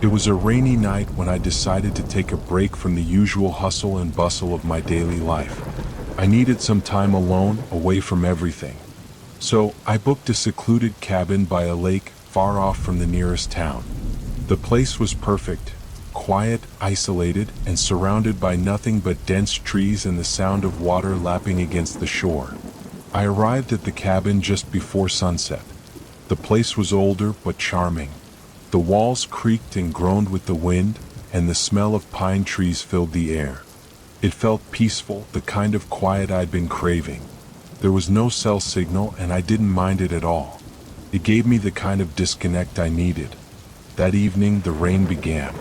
It was a rainy night when I decided to take a break from the usual hustle and bustle of my daily life. I needed some time alone, away from everything. So, I booked a secluded cabin by a lake far off from the nearest town. The place was perfect, quiet, isolated, and surrounded by nothing but dense trees and the sound of water lapping against the shore. I arrived at the cabin just before sunset. The place was older but charming. The walls creaked and groaned with the wind, and the smell of pine trees filled the air. It felt peaceful, the kind of quiet I'd been craving. There was no cell signal, and I didn't mind it at all. It gave me the kind of disconnect I needed. That evening, the rain began.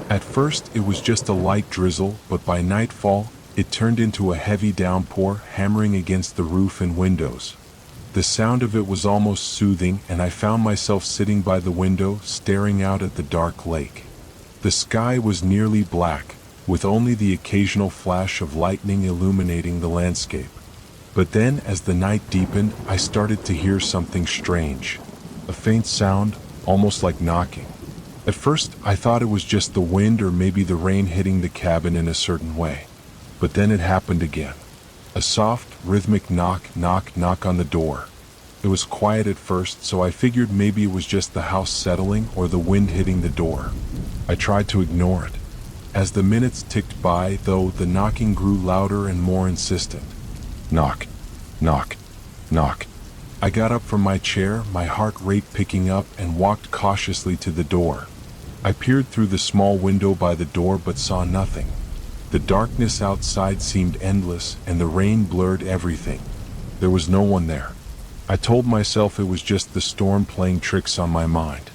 At first, it was just a light drizzle, but by nightfall, it turned into a heavy downpour, hammering against the roof and windows. The sound of it was almost soothing, and I found myself sitting by the window, staring out at the dark lake. The sky was nearly black, with only the occasional flash of lightning illuminating the landscape. But then, as the night deepened, I started to hear something strange. A faint sound, almost like knocking. At first, I thought it was just the wind or maybe the rain hitting the cabin in a certain way. But then it happened again. A soft, rhythmic knock, knock, knock on the door. It was quiet at first, so I figured maybe it was just the house settling or the wind hitting the door. I tried to ignore it. As the minutes ticked by, though, the knocking grew louder and more insistent. Knock, knock, knock. I got up from my chair, my heart rate picking up, and walked cautiously to the door. I peered through the small window by the door but saw nothing. The darkness outside seemed endless, and the rain blurred everything. There was no one there. I told myself it was just the storm playing tricks on my mind.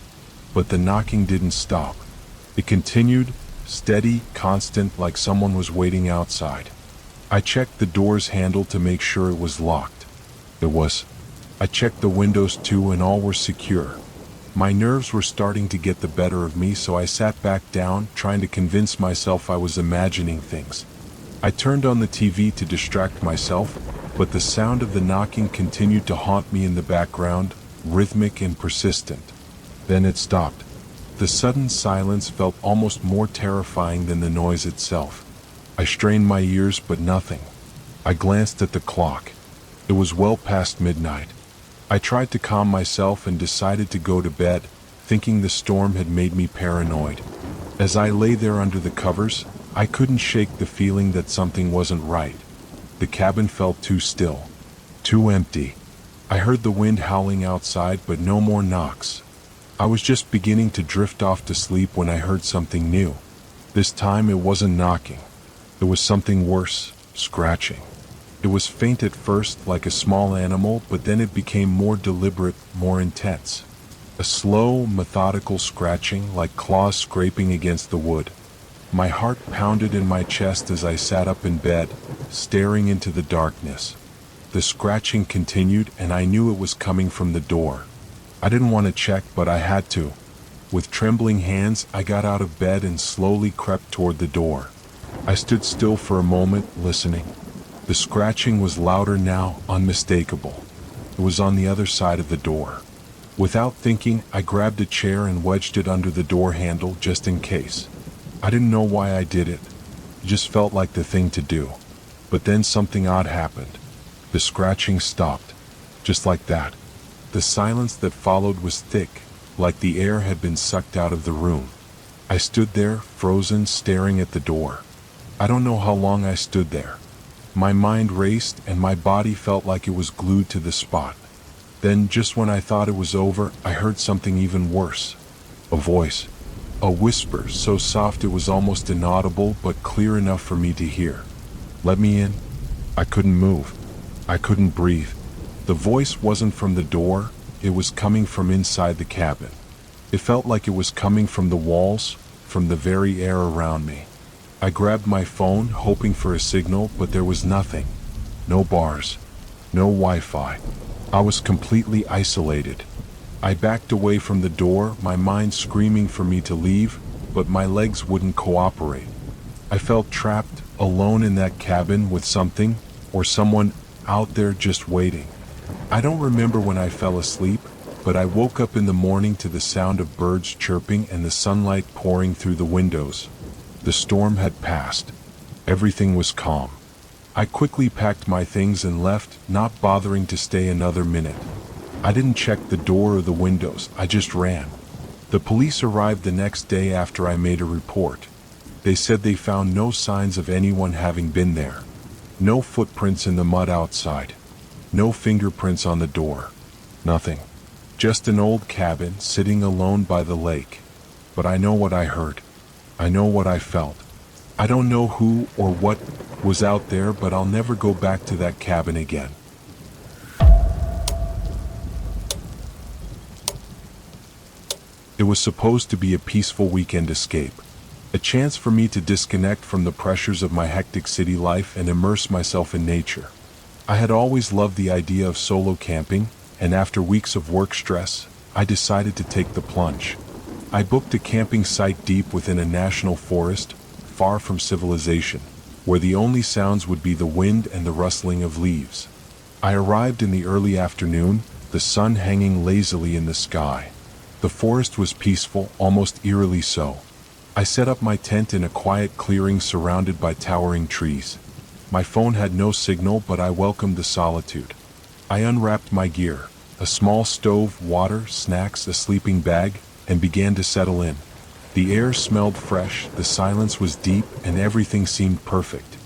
But the knocking didn't stop. It continued, steady, constant, like someone was waiting outside. I checked the door's handle to make sure it was locked. It was. I checked the windows too, and all were secure. My nerves were starting to get the better of me, so I sat back down, trying to convince myself I was imagining things. I turned on the TV to distract myself, but the sound of the knocking continued to haunt me in the background, rhythmic and persistent. Then it stopped. The sudden silence felt almost more terrifying than the noise itself. I strained my ears, but nothing. I glanced at the clock. It was well past midnight. I tried to calm myself and decided to go to bed, thinking the storm had made me paranoid. As I lay there under the covers, I couldn't shake the feeling that something wasn't right. The cabin felt too still, too empty. I heard the wind howling outside, but no more knocks. I was just beginning to drift off to sleep when I heard something new. This time it wasn't knocking. It was something worse, scratching. It was faint at first, like a small animal, but then it became more deliberate, more intense. A slow, methodical scratching, like claws scraping against the wood. My heart pounded in my chest as I sat up in bed, staring into the darkness. The scratching continued, and I knew it was coming from the door. I didn't want to check, but I had to. With trembling hands, I got out of bed and slowly crept toward the door. I stood still for a moment, listening. The scratching was louder now, unmistakable. It was on the other side of the door. Without thinking, I grabbed a chair and wedged it under the door handle just in case. I didn't know why I did it. It just felt like the thing to do. But then something odd happened. The scratching stopped. Just like that. The silence that followed was thick, like the air had been sucked out of the room. I stood there, frozen, staring at the door. I don't know how long I stood there. My mind raced, and my body felt like it was glued to the spot. Then, just when I thought it was over, I heard something even worse. A voice. A whisper, so soft it was almost inaudible, but clear enough for me to hear. Let me in. I couldn't move. I couldn't breathe. The voice wasn't from the door, it was coming from inside the cabin. It felt like it was coming from the walls, from the very air around me. I grabbed my phone, hoping for a signal, but there was nothing. No bars. No Wi-Fi. I was completely isolated. I backed away from the door, my mind screaming for me to leave, but my legs wouldn't cooperate. I felt trapped, alone in that cabin with something, or someone, out there just waiting. I don't remember when I fell asleep, but I woke up in the morning to the sound of birds chirping and the sunlight pouring through the windows. The storm had passed. Everything was calm. I quickly packed my things and left, not bothering to stay another minute. I didn't check the door or the windows, I just ran. The police arrived the next day after I made a report. They said they found no signs of anyone having been there. No footprints in the mud outside. No fingerprints on the door. Nothing. Just an old cabin sitting alone by the lake. But I know what I heard. I know what I felt. I don't know who or what was out there, but I'll never go back to that cabin again. It was supposed to be a peaceful weekend escape. A chance for me to disconnect from the pressures of my hectic city life and immerse myself in nature. I had always loved the idea of solo camping, and after weeks of work stress, I decided to take the plunge. I booked a camping site deep within a national forest, far from civilization, where the only sounds would be the wind and the rustling of leaves. I arrived in the early afternoon, the sun hanging lazily in the sky. The forest was peaceful, almost eerily so. I set up my tent in a quiet clearing surrounded by towering trees. My phone had no signal, but I welcomed the solitude. I unwrapped my gear, a small stove, water, snacks, a sleeping bag, and began to settle in. The air smelled fresh, the silence was deep, and everything seemed perfect.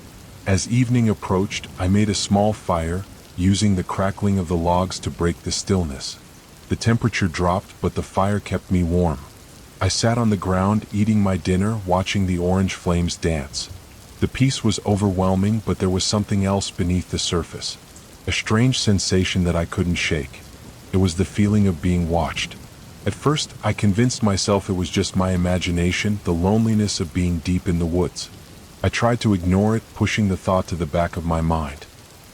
As evening approached, I made a small fire, using the crackling of the logs to break the stillness. The temperature dropped, but the fire kept me warm. I sat on the ground, eating my dinner, watching the orange flames dance. The peace was overwhelming, but there was something else beneath the surface. A strange sensation that I couldn't shake. It was the feeling of being watched. At first, I convinced myself it was just my imagination, the loneliness of being deep in the woods. I tried to ignore it, pushing the thought to the back of my mind.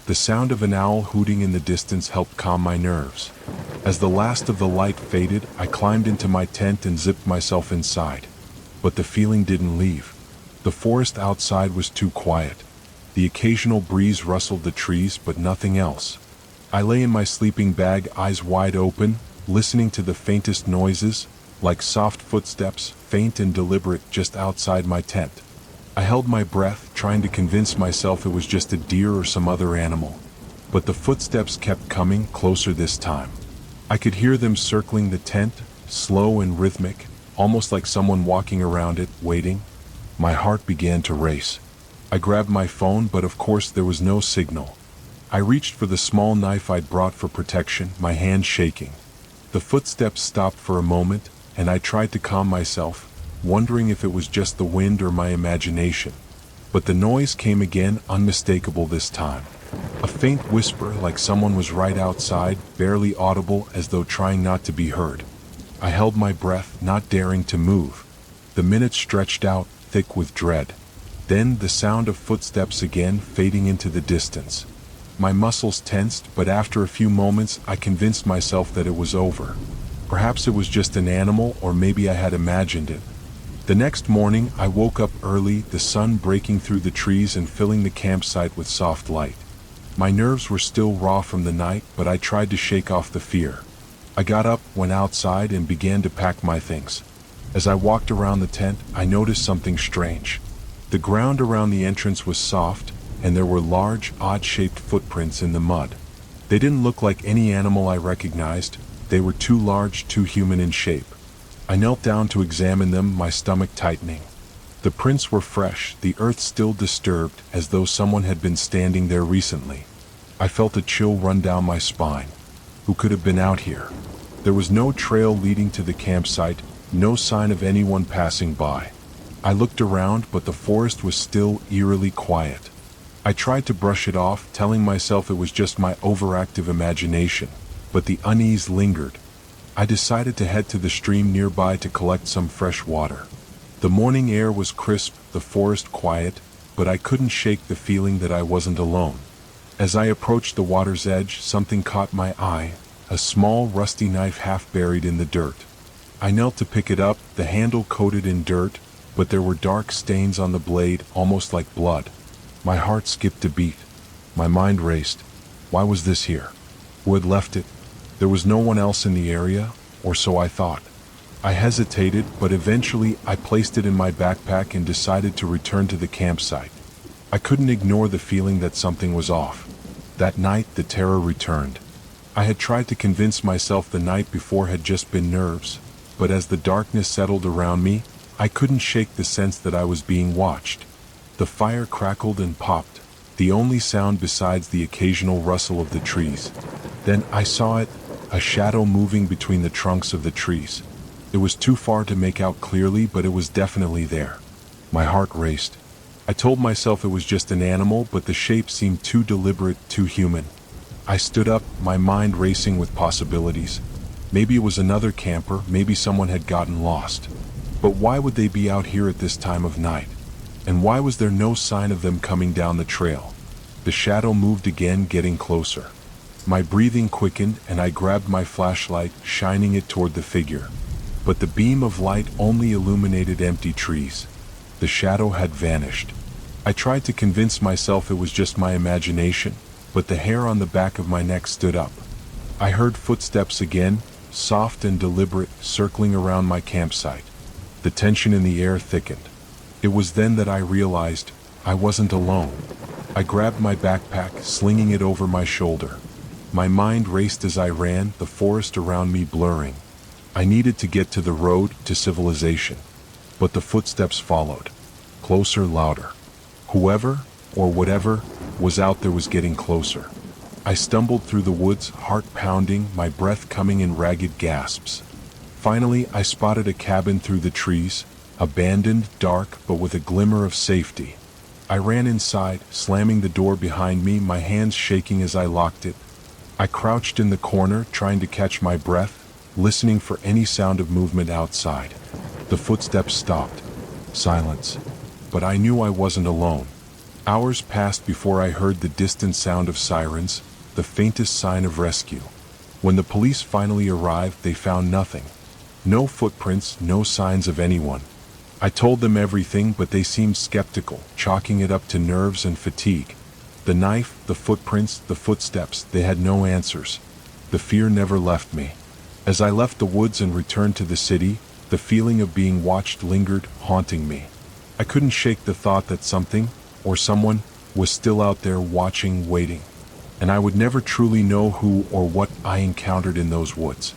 The sound of an owl hooting in the distance helped calm my nerves. As the last of the light faded, I climbed into my tent and zipped myself inside. But the feeling didn't leave. The forest outside was too quiet. The occasional breeze rustled the trees, but nothing else. I lay in my sleeping bag, eyes wide open, listening to the faintest noises, like soft footsteps, faint and deliberate, just outside my tent. I held my breath, trying to convince myself it was just a deer or some other animal. But the footsteps kept coming, closer this time. I could hear them circling the tent, slow and rhythmic, almost like someone walking around it, waiting. My heart began to race. I grabbed my phone, but of course there was no signal. I reached for the small knife I'd brought for protection, my hand shaking. The footsteps stopped for a moment, and I tried to calm myself, wondering if it was just the wind or my imagination. But the noise came again, unmistakable this time. A faint whisper, like someone was right outside, barely audible, as though trying not to be heard. I held my breath, not daring to move. The minutes stretched out, thick with dread. Then the sound of footsteps again, fading into the distance. My muscles tensed, but after a few moments I convinced myself that it was over. Perhaps it was just an animal, or maybe I had imagined it. The next morning I woke up early, the sun breaking through the trees and filling the campsite with soft light. My nerves were still raw from the night, but I tried to shake off the fear. I got up, went outside, and began to pack my things. As I walked around the tent, I noticed something strange. The ground around the entrance was soft, and there were large, odd-shaped footprints in the mud. They didn't look like any animal I recognized. They were too large, too human in shape. I knelt down to examine them, my stomach tightening. The prints were fresh, the earth still disturbed, as though someone had been standing there recently. I felt a chill run down my spine. Who could have been out here? There was no trail leading to the campsite, no sign of anyone passing by. I looked around, but the forest was still eerily quiet. I tried to brush it off, telling myself it was just my overactive imagination, but the unease lingered. I decided to head to the stream nearby to collect some fresh water. The morning air was crisp, the forest quiet, but I couldn't shake the feeling that I wasn't alone. As I approached the water's edge, something caught my eye, a small rusty knife half buried in the dirt. I knelt to pick it up, the handle coated in dirt, but there were dark stains on the blade, almost like blood. My heart skipped a beat. My mind raced. Why was this here? Who had left it? There was no one else in the area, or so I thought. I hesitated, but eventually I placed it in my backpack and decided to return to the campsite. I couldn't ignore the feeling that something was off. That night, the terror returned. I had tried to convince myself the night before had just been nerves, but as the darkness settled around me, I couldn't shake the sense that I was being watched. The fire crackled and popped, the only sound besides the occasional rustle of the trees. Then I saw it, a shadow moving between the trunks of the trees. It was too far to make out clearly, but it was definitely there. My heart raced. I told myself it was just an animal, but the shape seemed too deliberate, too human. I stood up, my mind racing with possibilities. Maybe it was another camper, maybe someone had gotten lost. But why would they be out here at this time of night? And why was there no sign of them coming down the trail? The shadow moved again, getting closer. My breathing quickened, and I grabbed my flashlight, shining it toward the figure. But the beam of light only illuminated empty trees. The shadow had vanished. I tried to convince myself it was just my imagination, but the hair on the back of my neck stood up. I heard footsteps again, soft and deliberate, circling around my campsite. The tension in the air thickened. It was then that I realized I wasn't alone. I grabbed my backpack, slinging it over my shoulder. My mind raced as I ran, the forest around me blurring. I needed to get to the road, to civilization. But the footsteps followed. Closer, louder. Whoever, or whatever, was out there was getting closer. I stumbled through the woods, heart pounding, my breath coming in ragged gasps. Finally, I spotted a cabin through the trees, abandoned, dark, but with a glimmer of safety. I ran inside, slamming the door behind me, my hands shaking as I locked it. I crouched in the corner, trying to catch my breath, listening for any sound of movement outside. The footsteps stopped. Silence. But I knew I wasn't alone. Hours passed before I heard the distant sound of sirens, the faintest sign of rescue. When the police finally arrived, they found nothing. No footprints, no signs of anyone. I told them everything, but they seemed skeptical, chalking it up to nerves and fatigue. The knife, the footprints, the footsteps, they had no answers. The fear never left me. As I left the woods and returned to the city, the feeling of being watched lingered, haunting me. I couldn't shake the thought that something, or someone, was still out there watching, waiting. And I would never truly know who or what I encountered in those woods.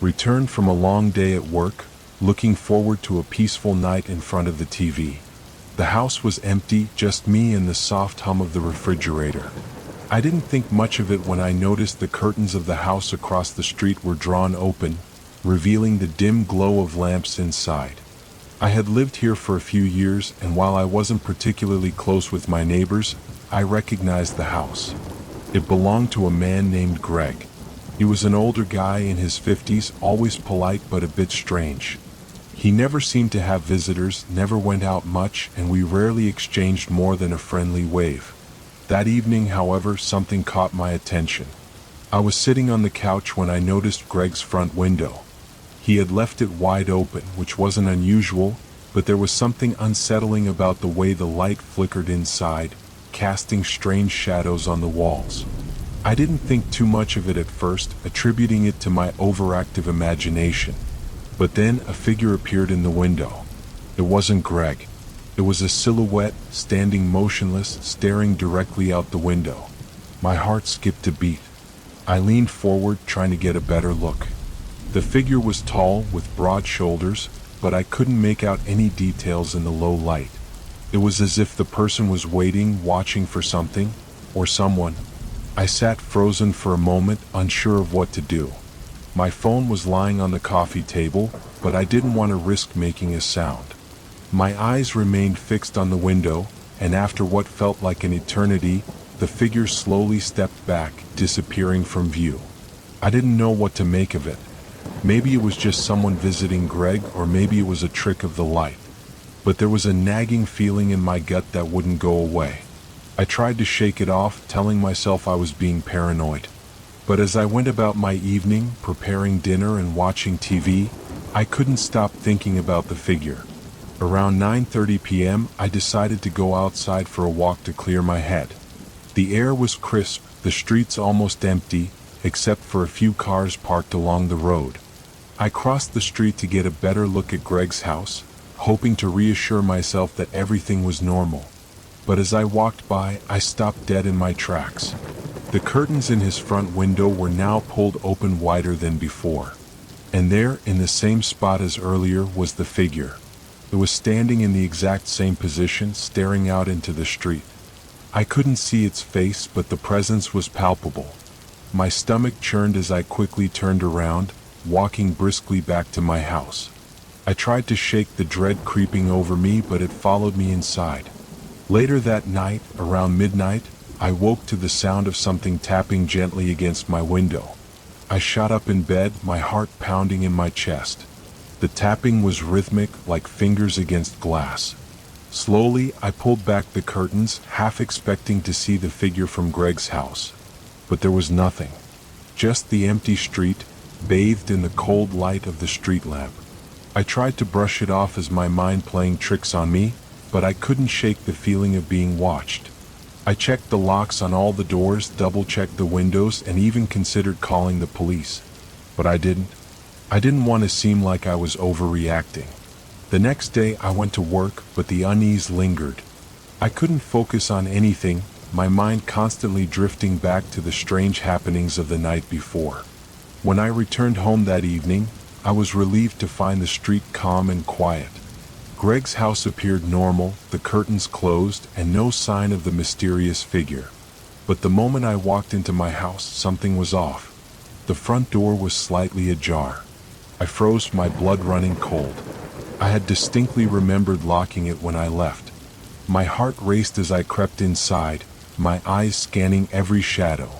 Returned from a long day at work, looking forward to a peaceful night in front of the TV. The house was empty, just me and the soft hum of the refrigerator. I didn't think much of it when I noticed the curtains of the house across the street were drawn open, revealing the dim glow of lamps inside. I had lived here for a few years, and while I wasn't particularly close with my neighbors, I recognized the house. It belonged to a man named Greg. He was an older guy in his 50s, always polite but a bit strange. He never seemed to have visitors, never went out much, and we rarely exchanged more than a friendly wave. That evening, however, something caught my attention. I was sitting on the couch when I noticed Greg's front window. He had left it wide open, which wasn't unusual, but there was something unsettling about the way the light flickered inside, casting strange shadows on the walls. I didn't think too much of it at first, attributing it to my overactive imagination. But then a figure appeared in the window. It wasn't Greg. It was a silhouette, standing motionless, staring directly out the window. My heart skipped a beat. I leaned forward, trying to get a better look. The figure was tall, with broad shoulders, but I couldn't make out any details in the low light. It was as if the person was waiting, watching for something, or someone. I sat frozen for a moment, unsure of what to do. My phone was lying on the coffee table, but I didn't want to risk making a sound. My eyes remained fixed on the window, and after what felt like an eternity, the figure slowly stepped back, disappearing from view. I didn't know what to make of it. Maybe it was just someone visiting Greg, or maybe it was a trick of the light. But there was a nagging feeling in my gut that wouldn't go away. I tried to shake it off, telling myself I was being paranoid. But as I went about my evening, preparing dinner and watching TV, I couldn't stop thinking about the figure. Around 9:30 p.m., I decided to go outside for a walk to clear my head. The air was crisp, the streets almost empty, except for a few cars parked along the road. I crossed the street to get a better look at Greg's house, hoping to reassure myself that everything was normal. But as I walked by, I stopped dead in my tracks. The curtains in his front window were now pulled open wider than before. And there, in the same spot as earlier, was the figure. It was standing in the exact same position, staring out into the street. I couldn't see its face, but the presence was palpable. My stomach churned as I quickly turned around, walking briskly back to my house. I tried to shake the dread creeping over me, but it followed me inside. Later that night, around midnight, I woke to the sound of something tapping gently against my window. I shot up in bed, my heart pounding in my chest. The tapping was rhythmic, like fingers against glass. Slowly, I pulled back the curtains, half expecting to see the figure from Greg's house. But there was nothing. Just the empty street, bathed in the cold light of the street lamp. I tried to brush it off as my mind playing tricks on me, but I couldn't shake the feeling of being watched. I checked the locks on all the doors, double-checked the windows, and even considered calling the police. But I didn't. I didn't want to seem like I was overreacting. The next day I went to work, but the unease lingered. I couldn't focus on anything, my mind constantly drifting back to the strange happenings of the night before. When I returned home that evening, I was relieved to find the street calm and quiet. Greg's house appeared normal, the curtains closed, and no sign of the mysterious figure. But the moment I walked into my house, something was off. The front door was slightly ajar. I froze, my blood running cold. I had distinctly remembered locking it when I left. My heart raced as I crept inside, my eyes scanning every shadow.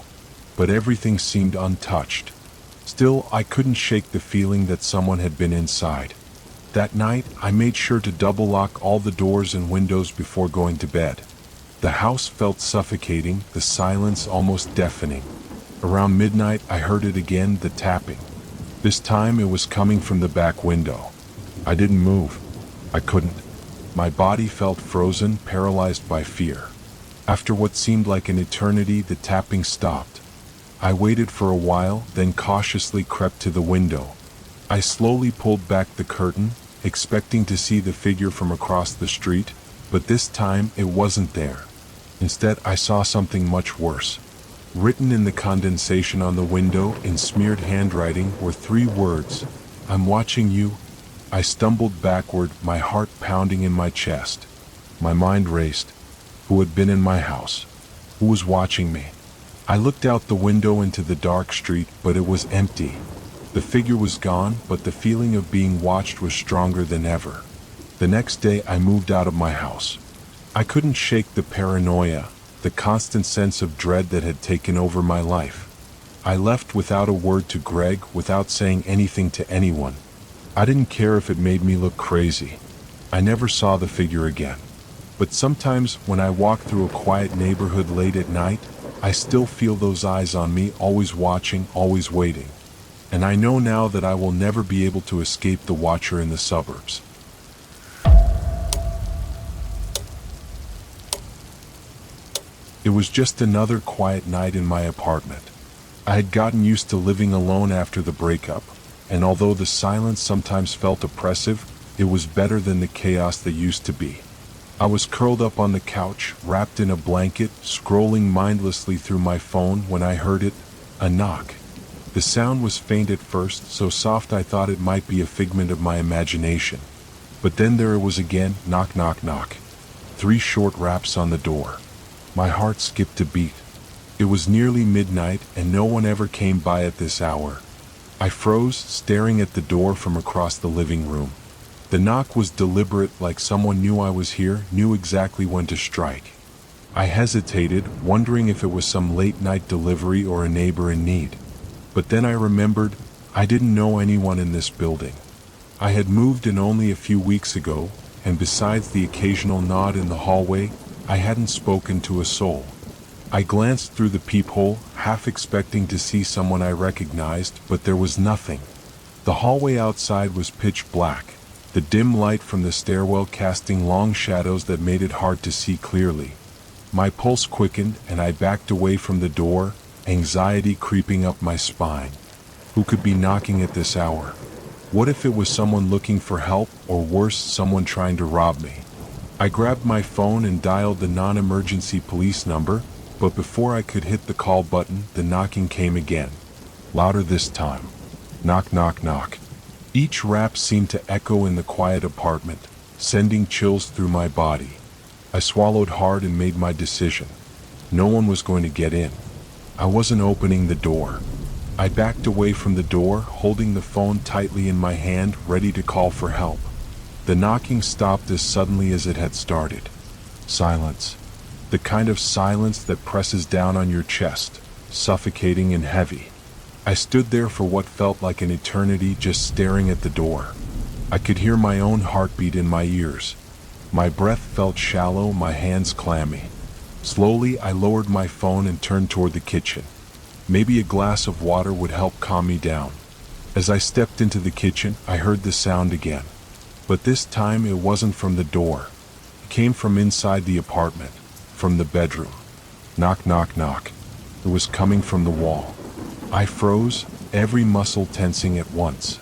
But everything seemed untouched. Still, I couldn't shake the feeling that someone had been inside. That night, I made sure to double lock all the doors and windows before going to bed. The house felt suffocating, the silence almost deafening. Around midnight, I heard it again, the tapping. This time it was coming from the back window. I didn't move. I couldn't. My body felt frozen, paralyzed by fear. After what seemed like an eternity, the tapping stopped. I waited for a while, then cautiously crept to the window. I slowly pulled back the curtain, expecting to see the figure from across the street, but this time it wasn't there. Instead, I saw something much worse. Written in the condensation on the window in smeared handwriting were 3 words: "I'm watching you." I stumbled backward, my heart pounding in my chest. My mind raced. Who had been in my house? Who was watching me? I looked out the window into the dark street, but it was empty. The figure was gone, but the feeling of being watched was stronger than ever. The next day I moved out of my house. I couldn't shake the paranoia, the constant sense of dread that had taken over my life. I left without a word to Greg, without saying anything to anyone. I didn't care if it made me look crazy. I never saw the figure again. But sometimes when I walk through a quiet neighborhood late at night, I still feel those eyes on me, always watching, always waiting. And I know now that I will never be able to escape the watcher in the suburbs. It was just another quiet night in my apartment. I had gotten used to living alone after the breakup, and although the silence sometimes felt oppressive, it was better than the chaos that used to be. I was curled up on the couch, wrapped in a blanket, scrolling mindlessly through my phone when I heard it, a knock. The sound was faint at first, so soft I thought it might be a figment of my imagination. But then there it was again, knock, knock, knock. 3 short raps on the door. My heart skipped a beat. It was nearly midnight, and no one ever came by at this hour. I froze, staring at the door from across the living room. The knock was deliberate, like someone knew I was here, knew exactly when to strike. I hesitated, wondering if it was some late-night delivery or a neighbor in need. But then I remembered, I didn't know anyone in this building. I had moved in only a few weeks ago, and besides the occasional nod in the hallway, I hadn't spoken to a soul. I glanced through the peephole, half expecting to see someone I recognized, but there was nothing. The hallway outside was pitch black. the dim light from the stairwell casting long shadows that made it hard to see clearly. My pulse quickened and I backed away from the door, anxiety creeping up my spine. Who could be knocking at this hour? What if it was someone looking for help, or worse, someone trying to rob me? I grabbed my phone and dialed the non-emergency police number, but before I could hit the call button, the knocking came again. Louder this time. Knock, knock, knock. Each rap seemed to echo in the quiet apartment, sending chills through my body. I swallowed hard and made my decision. No one was going to get in. I wasn't opening the door. I backed away from the door, holding the phone tightly in my hand, ready to call for help. The knocking stopped as suddenly as it had started. Silence. The kind of silence that presses down on your chest, suffocating and heavy. I stood there for what felt like an eternity, just staring at the door. I could hear my own heartbeat in my ears. My breath felt shallow, my hands clammy. Slowly, I lowered my phone and turned toward the kitchen. Maybe a glass of water would help calm me down. As I stepped into the kitchen, I heard the sound again. But this time it wasn't from the door. It came from inside the apartment, from the bedroom. Knock, knock, knock. It was coming from the wall. I froze, every muscle tensing at once.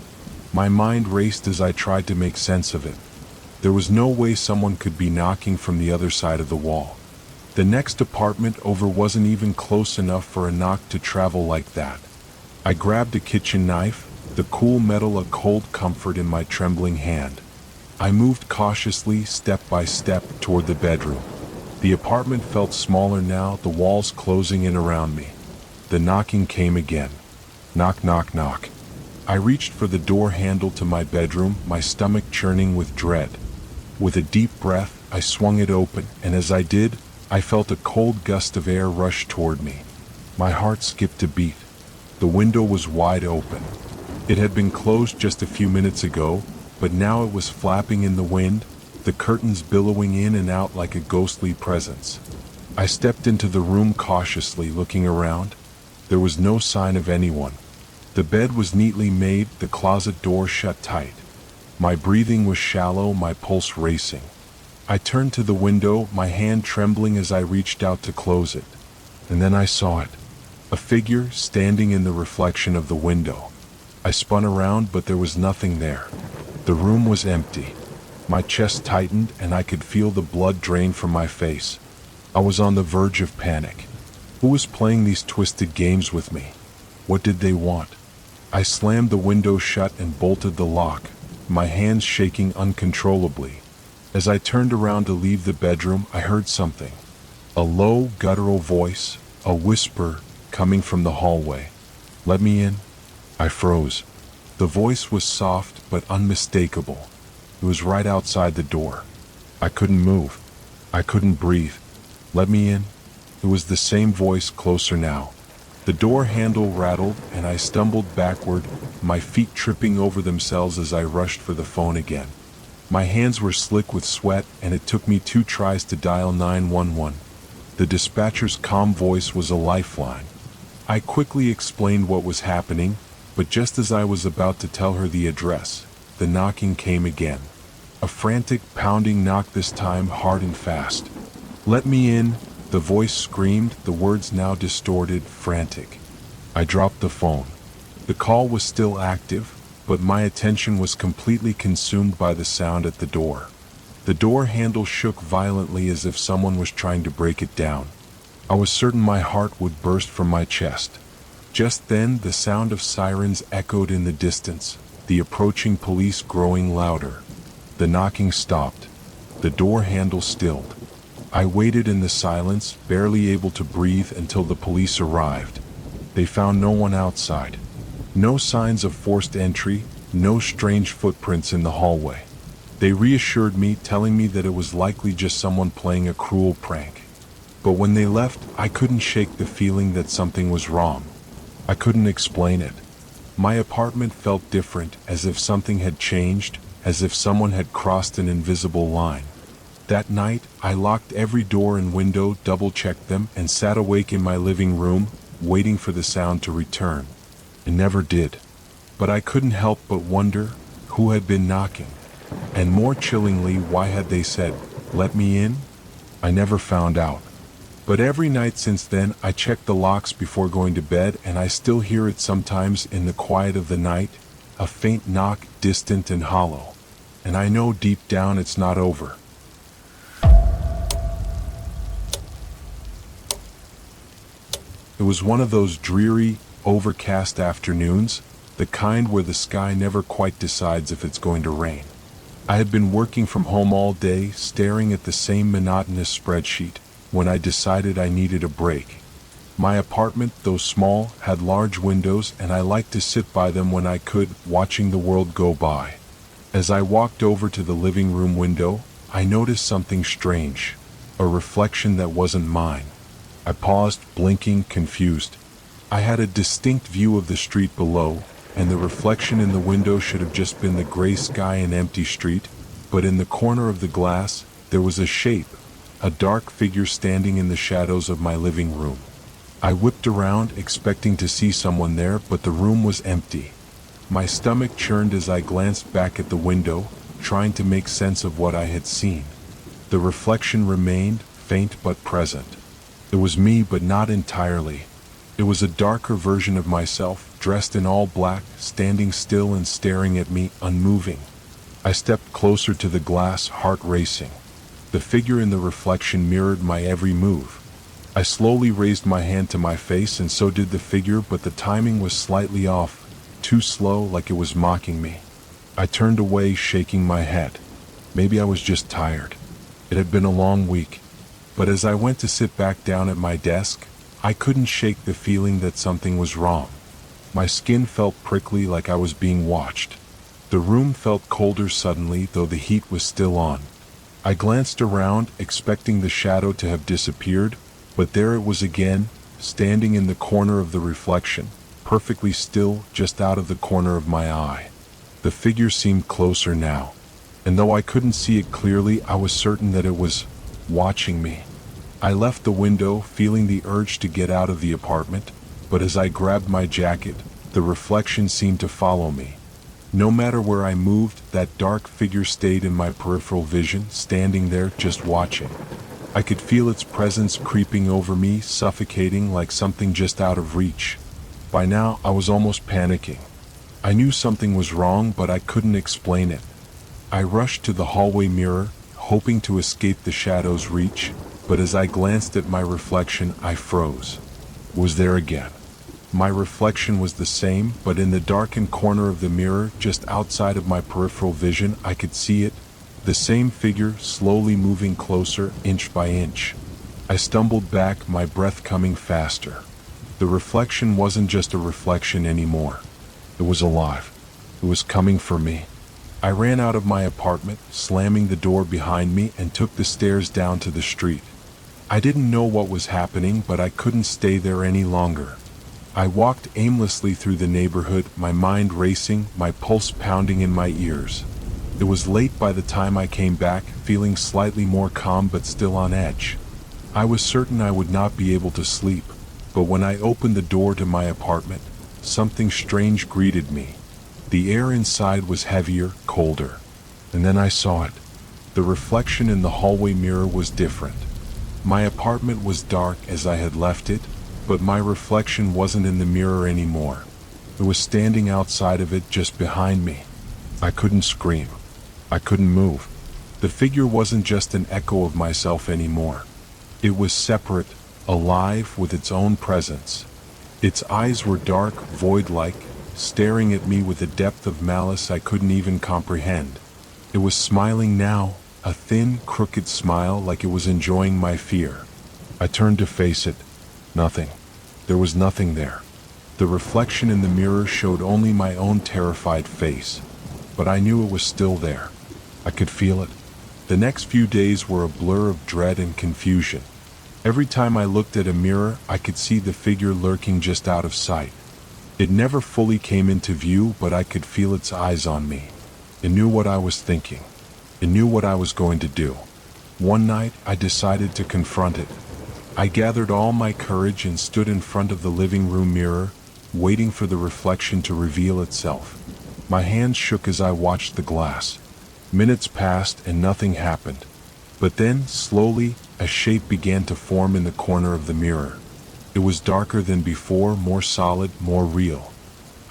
My mind raced as I tried to make sense of it. There was no way someone could be knocking from the other side of the wall. The next apartment over wasn't even close enough for a knock to travel like that. I grabbed a kitchen knife, the cool metal a cold comfort in my trembling hand. I moved cautiously, step by step, toward the bedroom. The apartment felt smaller now, the walls closing in around me. The knocking came again. Knock, knock, knock. I reached for the door handle to my bedroom, my stomach churning with dread. With a deep breath, I swung it open, and as I did, I felt a cold gust of air rush toward me. My heart skipped a beat. The window was wide open. It had been closed just a few minutes ago, but now it was flapping in the wind, the curtains billowing in and out like a ghostly presence. I stepped into the room cautiously, looking around. There was no sign of anyone. The bed was neatly made, the closet door shut tight. My breathing was shallow, my pulse racing. I turned to the window, my hand trembling as I reached out to close it. And then I saw it. A figure standing in the reflection of the window. I spun around, but there was nothing there. The room was empty. My chest tightened and I could feel the blood drain from my face. I was on the verge of panic. Who was playing these twisted games with me? What did they want? I slammed the window shut and bolted the lock, my hands shaking uncontrollably. As I turned around to leave the bedroom, I heard something. A low, guttural voice, a whisper, coming from the hallway. "Let me in." I froze. The voice was soft but unmistakable. It was right outside the door. I couldn't move. I couldn't breathe. "Let me in." It was the same voice, closer now. The door handle rattled and I stumbled backward, my feet tripping over themselves as I rushed for the phone again. My hands were slick with sweat and it took me 2 tries to dial 911. The dispatcher's calm voice was a lifeline. I quickly explained what was happening, but just as I was about to tell her the address, the knocking came again. A frantic, pounding knock, this time hard and fast. "Let me in," the voice screamed, the words now distorted, frantic. I dropped the phone. The call was still active, but my attention was completely consumed by the sound at the door. The door handle shook violently as if someone was trying to break it down. I was certain my heart would burst from my chest. Just then, the sound of sirens echoed in the distance, the approaching police growing louder. The knocking stopped. The door handle stilled. I waited in the silence, barely able to breathe until the police arrived. They found no one outside. No signs of forced entry, no strange footprints in the hallway. They reassured me, telling me that it was likely just someone playing a cruel prank. But when they left, I couldn't shake the feeling that something was wrong. I couldn't explain it. My apartment felt different, as if something had changed, as if someone had crossed an invisible line. That night, I locked every door and window, double-checked them, and sat awake in my living room, waiting for the sound to return. It never did. But I couldn't help but wonder, who had been knocking? And more chillingly, why had they said, "Let me in"? I never found out. But every night since then, I check the locks before going to bed, and I still hear it sometimes in the quiet of the night, a faint knock, distant and hollow. And I know deep down it's not over. It was one of those dreary, overcast afternoons, the kind where the sky never quite decides if it's going to rain. I had been working from home all day, staring at the same monotonous spreadsheet, when I decided I needed a break. My apartment, though small, had large windows, and I liked to sit by them when I could, watching the world go by. As I walked over to the living room window, I noticed something strange, a reflection that wasn't mine. I paused, blinking, confused. I had a distinct view of the street below, and the reflection in the window should have just been the gray sky and empty street, but in the corner of the glass, there was a shape, a dark figure standing in the shadows of my living room. I whipped around, expecting to see someone there, but the room was empty. My stomach churned as I glanced back at the window, trying to make sense of what I had seen. The reflection remained, faint but present. It was me, but not entirely. It was a darker version of myself, dressed in all black, standing still and staring at me, unmoving. I stepped closer to the glass, heart racing. The figure in the reflection mirrored my every move. I slowly raised my hand to my face, and so did the figure, but the timing was slightly off, too slow, like it was mocking me. I turned away, shaking my head. Maybe I was just tired. It had been a long week. But as I went to sit back down at my desk, I couldn't shake the feeling that something was wrong. My skin felt prickly, like I was being watched. The room felt colder suddenly, though the heat was still on. I glanced around, expecting the shadow to have disappeared, but there it was again, standing in the corner of the reflection, perfectly still, just out of the corner of my eye. The figure seemed closer now, and though I couldn't see it clearly, I was certain that it was watching me. I left the window, feeling the urge to get out of the apartment, but as I grabbed my jacket, the reflection seemed to follow me. No matter where I moved, that dark figure stayed in my peripheral vision, standing there, just watching. I could feel its presence creeping over me, suffocating, like something just out of reach. By now, I was almost panicking. I knew something was wrong, but I couldn't explain it. I rushed to the hallway mirror, hoping to escape the shadow's reach, but as I glanced at my reflection, I froze. It was there again. My reflection was the same, but in the darkened corner of the mirror, just outside of my peripheral vision, I could see it, the same figure, slowly moving closer, inch by inch. I stumbled back, my breath coming faster. The reflection wasn't just a reflection anymore. It was alive. It was coming for me. I ran out of my apartment, slamming the door behind me, and took the stairs down to the street. I didn't know what was happening, but I couldn't stay there any longer. I walked aimlessly through the neighborhood, my mind racing, my pulse pounding in my ears. It was late by the time I came back, feeling slightly more calm but still on edge. I was certain I would not be able to sleep, but when I opened the door to my apartment, something strange greeted me. The air inside was heavier, colder. And then I saw it. The reflection in the hallway mirror was different. My apartment was dark as I had left it, but my reflection wasn't in the mirror anymore. It was standing outside of it, just behind me. I couldn't scream. I couldn't move. The figure wasn't just an echo of myself anymore. It was separate, alive, with its own presence. Its eyes were dark, void-like, staring at me with a depth of malice I couldn't even comprehend. It was smiling now, a thin, crooked smile, like it was enjoying my fear. I turned to face it. Nothing. There was nothing there. The reflection in the mirror showed only my own terrified face, but I knew it was still there. I could feel it. The next few days were a blur of dread and confusion. Every time I looked at a mirror, I could see the figure lurking just out of sight. It never fully came into view, but I could feel its eyes on me. It knew what I was thinking. It knew what I was going to do. One night, I decided to confront it. I gathered all my courage and stood in front of the living room mirror, waiting for the reflection to reveal itself. My hands shook as I watched the glass. Minutes passed and nothing happened. But then, slowly, a shape began to form in the corner of the mirror. It was darker than before, more solid, more real.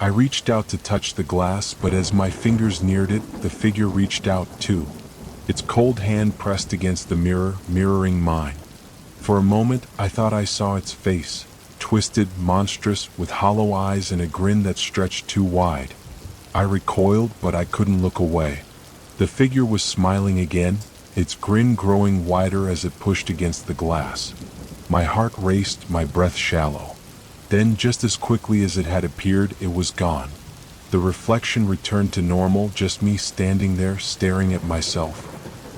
I reached out to touch the glass, but as my fingers neared it, the figure reached out too. Its cold hand pressed against the mirror, mirroring mine. For a moment, I thought I saw its face, twisted, monstrous, with hollow eyes and a grin that stretched too wide. I recoiled, but I couldn't look away. The figure was smiling again, its grin growing wider as it pushed against the glass. My heart raced, my breath shallow. Then, just as quickly as it had appeared, it was gone. The reflection returned to normal, just me standing there, staring at myself.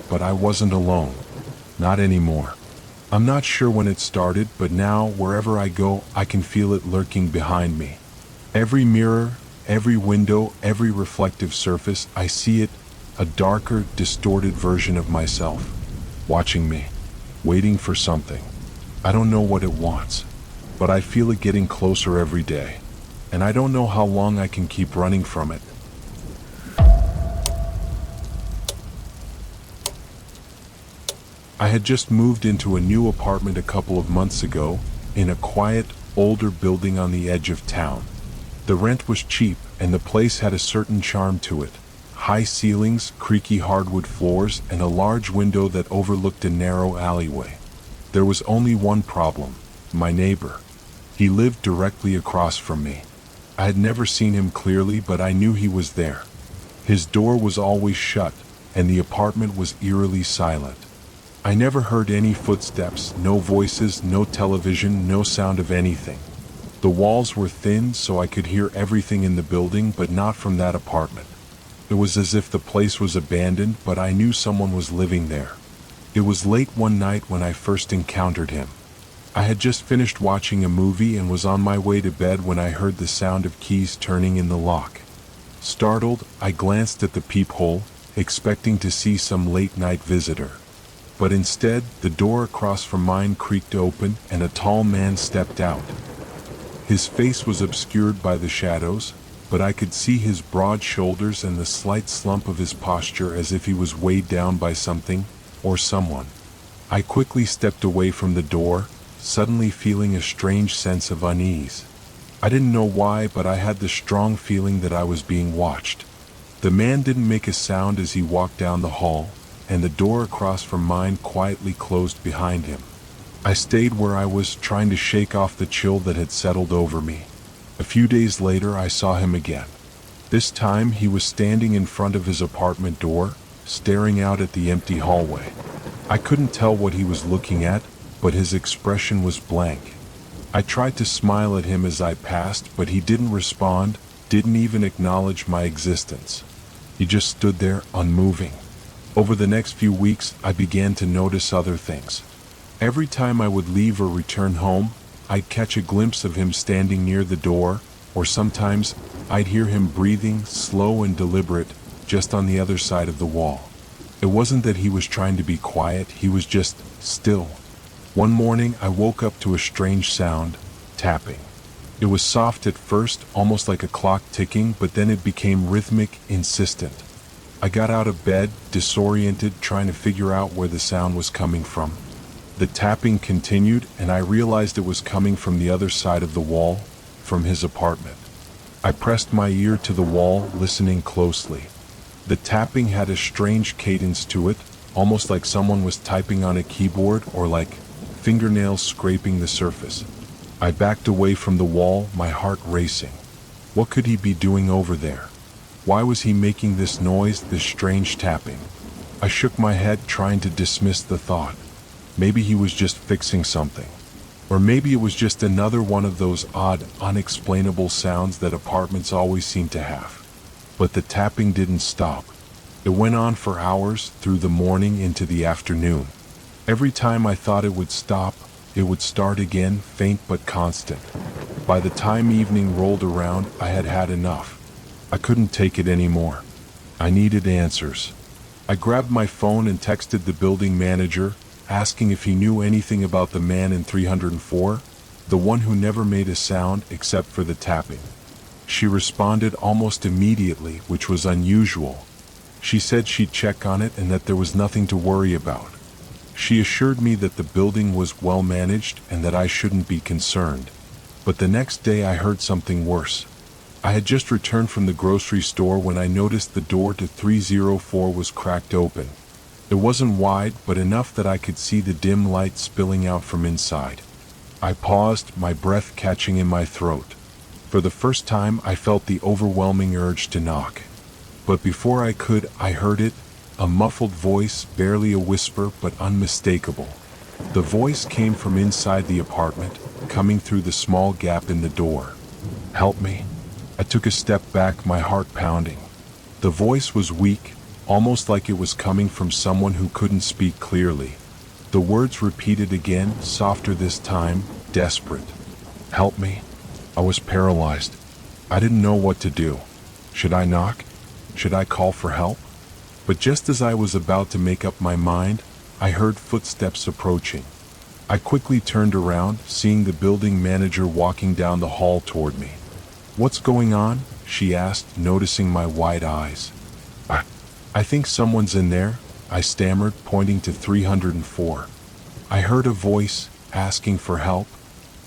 But I wasn't alone. Not anymore. I'm not sure when it started, but now, wherever I go, I can feel it lurking behind me. Every mirror, every window, every reflective surface, I see it, a darker, distorted version of myself, watching me, waiting for something. I don't know what it wants, but I feel it getting closer every day, and I don't know how long I can keep running from it. I had just moved into a new apartment a couple of months ago, in a quiet, older building on the edge of town. The rent was cheap, and the place had a certain charm to it. High ceilings, creaky hardwood floors, and a large window that overlooked a narrow alleyway. There was only one problem: my neighbor. He lived directly across from me. I had never seen him clearly, but I knew he was there. His door was always shut, and the apartment was eerily silent. I never heard any footsteps, no voices, no television, no sound of anything. The walls were thin, so I could hear everything in the building, but not from that apartment. It was as if the place was abandoned, but I knew someone was living there. It was late one night when I first encountered him. I had just finished watching a movie and was on my way to bed when I heard the sound of keys turning in the lock. Startled, I glanced at the peephole, expecting to see some late-night visitor. But instead, the door across from mine creaked open and a tall man stepped out. His face was obscured by the shadows, but I could see his broad shoulders and the slight slump of his posture, as if he was weighed down by something or someone. I quickly stepped away from the door, suddenly feeling a strange sense of unease. I didn't know why, but I had the strong feeling that I was being watched. The man didn't make a sound as he walked down the hall, and the door across from mine quietly closed behind him. I stayed where I was, trying to shake off the chill that had settled over me. A few days later, I saw him again. This time, he was standing in front of his apartment door, staring out at the empty hallway. I couldn't tell what he was looking at, but his expression was blank. I tried to smile at him as I passed, but he didn't respond, didn't even acknowledge my existence. He just stood there, unmoving. Over the next few weeks, I began to notice other things. Every time I would leave or return home, I'd catch a glimpse of him standing near the door, or sometimes I'd hear him breathing, slow and deliberate, just on the other side of the wall. It wasn't that he was trying to be quiet, he was just still. One morning, I woke up to a strange sound, tapping. It was soft at first, almost like a clock ticking, but then it became rhythmic, insistent. I got out of bed, disoriented, trying to figure out where the sound was coming from. The tapping continued, and I realized it was coming from the other side of the wall, from his apartment. I pressed my ear to the wall, listening closely. The tapping had a strange cadence to it, almost like someone was typing on a keyboard or like fingernails scraping the surface. I backed away from the wall, my heart racing. What could he be doing over there? Why was he making this noise, this strange tapping? I shook my head, trying to dismiss the thought. Maybe he was just fixing something. Or maybe it was just another one of those odd, unexplainable sounds that apartments always seem to have. But the tapping didn't stop. It went on for hours, through the morning into the afternoon. Every time I thought it would stop, it would start again, faint but constant. By the time evening rolled around, I had had enough. I couldn't take it anymore. I needed answers. I grabbed my phone and texted the building manager, asking if he knew anything about the man in 304, the one who never made a sound except for the tapping. She responded almost immediately, which was unusual. She said she'd check on it and that there was nothing to worry about. She assured me that the building was well managed and that I shouldn't be concerned. But the next day I heard something worse. I had just returned from the grocery store when I noticed the door to 304 was cracked open. It wasn't wide, but enough that I could see the dim light spilling out from inside. I paused, my breath catching in my throat. For the first time, I felt the overwhelming urge to knock. But before I could, I heard it, a muffled voice, barely a whisper, but unmistakable. The voice came from inside the apartment, coming through the small gap in the door. "Help me." I took a step back, my heart pounding. The voice was weak, almost like it was coming from someone who couldn't speak clearly. The words repeated again, softer this time, desperate. "Help me." I was paralyzed. I didn't know what to do. Should I knock? Should I call for help? But just as I was about to make up my mind, I heard footsteps approaching. I quickly turned around, seeing the building manager walking down the hall toward me. "What's going on?" she asked, noticing my wide eyes. I think someone's in there," I stammered, pointing to 304. I heard a voice asking for help.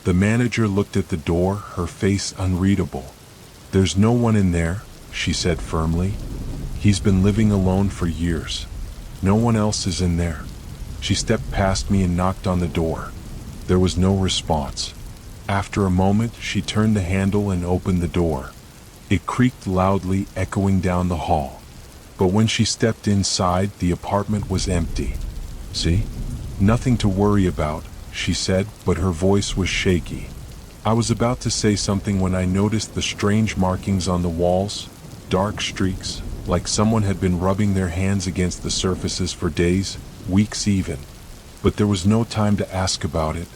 The manager looked at the door, her face unreadable. "There's no one in there," she said firmly. "He's been living alone for years. No one else is in there." She stepped past me and knocked on the door. There was no response. After a moment, she turned the handle and opened the door. It creaked loudly, echoing down the hall. But when she stepped inside, the apartment was empty. "See? Nothing to worry about," she said, but her voice was shaky. I was about to say something when I noticed the strange markings on the walls, dark streaks, like someone had been rubbing their hands against the surfaces for days, weeks even. But there was no time to ask about it.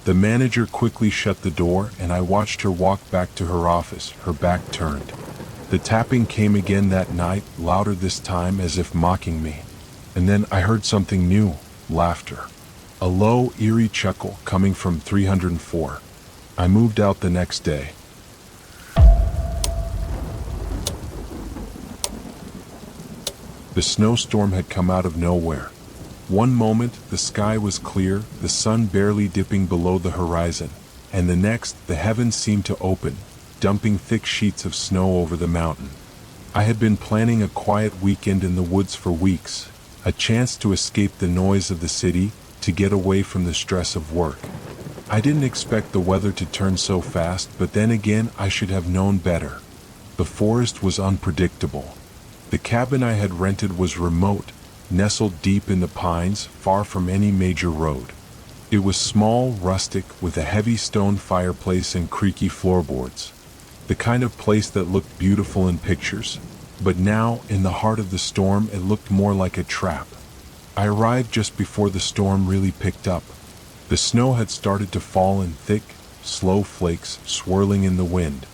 The manager quickly shut the door, and I watched her walk back to her office, her back turned. The tapping came again that night, louder this time, as if mocking me. And then I heard something new, laughter. A low, eerie chuckle coming from 304. I moved out the next day. The snowstorm had come out of nowhere. One moment, the sky was clear, the sun barely dipping below the horizon, and the next, the heavens seemed to open, dumping thick sheets of snow over the mountain. I had been planning a quiet weekend in the woods for weeks, a chance to escape the noise of the city, to get away from the stress of work. I didn't expect the weather to turn so fast, but then again, I should have known better. The forest was unpredictable. The cabin I had rented was remote, nestled deep in the pines, far from any major road. It was small, rustic, with a heavy stone fireplace and creaky floorboards. The kind of place that looked beautiful in pictures, but now, in the heart of the storm, it looked more like a trap. I arrived just before the storm really picked up. The snow had started to fall in thick, slow flakes, swirling in the wind.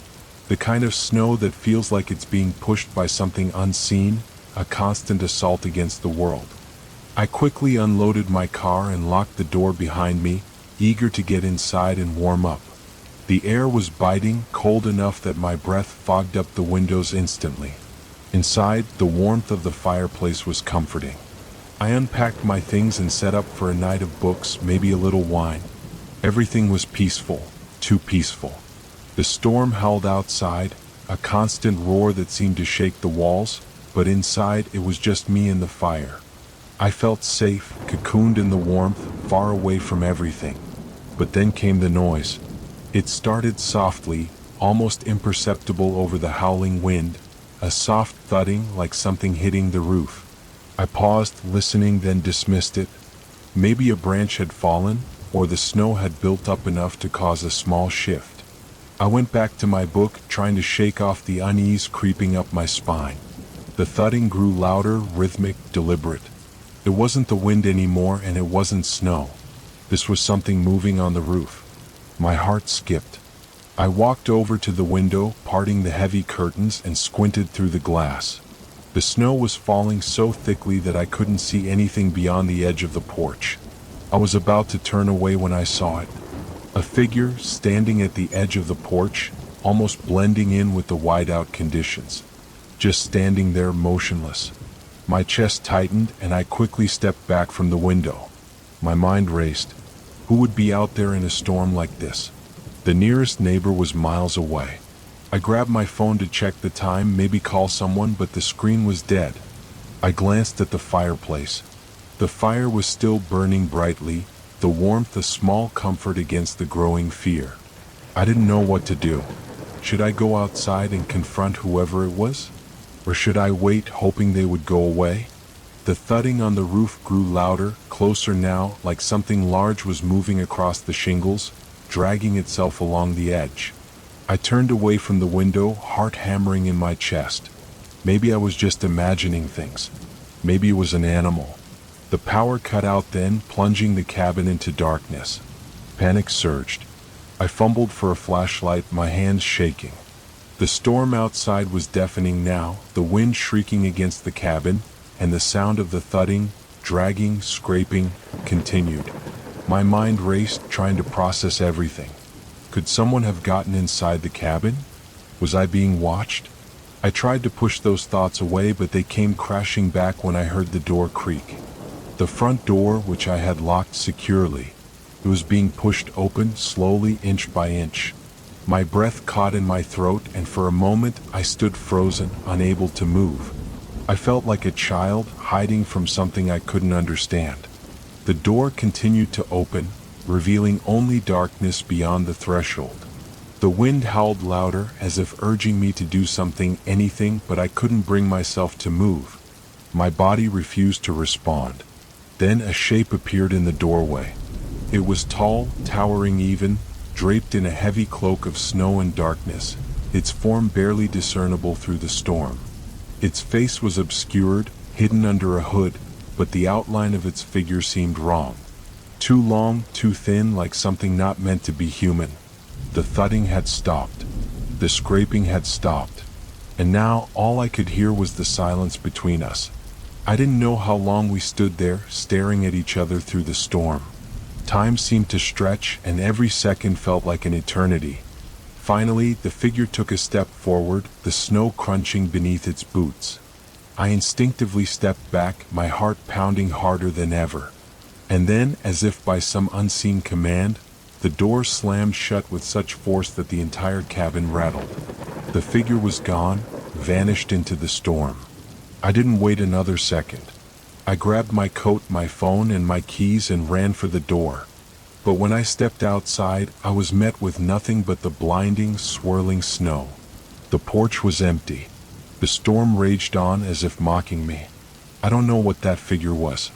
The kind of snow that feels like it's being pushed by something unseen, a constant assault against the world. I quickly unloaded my car and locked the door behind me, eager to get inside and warm up. The air was biting, cold enough that my breath fogged up the windows instantly. Inside, the warmth of the fireplace was comforting. I unpacked my things and set up for a night of books, maybe a little wine. Everything was peaceful, too peaceful. The storm howled outside, a constant roar that seemed to shake the walls, but inside it was just me and the fire. I felt safe, cocooned in the warmth, far away from everything. But then came the noise. It started softly, almost imperceptible over the howling wind, a soft thudding like something hitting the roof. I paused, listening, then dismissed it. Maybe a branch had fallen, or the snow had built up enough to cause a small shift. I went back to my book, trying to shake off the unease creeping up my spine. The thudding grew louder, rhythmic, deliberate. It wasn't the wind anymore, and it wasn't snow. This was something moving on the roof. My heart skipped. I walked over to the window, parting the heavy curtains, and squinted through the glass. The snow was falling so thickly that I couldn't see anything beyond the edge of the porch. I was about to turn away when I saw it. A figure standing at the edge of the porch, almost blending in with the whiteout conditions. Just standing there motionless. My chest tightened and I quickly stepped back from the window. My mind raced. Who would be out there in a storm like this? The nearest neighbor was miles away. I grabbed my phone to check the time, maybe call someone, but the screen was dead. I glanced at the fireplace. The fire was still burning brightly, the warmth a small comfort against the growing fear. I didn't know what to do. Should I go outside and confront whoever it was? Or should I wait, hoping they would go away? The thudding on the roof grew louder, closer now, like something large was moving across the shingles, dragging itself along the edge. I turned away from the window, heart hammering in my chest. Maybe I was just imagining things. Maybe it was an animal. The power cut out then, plunging the cabin into darkness. Panic surged. I fumbled for a flashlight, my hands shaking. The storm outside was deafening now, the wind shrieking against the cabin, and the sound of the thudding, dragging, scraping, continued. My mind raced, trying to process everything. Could someone have gotten inside the cabin? Was I being watched? I tried to push those thoughts away, but they came crashing back when I heard the door creak. The front door, which I had locked securely, it was being pushed open, slowly, inch by inch. My breath caught in my throat, and for a moment I stood frozen, unable to move. I felt like a child, hiding from something I couldn't understand. The door continued to open, revealing only darkness beyond the threshold. The wind howled louder, as if urging me to do something, anything, but I couldn't bring myself to move. My body refused to respond. Then a shape appeared in the doorway. It was tall, towering even, draped in a heavy cloak of snow and darkness, its form barely discernible through the storm. Its face was obscured, hidden under a hood, but the outline of its figure seemed wrong. Too long, too thin, like something not meant to be human. The thudding had stopped. The scraping had stopped. And now all I could hear was the silence between us. I didn't know how long we stood there, staring at each other through the storm. Time seemed to stretch, and every second felt like an eternity. Finally, the figure took a step forward, the snow crunching beneath its boots. I instinctively stepped back, my heart pounding harder than ever. And then, as if by some unseen command, the door slammed shut with such force that the entire cabin rattled. The figure was gone, vanished into the storm. I didn't wait another second. I grabbed my coat, my phone, and my keys and ran for the door. But when I stepped outside, I was met with nothing but the blinding, swirling snow. The porch was empty. The storm raged on as if mocking me. I don't know what that figure was.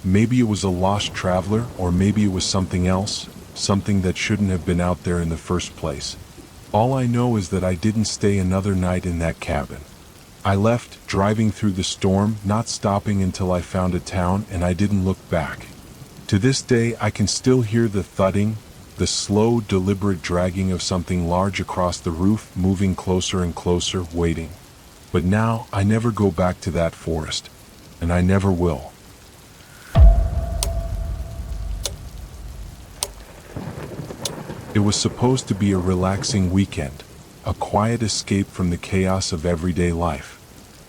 Maybe it was a lost traveler, or maybe it was something else, something that shouldn't have been out there in the first place. All I know is that I didn't stay another night in that cabin. I left, driving through the storm, not stopping until I found a town, and I didn't look back. To this day, I can still hear the thudding, the slow, deliberate dragging of something large across the roof, moving closer and closer, waiting. But now, I never go back to that forest. And I never will. It was supposed to be a relaxing weekend, a quiet escape from the chaos of everyday life.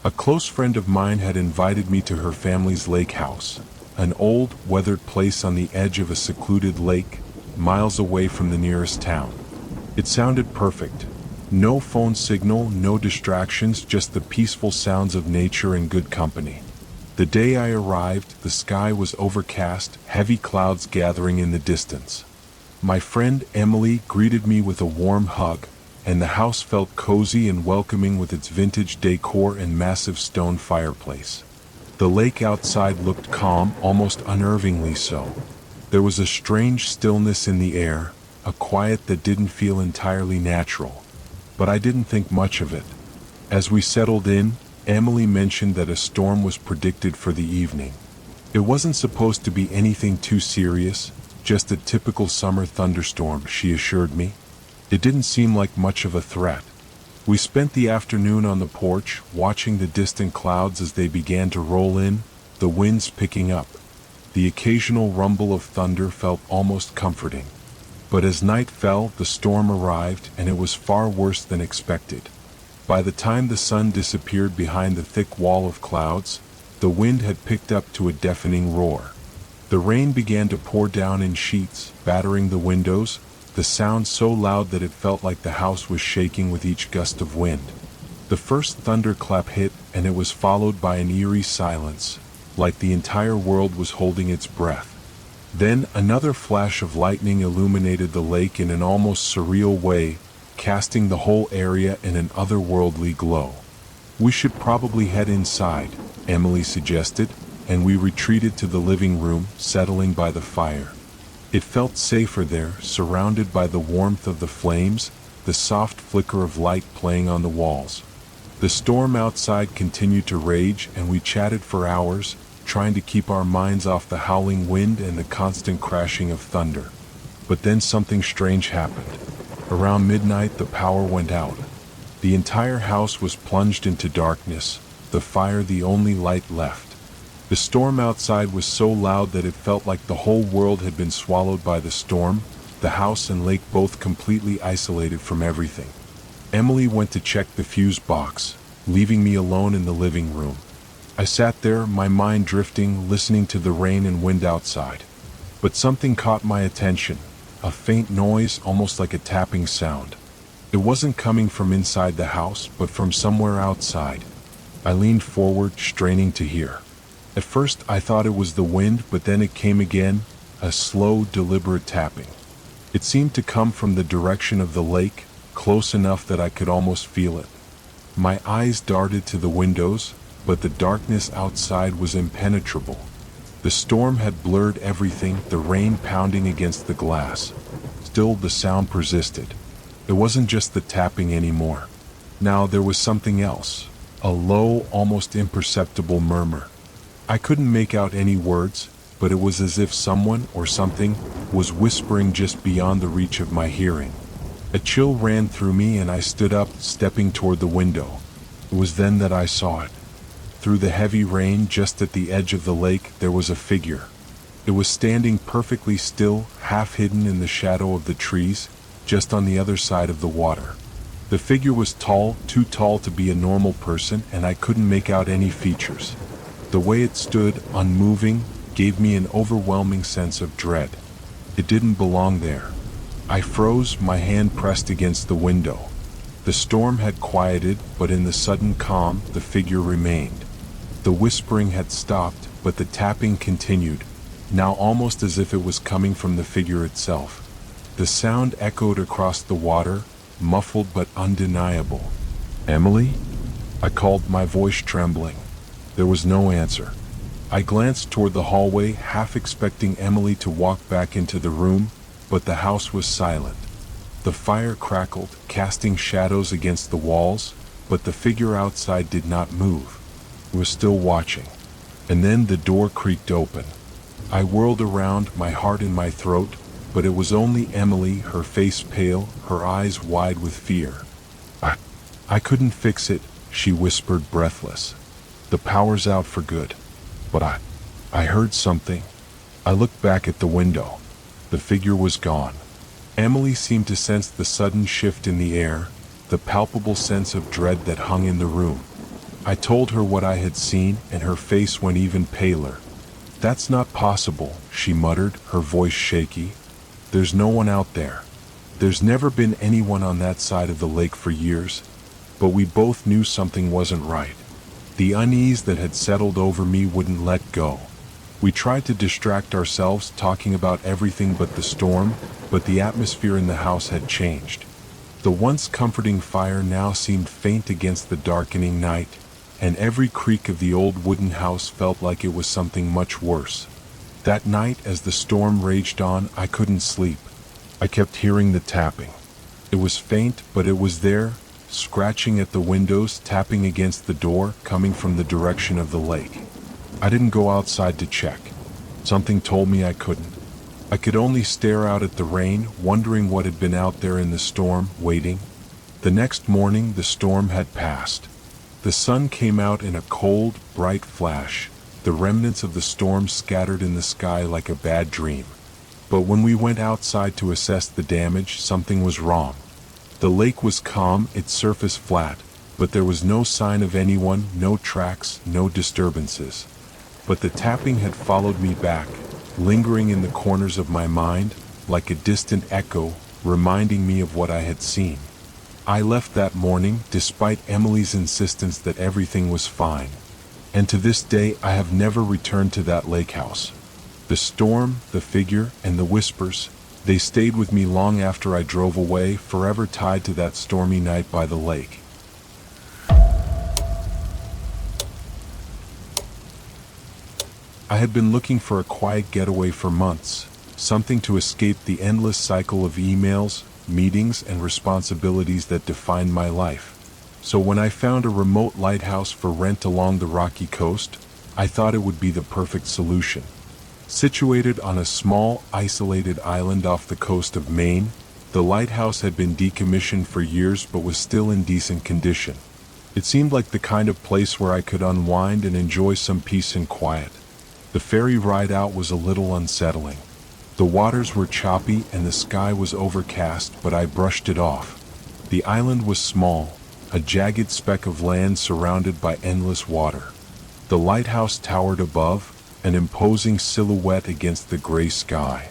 A close friend of mine had invited me to her family's lake house, an old, weathered place on the edge of a secluded lake, miles away from the nearest town. It sounded perfect. No phone signal, no distractions, just the peaceful sounds of nature and good company. The day I arrived, the sky was overcast, heavy clouds gathering in the distance. My friend Emily greeted me with a warm hug, and the house felt cozy and welcoming with its vintage decor and massive stone fireplace. The lake outside looked calm, almost unnervingly so. There was a strange stillness in the air, a quiet that didn't feel entirely natural. But I didn't think much of it. As we settled in, Emily mentioned that a storm was predicted for the evening. It wasn't supposed to be anything too serious, just a typical summer thunderstorm, she assured me. It didn't seem like much of a threat. We spent the afternoon on the porch, watching the distant clouds as they began to roll in, the winds picking up. The occasional rumble of thunder felt almost comforting. But as night fell, the storm arrived, and it was far worse than expected. By the time the sun disappeared behind the thick wall of clouds, The wind had picked up to a deafening roar. The rain began to pour down in sheets, battering the windows, the sound so loud that it felt like the house was shaking with each gust of wind. The first thunderclap hit, and it was followed by an eerie silence, like the entire world was holding its breath. Then another flash of lightning illuminated the lake in an almost surreal way, casting the whole area in an otherworldly glow. "We should probably head inside," Emily suggested, and we retreated to the living room, settling by the fire. It felt safer there, surrounded by the warmth of the flames, the soft flicker of light playing on the walls. The storm outside continued to rage, and we chatted for hours, trying to keep our minds off the howling wind and the constant crashing of thunder. But then something strange happened. Around midnight, the power went out. The entire house was plunged into darkness, the fire the only light left. The storm outside was so loud that it felt like the whole world had been swallowed by the storm, the house and lake both completely isolated from everything. Emily went to check the fuse box, leaving me alone in the living room. I sat there, my mind drifting, listening to the rain and wind outside. But something caught my attention, a faint noise, almost like a tapping sound. It wasn't coming from inside the house, but from somewhere outside. I leaned forward, straining to hear. At first I thought it was the wind, but then it came again, a slow, deliberate tapping. It seemed to come from the direction of the lake, close enough that I could almost feel it. My eyes darted to the windows, but the darkness outside was impenetrable. The storm had blurred everything, the rain pounding against the glass. Still, the sound persisted. It wasn't just the tapping anymore. Now there was something else, a low, almost imperceptible murmur. I couldn't make out any words, but it was as if someone or something was whispering just beyond the reach of my hearing. A chill ran through me and I stood up, stepping toward the window. It was then that I saw it. Through the heavy rain, just at the edge of the lake, there was a figure. It was standing perfectly still, half hidden in the shadow of the trees, just on the other side of the water. The figure was tall, too tall to be a normal person, and I couldn't make out any features. The way it stood, unmoving, gave me an overwhelming sense of dread. It didn't belong there. I froze, my hand pressed against the window. The storm had quieted, but in the sudden calm, the figure remained. The whispering had stopped, but the tapping continued, now almost as if it was coming from the figure itself. The sound echoed across the water, muffled but undeniable. "Emily?" I called, my voice trembling. There was no answer. I glanced toward the hallway, half expecting Emily to walk back into the room, but the house was silent. The fire crackled, casting shadows against the walls, but the figure outside did not move. It was still watching. And then the door creaked open. I whirled around, my heart in my throat, but it was only Emily, her face pale, her eyes wide with fear. I couldn't fix it," she whispered, breathless. "The power's out for good. But I heard something." I looked back at the window. The figure was gone. Emily seemed to sense the sudden shift in the air, the palpable sense of dread that hung in the room. I told her what I had seen, and her face went even paler. "That's not possible," she muttered, her voice shaky. "There's no one out there. There's never been anyone on that side of the lake for years." But we both knew something wasn't right. The unease that had settled over me wouldn't let go. We tried to distract ourselves, talking about everything but the storm, but the atmosphere in the house had changed. The once comforting fire now seemed faint against the darkening night, and every creak of the old wooden house felt like it was something much worse. That night, as the storm raged on, I couldn't sleep. I kept hearing the tapping. It was faint, but it was there, scratching at the windows, tapping against the door, coming from the direction of the lake. I didn't go outside to check. Something told me I couldn't. I could only stare out at the rain, wondering what had been out there in the storm, waiting. The next morning, the storm had passed. The sun came out in a cold, bright flash, the remnants of the storm scattered in the sky like a bad dream. But when we went outside to assess the damage, something was wrong. The lake was calm, its surface flat, but there was no sign of anyone, no tracks, no disturbances. but the tapping had followed me back, lingering in the corners of my mind, like a distant echo, reminding me of what I had seen. I left that morning, despite Emily's insistence that everything was fine. And to this day, I have never returned to that lake house. The storm, the figure, and the whispers, they stayed with me long after I drove away, forever tied to that stormy night by the lake. I had been looking for a quiet getaway for months, something to escape the endless cycle of emails, meetings, and responsibilities that defined my life. So when I found a remote lighthouse for rent along the rocky coast, I thought it would be the perfect solution. Situated on a small, isolated island off the coast of Maine, the lighthouse had been decommissioned for years but was still in decent condition. It seemed like the kind of place where I could unwind and enjoy some peace and quiet. The ferry ride out was a little unsettling. The waters were choppy and the sky was overcast, but I brushed it off. The island was small, a jagged speck of land surrounded by endless water. The lighthouse towered above, an imposing silhouette against the gray sky.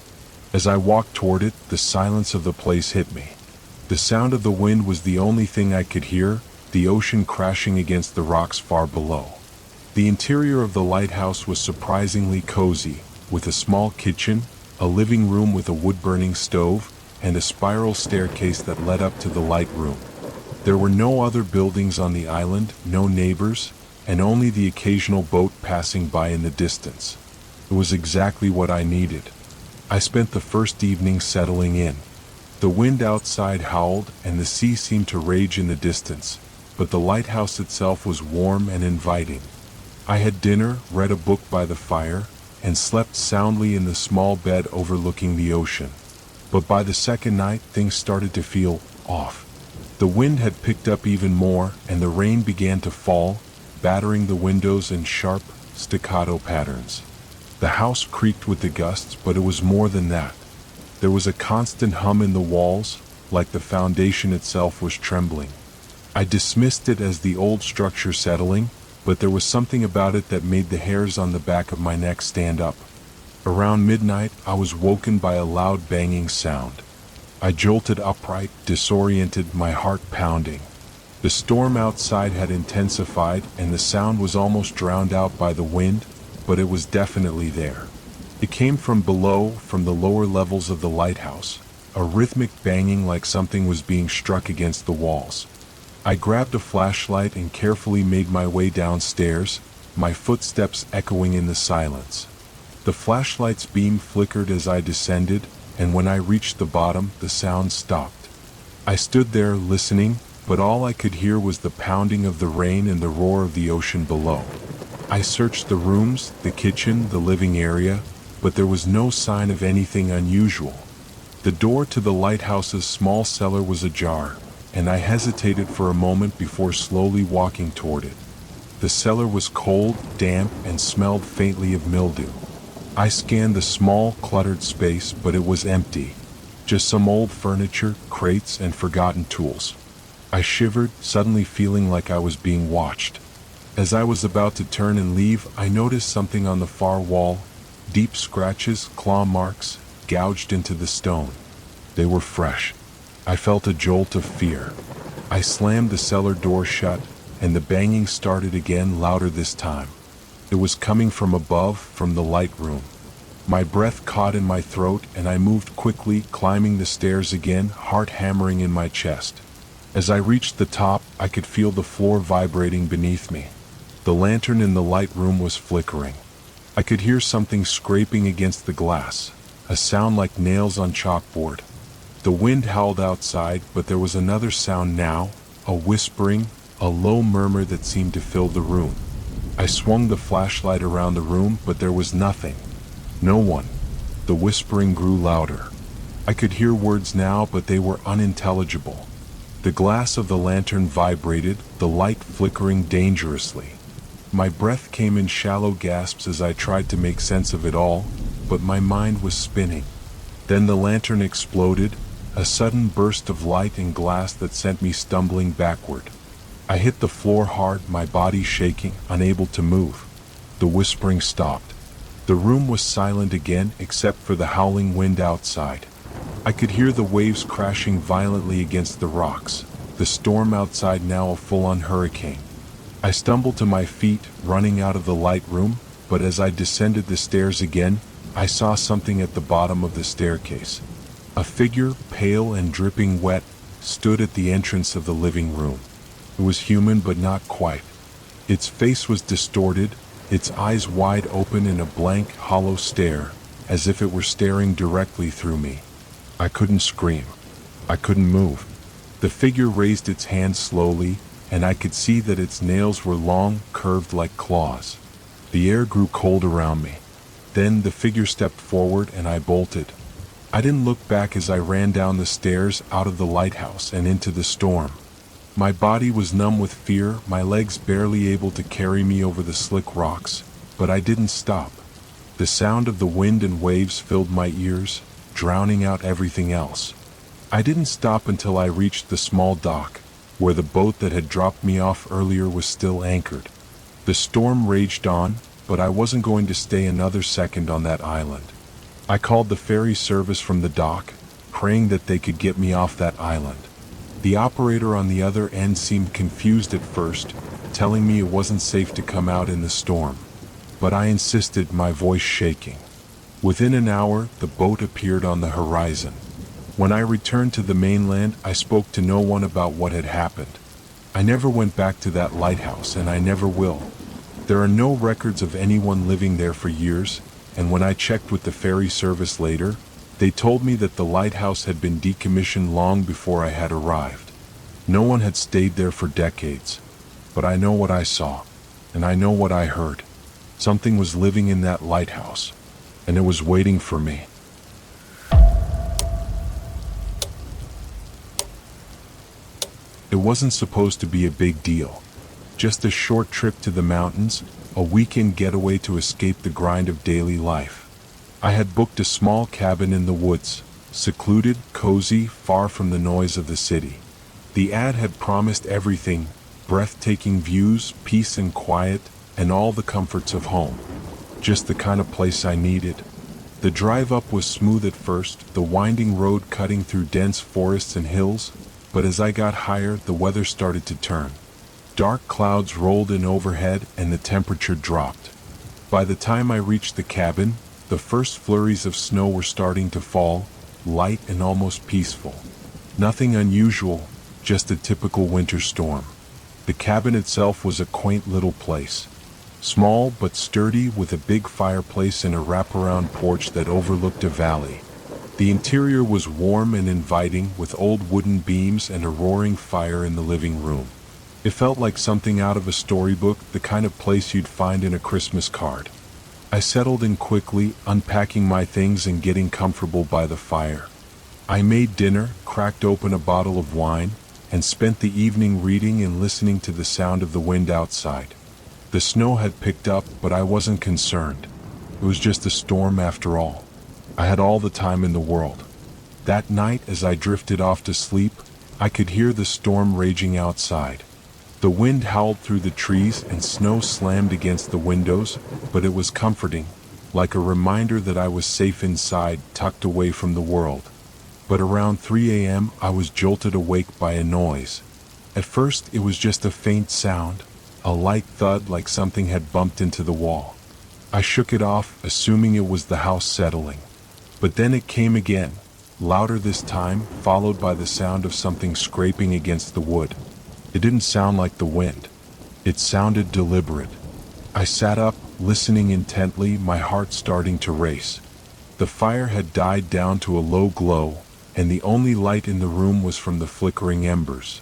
As I walked toward it, the silence of the place hit me. The sound of the wind was the only thing I could hear, the ocean crashing against the rocks far below. The interior of the lighthouse was surprisingly cozy, with a small kitchen, a living room with a wood-burning stove, and a spiral staircase that led up to the light room. There were no other buildings on the island, no neighbors, and only the occasional boat passing by in the distance. It was exactly what I needed. I spent the first evening settling in. The wind outside howled, and the sea seemed to rage in the distance, but the lighthouse itself was warm and inviting. I had dinner, read a book by the fire, and slept soundly in the small bed overlooking the ocean. But by the second night, things started to feel off. The wind had picked up even more, and the rain began to fall, battering the windows in sharp, staccato patterns. The house creaked with the gusts, but it was more than that. There was a constant hum in the walls, like the foundation itself was trembling. I dismissed it as the old structure settling, but there was something about it that made the hairs on the back of my neck stand up. Around midnight, I was woken by a loud banging sound. I jolted upright, disoriented, my heart pounding. The storm outside had intensified, and the sound was almost drowned out by the wind, but it was definitely there. It came from below, from the lower levels of the lighthouse, a rhythmic banging like something was being struck against the walls. I grabbed a flashlight and carefully made my way downstairs, my footsteps echoing in the silence. The flashlight's beam flickered as I descended, and when I reached the bottom, the sound stopped. I stood there listening, but all I could hear was the pounding of the rain and the roar of the ocean below. I searched the rooms, the kitchen, the living area, but there was no sign of anything unusual. The door to the lighthouse's small cellar was ajar, and I hesitated for a moment before slowly walking toward it. The cellar was cold, damp, and smelled faintly of mildew. I scanned the small, cluttered space, but it was empty. Just some old furniture, crates, and forgotten tools. I shivered, suddenly feeling like I was being watched. As I was about to turn and leave, I noticed something on the far wall. Deep scratches, claw marks, gouged into the stone. They were fresh. I felt a jolt of fear. I slammed the cellar door shut, and the banging started again, louder this time. It was coming from above, from the light room. My breath caught in my throat, and I moved quickly, climbing the stairs again, heart hammering in my chest. As I reached the top, I could feel the floor vibrating beneath me. The lantern in the light room was flickering. I could hear something scraping against the glass, a sound like nails on chalkboard. The wind howled outside, but there was another sound now, a whispering, a low murmur that seemed to fill the room. I swung the flashlight around the room, but there was nothing. No one. The whispering grew louder. I could hear words now, but they were unintelligible. The glass of the lantern vibrated, the light flickering dangerously. My breath came in shallow gasps as I tried to make sense of it all, but my mind was spinning. Then the lantern exploded, a sudden burst of light and glass that sent me stumbling backward. I hit the floor hard, my body shaking, unable to move. The whispering stopped. The room was silent again except for the howling wind outside. I could hear the waves crashing violently against the rocks, the storm outside now a full-on hurricane. I stumbled to my feet, running out of the light room, but as I descended the stairs again, I saw something at the bottom of the staircase. A figure, pale and dripping wet, stood at the entrance of the living room. It was human but not quite. Its face was distorted, its eyes wide open in a blank, hollow stare, as if it were staring directly through me. I couldn't scream. I couldn't move. The figure raised its hand slowly, and I could see that its nails were long, curved like claws. The air grew cold around me. Then the figure stepped forward and I bolted. I didn't look back as I ran down the stairs out of the lighthouse and into the storm. My body was numb with fear, my legs barely able to carry me over the slick rocks, but I didn't stop. The sound of the wind and waves filled my ears, drowning out everything else. I didn't stop until I reached the small dock, where the boat that had dropped me off earlier was still anchored. The storm raged on, but I wasn't going to stay another second on that island. I called the ferry service from the dock, praying that they could get me off that island. The operator on the other end seemed confused at first, telling me it wasn't safe to come out in the storm. But I insisted, my voice shaking. Within an hour, the boat appeared on the horizon. When I returned to the mainland, I spoke to no one about what had happened. I never went back to that lighthouse, and I never will. There are no records of anyone living there for years, and when I checked with the ferry service later, they told me that the lighthouse had been decommissioned long before I had arrived. No one had stayed there for decades. But I know what I saw, and I know what I heard. Something was living in that lighthouse, and it was waiting for me. It wasn't supposed to be a big deal. Just a short trip to the mountains, a weekend getaway to escape the grind of daily life. I had booked a small cabin in the woods, secluded, cozy, far from the noise of the city. The ad had promised everything: breathtaking views, peace and quiet, and all the comforts of home. Just the kind of place I needed. The drive up was smooth at first, the winding road cutting through dense forests and hills, but as I got higher, the weather started to turn. Dark clouds rolled in overhead and the temperature dropped. By the time I reached the cabin, the first flurries of snow were starting to fall, light and almost peaceful. Nothing unusual, just a typical winter storm. The cabin itself was a quaint little place. Small but sturdy, with a big fireplace and a wraparound porch that overlooked a valley. The interior was warm and inviting, with old wooden beams and a roaring fire in the living room. It felt like something out of a storybook, the kind of place you'd find in a Christmas card. I settled in quickly, unpacking my things and getting comfortable by the fire. I made dinner, cracked open a bottle of wine, and spent the evening reading and listening to the sound of the wind outside. The snow had picked up, but I wasn't concerned. It was just a storm after all. I had all the time in the world. That night, as I drifted off to sleep, I could hear the storm raging outside. The wind howled through the trees and snow slammed against the windows, but it was comforting, like a reminder that I was safe inside, tucked away from the world. But around 3 a.m., I was jolted awake by a noise. At first, it was just a faint sound, a light thud like something had bumped into the wall. I shook it off, assuming it was the house settling. But then it came again, louder this time, followed by the sound of something scraping against the wood. It didn't sound like the wind. It sounded deliberate. I sat up, listening intently, my heart starting to race. The fire had died down to a low glow, and the only light in the room was from the flickering embers.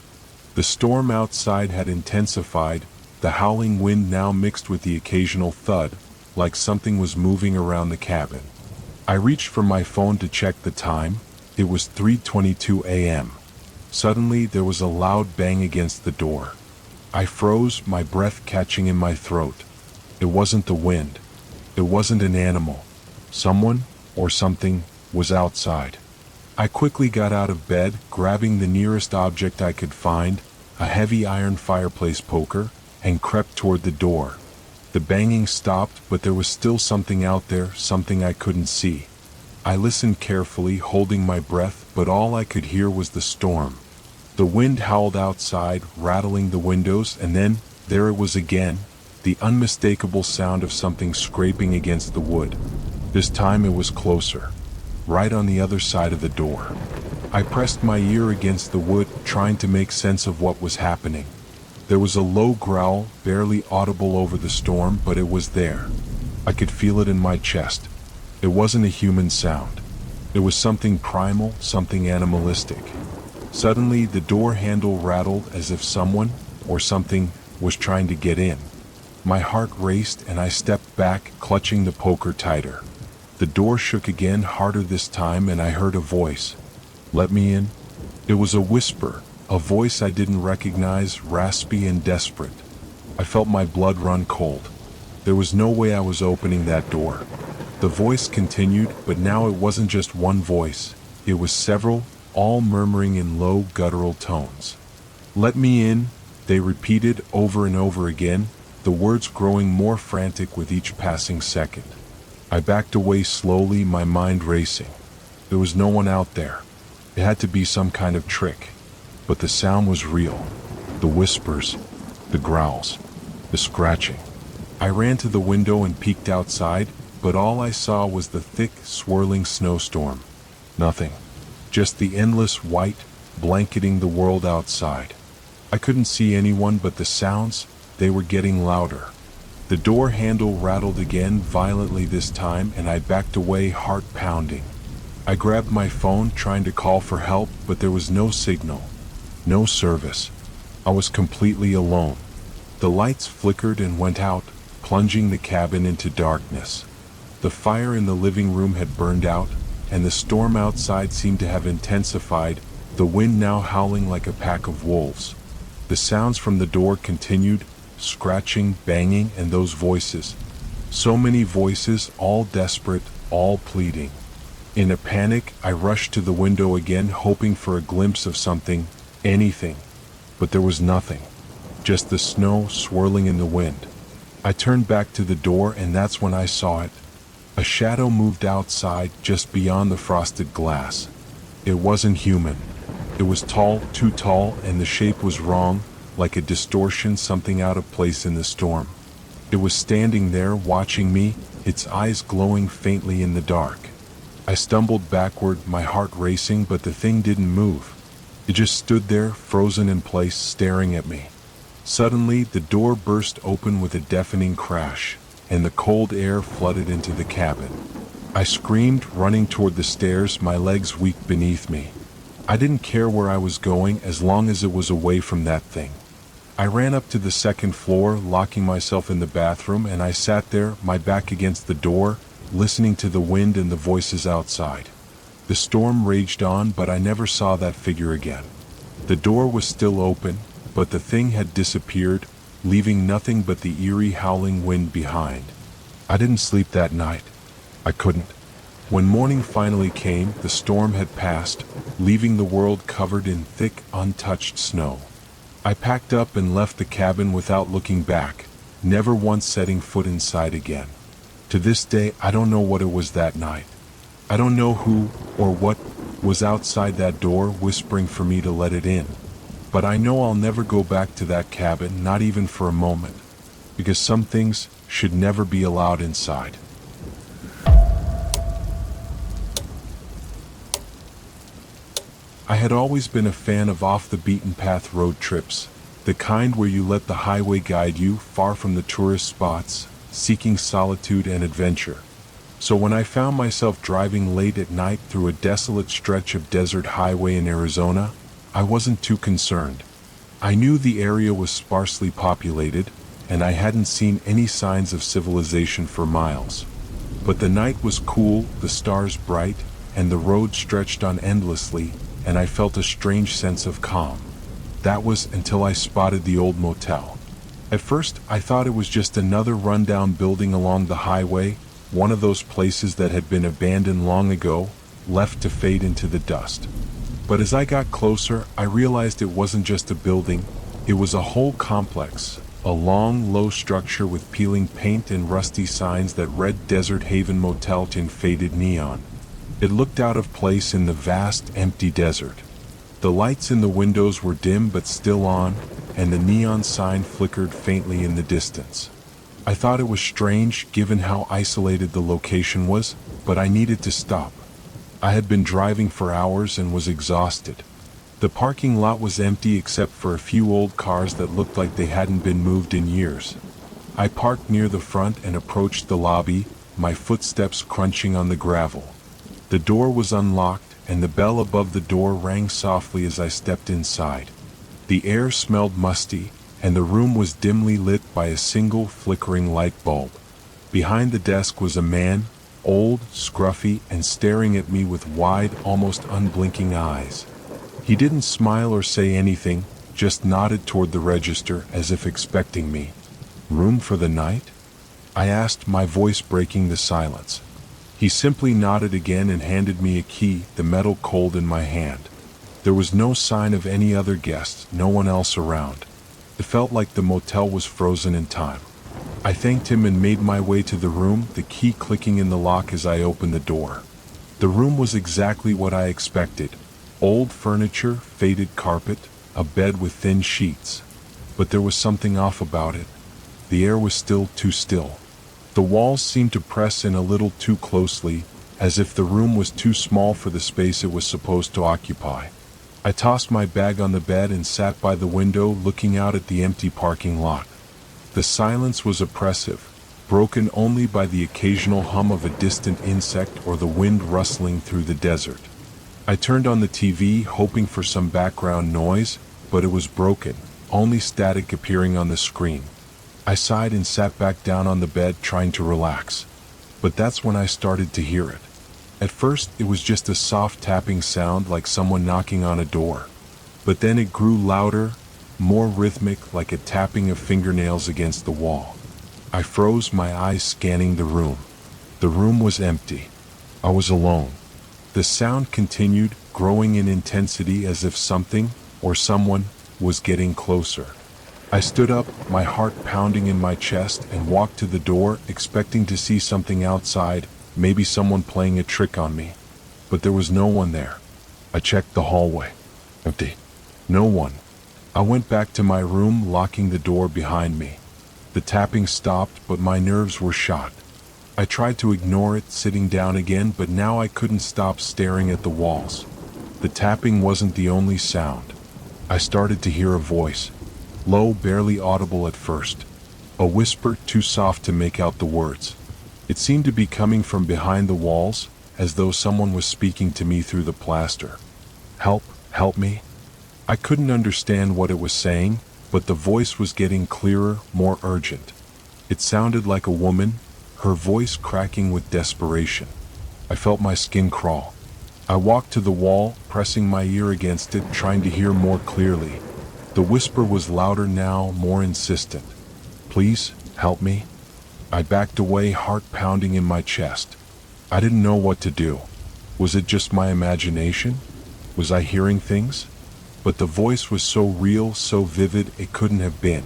The storm outside had intensified, the howling wind now mixed with the occasional thud, like something was moving around the cabin. I reached for my phone to check the time. It was 3:22 a.m. Suddenly, there was a loud bang against the door. I froze, my breath catching in my throat. It wasn't the wind. It wasn't an animal. Someone, or something, was outside. I quickly got out of bed, grabbing the nearest object I could find, a heavy iron fireplace poker, and crept toward the door. The banging stopped, but there was still something out there, something I couldn't see. I listened carefully, holding my breath, but all I could hear was the storm. The wind howled outside, rattling the windows, and then, there it was again, the unmistakable sound of something scraping against the wood. This time it was closer, right on the other side of the door. I pressed my ear against the wood, trying to make sense of what was happening. There was a low growl, barely audible over the storm, but it was there. I could feel it in my chest. It wasn't a human sound. It was something primal, something animalistic. Suddenly, the door handle rattled as if someone, or something, was trying to get in. My heart raced and I stepped back, clutching the poker tighter. The door shook again, harder this time, and I heard a voice. "Let me in." It was a whisper, a voice I didn't recognize, raspy and desperate. I felt my blood run cold. There was no way I was opening that door. The voice continued, but now it wasn't just one voice. It was several, all murmuring in low, guttural tones. "Let me in," they repeated over and over again, the words growing more frantic with each passing second. I backed away slowly, my mind racing. There was no one out there. It had to be some kind of trick. But the sound was real. The whispers, the growls, the scratching. I ran to the window and peeked outside, but all I saw was the thick, swirling snowstorm. Nothing. Just the endless white, blanketing the world outside. I couldn't see anyone, but the sounds, they were getting louder. The door handle rattled again, violently this time, and I backed away, heart pounding. I grabbed my phone, trying to call for help, but there was no signal. No service. I was completely alone. The lights flickered and went out, plunging the cabin into darkness. The fire in the living room had burned out, and the storm outside seemed to have intensified, the wind now howling like a pack of wolves. The sounds from the door continued, scratching, banging, and those voices. So many voices, all desperate, all pleading. In a panic, I rushed to the window again, hoping for a glimpse of something, anything. But there was nothing. Just the snow swirling in the wind. I turned back to the door, and that's when I saw it. A shadow moved outside, just beyond the frosted glass. It wasn't human. It was tall, too tall, and the shape was wrong, like a distortion, something out of place in the storm. It was standing there, watching me, its eyes glowing faintly in the dark. I stumbled backward, my heart racing, but the thing didn't move. It just stood there, frozen in place, staring at me. Suddenly, the door burst open with a deafening crash, and the cold air flooded into the cabin. I screamed, running toward the stairs, my legs weak beneath me. I didn't care where I was going as long as it was away from that thing. I ran up to the second floor, locking myself in the bathroom, and I sat there, my back against the door, listening to the wind and the voices outside. The storm raged on, but I never saw that figure again. The door was still open, but the thing had disappeared, leaving nothing but the eerie howling wind behind. I didn't sleep that night. I couldn't. When morning finally came, the storm had passed, leaving the world covered in thick, untouched snow. I packed up and left the cabin without looking back, never once setting foot inside again. To this day, I don't know what it was that night. I don't know who or what was outside that door whispering for me to let it in. But I know I'll never go back to that cabin, not even for a moment, because some things should never be allowed inside. I had always been a fan of off-the-beaten-path road trips, the kind where you let the highway guide you far from the tourist spots, seeking solitude and adventure. So when I found myself driving late at night through a desolate stretch of desert highway in Arizona, I wasn't too concerned. I knew the area was sparsely populated, and I hadn't seen any signs of civilization for miles. But the night was cool, the stars bright, and the road stretched on endlessly, and I felt a strange sense of calm. That was until I spotted the old motel. At first, I thought it was just another rundown building along the highway, one of those places that had been abandoned long ago, left to fade into the dust. But as I got closer, I realized it wasn't just a building, it was a whole complex, A long, low structure with peeling paint and rusty signs that read Desert Haven Motel in faded neon. It looked out of place in the vast, empty desert. The lights in the windows were dim but still on, and the neon sign flickered faintly in the distance. I thought it was strange given how isolated the location was, but I needed to stop. I had been driving for hours and was exhausted. The parking lot was empty except for a few old cars that looked like they hadn't been moved in years. I parked near the front and approached the lobby, my footsteps crunching on the gravel. The door was unlocked, and the bell above the door rang softly as I stepped inside. The air smelled musty, and the room was dimly lit by a single flickering light bulb. Behind the desk was a man, old, scruffy, and staring at me with wide, almost unblinking eyes. He didn't smile or say anything, just nodded toward the register as if expecting me. "Room for the night?" I asked, my voice breaking the silence. He simply nodded again and handed me a key, the metal cold in my hand. There was no sign of any other guests, no one else around. It felt like the motel was frozen in time. I thanked him and made my way to the room, the key clicking in the lock as I opened the door. The room was exactly what I expected. Old furniture, faded carpet, a bed with thin sheets. But there was something off about it. The air was still too still. The walls seemed to press in a little too closely, as if the room was too small for the space it was supposed to occupy. I tossed my bag on the bed and sat by the window looking out at the empty parking lot. The silence was oppressive, broken only by the occasional hum of a distant insect or the wind rustling through the desert. I turned on the TV, hoping for some background noise, but it was broken, only static appearing on the screen. I sighed and sat back down on the bed, trying to relax. But that's when I started to hear it. At first, it was just a soft tapping sound like someone knocking on a door. But then it grew louder, more rhythmic, like a tapping of fingernails against the wall. I froze, my eyes scanning the room. The room was empty. I was alone. The sound continued, growing in intensity as if something, or someone, was getting closer. I stood up, my heart pounding in my chest, and walked to the door, expecting to see something outside, maybe someone playing a trick on me. But there was no one there. I checked the hallway. Empty. No one. I went back to my room, locking the door behind me. The tapping stopped, but my nerves were shot. I tried to ignore it, sitting down again, but now I couldn't stop staring at the walls. The tapping wasn't the only sound. I started to hear a voice. Low, barely audible at first. A whisper, too soft to make out the words. It seemed to be coming from behind the walls, as though someone was speaking to me through the plaster. "Help, help me." I couldn't understand what it was saying, but the voice was getting clearer, more urgent. It sounded like a woman, her voice cracking with desperation. I felt my skin crawl. I walked to the wall, pressing my ear against it, trying to hear more clearly. The whisper was louder now, more insistent. "Please, help me." I backed away, heart pounding in my chest. I didn't know what to do. Was it just my imagination? Was I hearing things? But the voice was so real, so vivid, it couldn't have been.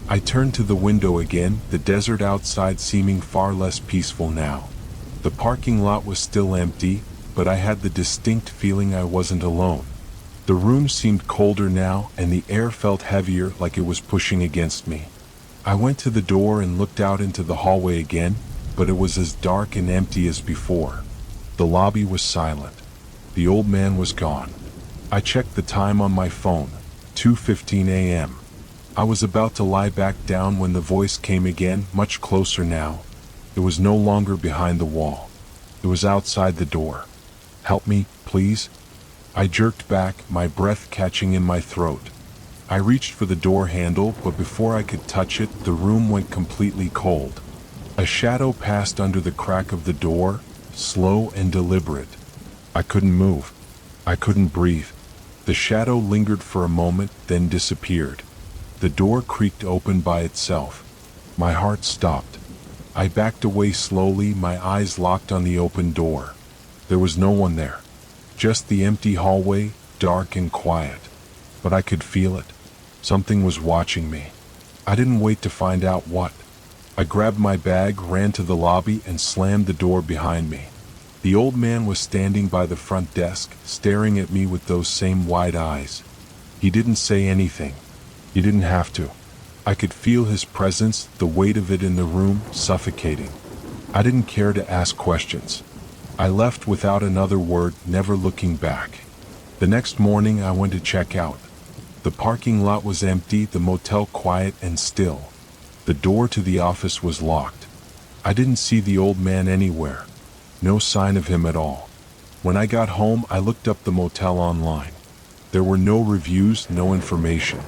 I turned to the window again, the desert outside seeming far less peaceful now. The parking lot was still empty, but I had the distinct feeling I wasn't alone. The room seemed colder now, and the air felt heavier, like it was pushing against me. I went to the door and looked out into the hallway again, but it was as dark and empty as before. The lobby was silent. The old man was gone. I checked the time on my phone, 2:15 a.m. I was about to lie back down when the voice came again, much closer now. It was no longer behind the wall. It was outside the door. "Help me, please." I jerked back, my breath catching in my throat. I reached for the door handle, but before I could touch it, the room went completely cold. A shadow passed under the crack of the door, slow and deliberate. I couldn't move. I couldn't breathe. The shadow lingered for a moment, then disappeared. The door creaked open by itself. My heart stopped. I backed away slowly, my eyes locked on the open door. There was no one there. Just the empty hallway, dark and quiet. But I could feel it. Something was watching me. I didn't wait to find out what. I grabbed my bag, ran to the lobby, and slammed the door behind me. The old man was standing by the front desk, staring at me with those same wide eyes. He didn't say anything. He didn't have to. I could feel his presence, the weight of it in the room, suffocating. I didn't care to ask questions. I left without another word, never looking back. The next morning I went to check out. The parking lot was empty, the motel quiet and still. The door to the office was locked. I didn't see the old man anywhere. No sign of him at all. When I got home, I looked up the motel online. There were no reviews, no information.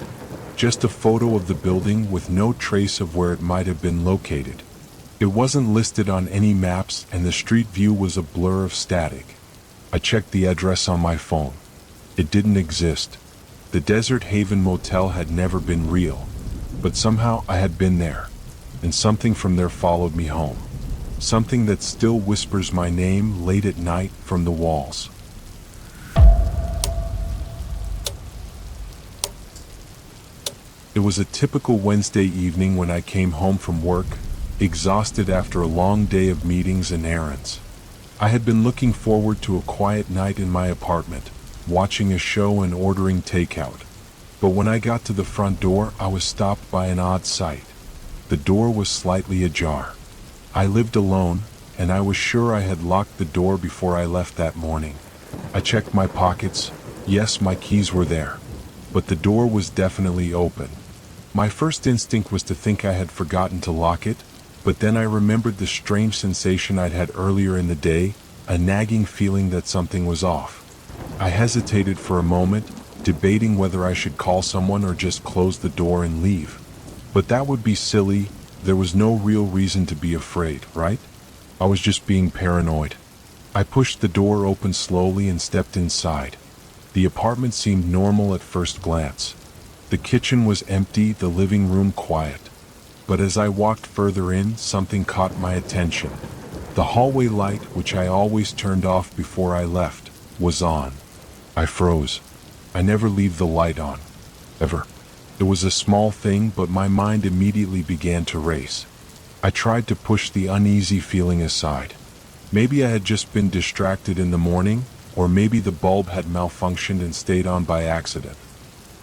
Just a photo of the building with no trace of where it might have been located. It wasn't listed on any maps, and the street view was a blur of static. I checked the address on my phone. It didn't exist. The Desert Haven Motel had never been real, but somehow I had been there, and something from there followed me home. Something that still whispers my name late at night from the walls. It was a typical Wednesday evening when I came home from work, exhausted after a long day of meetings and errands. I had been looking forward to a quiet night in my apartment, watching a show and ordering takeout. But when I got to the front door, I was stopped by an odd sight. The door was slightly ajar. I lived alone, and I was sure I had locked the door before I left that morning. I checked my pockets. Yes, my keys were there, but the door was definitely open. My first instinct was to think I had forgotten to lock it, but then I remembered the strange sensation I'd had earlier in the day, a nagging feeling that something was off. I hesitated for a moment, debating whether I should call someone or just close the door and leave. But that would be silly. There was no real reason to be afraid, right? I was just being paranoid. I pushed the door open slowly and stepped inside. The apartment seemed normal at first glance. The kitchen was empty, the living room quiet. But as I walked further in, something caught my attention. The hallway light, which I always turned off before I left, was on. I froze. I never leave the light on. Ever. It was a small thing, but my mind immediately began to race. I tried to push the uneasy feeling aside. Maybe I had just been distracted in the morning, or maybe the bulb had malfunctioned and stayed on by accident.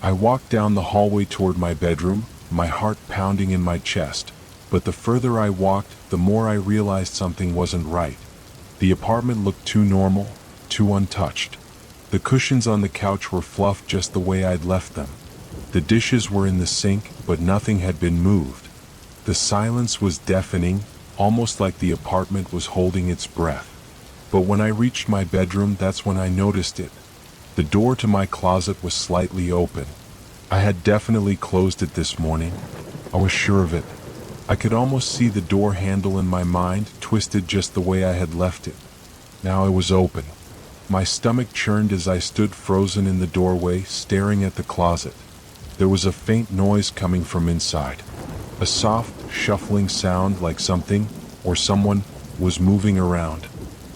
I walked down the hallway toward my bedroom, my heart pounding in my chest, but the further I walked, the more I realized something wasn't right. The apartment looked too normal, too untouched. The cushions on the couch were fluffed just the way I'd left them. The dishes were in the sink, but nothing had been moved. The silence was deafening, almost like the apartment was holding its breath. But when I reached my bedroom, that's when I noticed it. The door to my closet was slightly open. I had definitely closed it this morning. I was sure of it. I could almost see the door handle in my mind, twisted just the way I had left it. Now it was open. My stomach churned as I stood frozen in the doorway, staring at the closet. There was a faint noise coming from inside. A soft, shuffling sound like something, or someone, was moving around.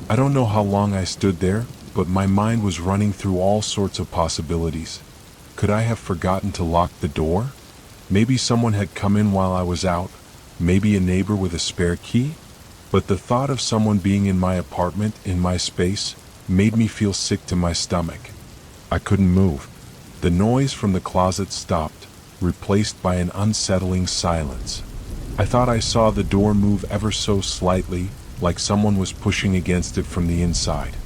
I don't know how long I stood there, but my mind was running through all sorts of possibilities. Could I have forgotten to lock the door? Maybe someone had come in while I was out, maybe a neighbor with a spare key? But the thought of someone being in my apartment, in my space, made me feel sick to my stomach. I couldn't move. The noise from the closet stopped, replaced by an unsettling silence. I thought I saw the door move ever so slightly, like someone was pushing against it from the inside.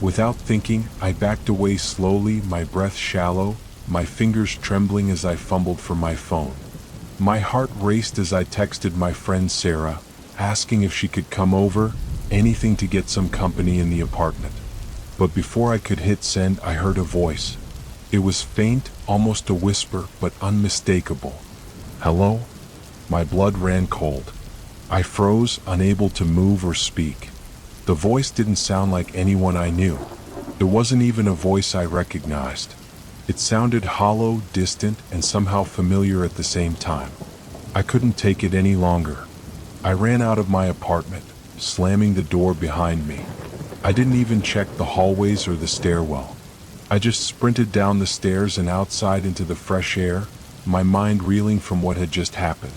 Without thinking, I backed away slowly, my breath shallow, my fingers trembling as I fumbled for my phone. My heart raced as I texted my friend Sarah, asking if she could come over, anything to get some company in the apartment. But before I could hit send, I heard a voice. It was faint, almost a whisper, but unmistakable. Hello? My blood ran cold. I froze, unable to move or speak. The voice didn't sound like anyone I knew. It wasn't even a voice I recognized. It sounded hollow, distant, and somehow familiar at the same time. I couldn't take it any longer. I ran out of my apartment, slamming the door behind me. I didn't even check the hallways or the stairwell. I just sprinted down the stairs and outside into the fresh air, my mind reeling from what had just happened.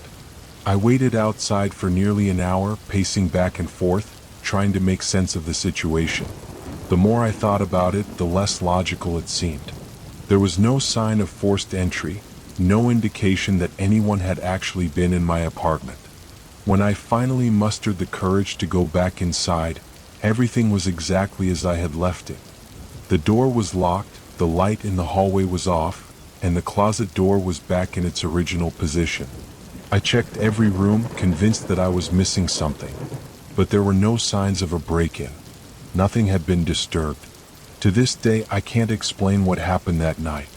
I waited outside for nearly an hour, pacing back and forth, trying to make sense of the situation. The more I thought about it, the less logical it seemed. There was no sign of forced entry, no indication that anyone had actually been in my apartment. When I finally mustered the courage to go back inside, everything was exactly as I had left it. The door was locked, the light in the hallway was off, and the closet door was back in its original position. I checked every room, convinced that I was missing something, but there were no signs of a break-in. Nothing had been disturbed. To this day, I can't explain what happened that night.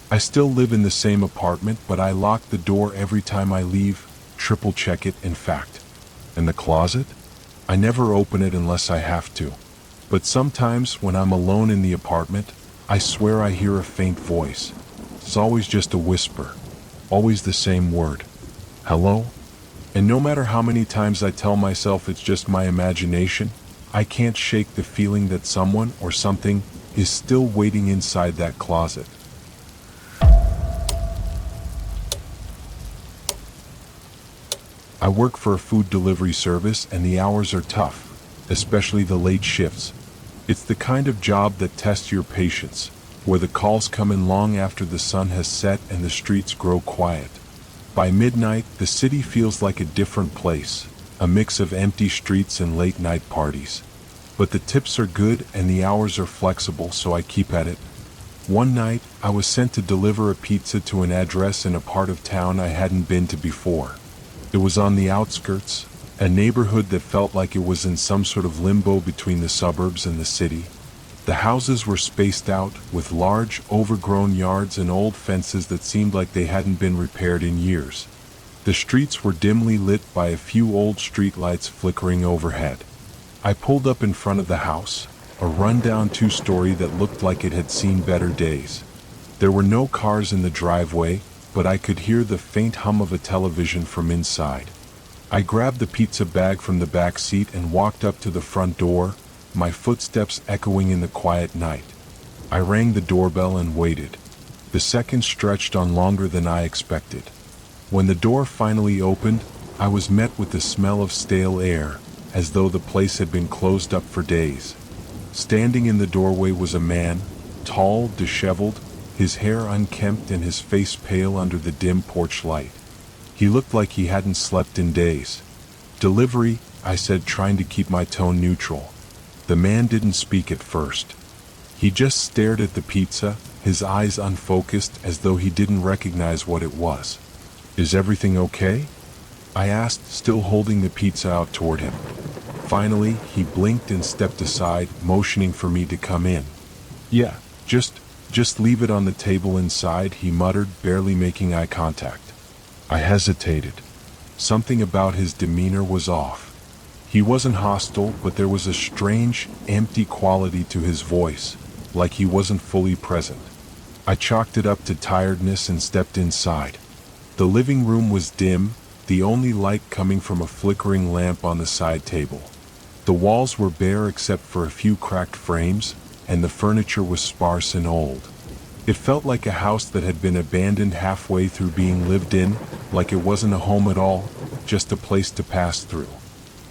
I still live in the same apartment, but I lock the door every time I leave, triple check it in fact. And the closet? I never open it unless I have to. But sometimes when I'm alone in the apartment, I swear I hear a faint voice. It's always just a whisper. Always the same word. Hello? And no matter how many times I tell myself it's just my imagination, I can't shake the feeling that someone or something is still waiting inside that closet. I work for a food delivery service and the hours are tough, especially the late shifts. It's the kind of job that tests your patience, where the calls come in long after the sun has set and the streets grow quiet. By midnight, the city feels like a different place, a mix of empty streets and late-night parties. But the tips are good and the hours are flexible, so I keep at it. One night, I was sent to deliver a pizza to an address in a part of town I hadn't been to before. It was on the outskirts, a neighborhood that felt like it was in some sort of limbo between the suburbs and the city. The houses were spaced out, with large, overgrown yards and old fences that seemed like they hadn't been repaired in years. The streets were dimly lit by a few old streetlights flickering overhead. I pulled up in front of the house, a rundown two-story that looked like it had seen better days. There were no cars in the driveway, but I could hear the faint hum of a television from inside. I grabbed the pizza bag from the back seat and walked up to the front door, my footsteps echoing in the quiet night. I rang the doorbell and waited. The seconds stretched on longer than I expected. When the door finally opened, I was met with the smell of stale air, as though the place had been closed up for days. Standing in the doorway was a man, tall, disheveled, his hair unkempt and his face pale under the dim porch light. He looked like he hadn't slept in days. "Delivery," I said, trying to keep my tone neutral. The man didn't speak at first. He just stared at the pizza, his eyes unfocused as though he didn't recognize what it was. "Is everything okay?" I asked, still holding the pizza out toward him. Finally, he blinked and stepped aside, motioning for me to come in. "Yeah, just leave it on the table inside," he muttered, barely making eye contact. I hesitated. Something about his demeanor was off. He wasn't hostile, but there was a strange, empty quality to his voice, like he wasn't fully present. I chalked it up to tiredness and stepped inside. The living room was dim, the only light coming from a flickering lamp on the side table. The walls were bare except for a few cracked frames, and the furniture was sparse and old. It felt like a house that had been abandoned halfway through being lived in, like it wasn't a home at all, just a place to pass through.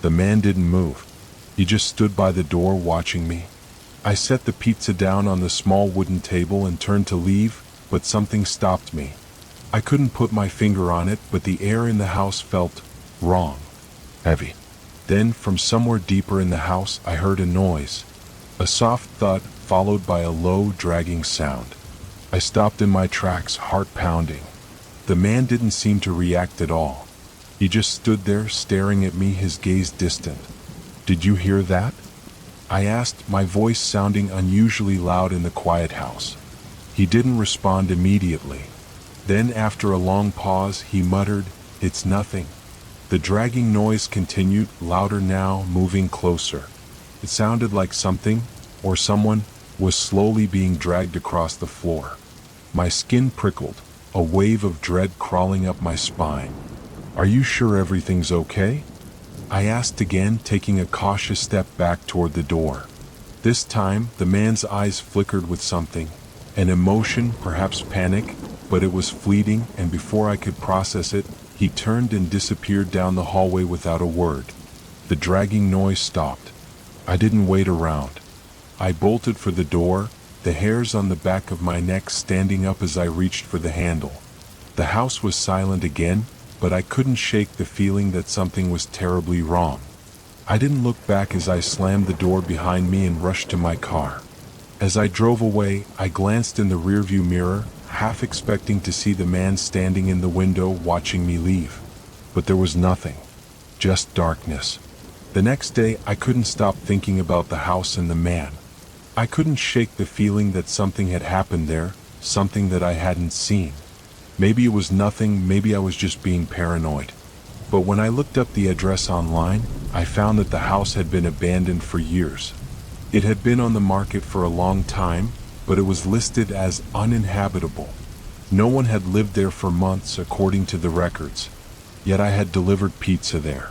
The man didn't move. He just stood by the door watching me. I set the pizza down on the small wooden table and turned to leave, but something stopped me. I couldn't put my finger on it, but the air in the house felt wrong, heavy. Then, from somewhere deeper in the house, I heard a noise. A soft thud, followed by a low, dragging sound. I stopped in my tracks, heart pounding. The man didn't seem to react at all. He just stood there, staring at me, his gaze distant. "Did you hear that?" I asked, my voice sounding unusually loud in the quiet house. He didn't respond immediately. Then, after a long pause, he muttered, "It's nothing." The dragging noise continued, louder now, moving closer. It sounded like something, or someone, was slowly being dragged across the floor. My skin prickled, a wave of dread crawling up my spine. "Are you sure everything's okay?" I asked again, taking a cautious step back toward the door. This time, the man's eyes flickered with something, an emotion, perhaps panic, but it was fleeting, and before I could process it, he turned and disappeared down the hallway without a word. The dragging noise stopped. I didn't wait around. I bolted for the door, the hairs on the back of my neck standing up as I reached for the handle. The house was silent again, but I couldn't shake the feeling that something was terribly wrong. I didn't look back as I slammed the door behind me and rushed to my car. As I drove away, I glanced in the rearview mirror, half expecting to see the man standing in the window watching me leave. But there was nothing. Just darkness. The next day, I couldn't stop thinking about the house and the man. I couldn't shake the feeling that something had happened there, something that I hadn't seen. Maybe it was nothing, maybe I was just being paranoid. But when I looked up the address online, I found that the house had been abandoned for years. It had been on the market for a long time, but it was listed as uninhabitable. No one had lived there for months according to the records. Yet I had delivered pizza there.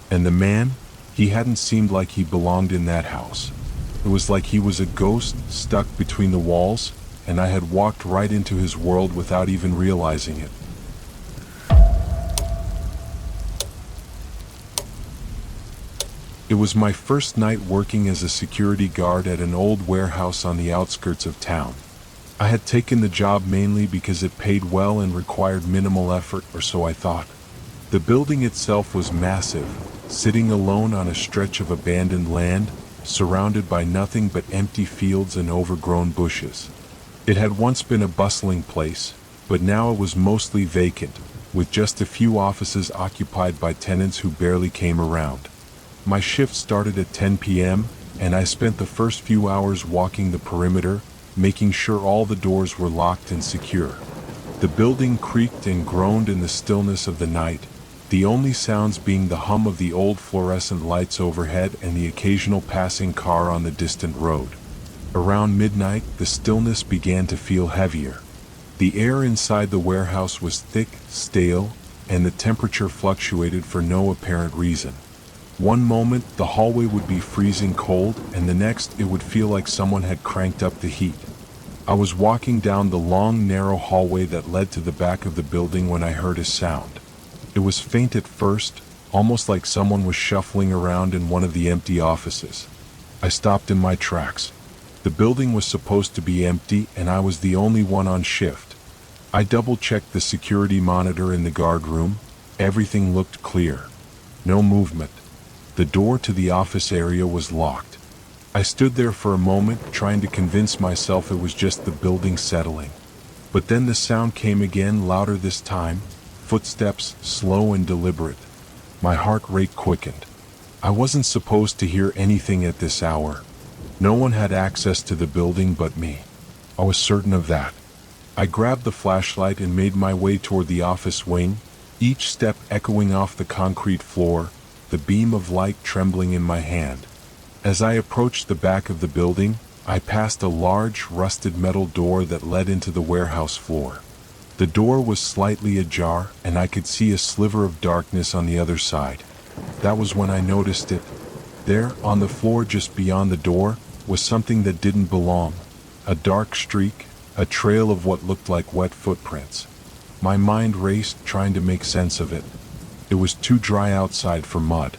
And the man, he hadn't seemed like he belonged in that house. It was like he was a ghost stuck between the walls, and I had walked right into his world without even realizing it. It was my first night working as a security guard at an old warehouse on the outskirts of town. I had taken the job mainly because it paid well and required minimal effort, or so I thought. The building itself was massive, sitting alone on a stretch of abandoned land, surrounded by nothing but empty fields and overgrown bushes. It had once been a bustling place, but now it was mostly vacant, with just a few offices occupied by tenants who barely came around. My shift started at 10 p.m., and I spent the first few hours walking the perimeter, making sure all the doors were locked and secure. The building creaked and groaned in the stillness of the night, the only sounds being the hum of the old fluorescent lights overhead and the occasional passing car on the distant road. Around midnight, the stillness began to feel heavier. The air inside the warehouse was thick, stale, and the temperature fluctuated for no apparent reason. One moment, the hallway would be freezing cold, and the next, it would feel like someone had cranked up the heat. I was walking down the long, narrow hallway that led to the back of the building when I heard a sound. It was faint at first, almost like someone was shuffling around in one of the empty offices. I stopped in my tracks. The building was supposed to be empty, and I was the only one on shift. I double-checked the security monitor in the guard room. Everything looked clear. No movement. The door to the office area was locked. I stood there for a moment, trying to convince myself it was just the building settling. But then the sound came again, louder this time, footsteps, slow and deliberate. My heart rate quickened. I wasn't supposed to hear anything at this hour. No one had access to the building but me. I was certain of that. I grabbed the flashlight and made my way toward the office wing, each step echoing off the concrete floor, the beam of light trembling in my hand. As I approached the back of the building, I passed a large, rusted metal door that led into the warehouse floor. The door was slightly ajar, and I could see a sliver of darkness on the other side. That was when I noticed it. There, on the floor just beyond the door, was something that didn't belong. A dark streak, a trail of what looked like wet footprints. My mind raced, trying to make sense of it. It was too dry outside for mud.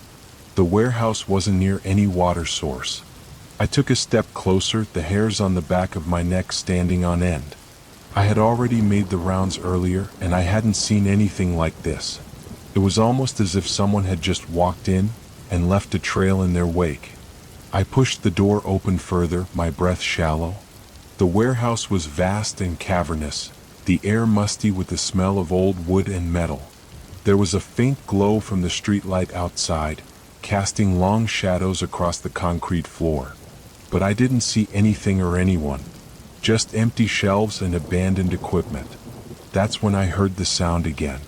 The warehouse wasn't near any water source. I took a step closer, the hairs on the back of my neck standing on end. I had already made the rounds earlier, and I hadn't seen anything like this. It was almost as if someone had just walked in and left a trail in their wake. I pushed the door open further, my breath shallow. The warehouse was vast and cavernous, the air musty with the smell of old wood and metal. There was a faint glow from the streetlight outside, casting long shadows across the concrete floor. But I didn't see anything or anyone, just empty shelves and abandoned equipment. That's when I heard the sound again.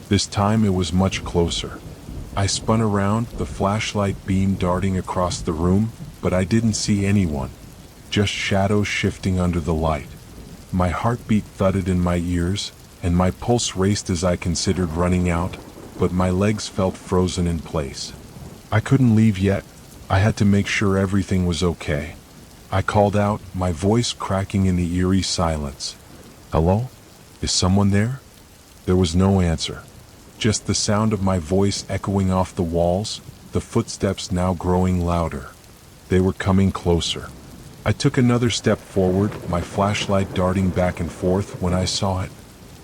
This time it was much closer. I spun around, the flashlight beam darting across the room, but I didn't see anyone, just shadows shifting under the light. My heartbeat thudded in my ears, and my pulse raced as I considered running out, but my legs felt frozen in place. I couldn't leave yet. I had to make sure everything was okay. I called out, my voice cracking in the eerie silence. "Hello?" Is someone there? There was no answer. Just the sound of my voice echoing off the walls, the footsteps now growing louder. They were coming closer. I took another step forward, my flashlight darting back and forth when I saw it.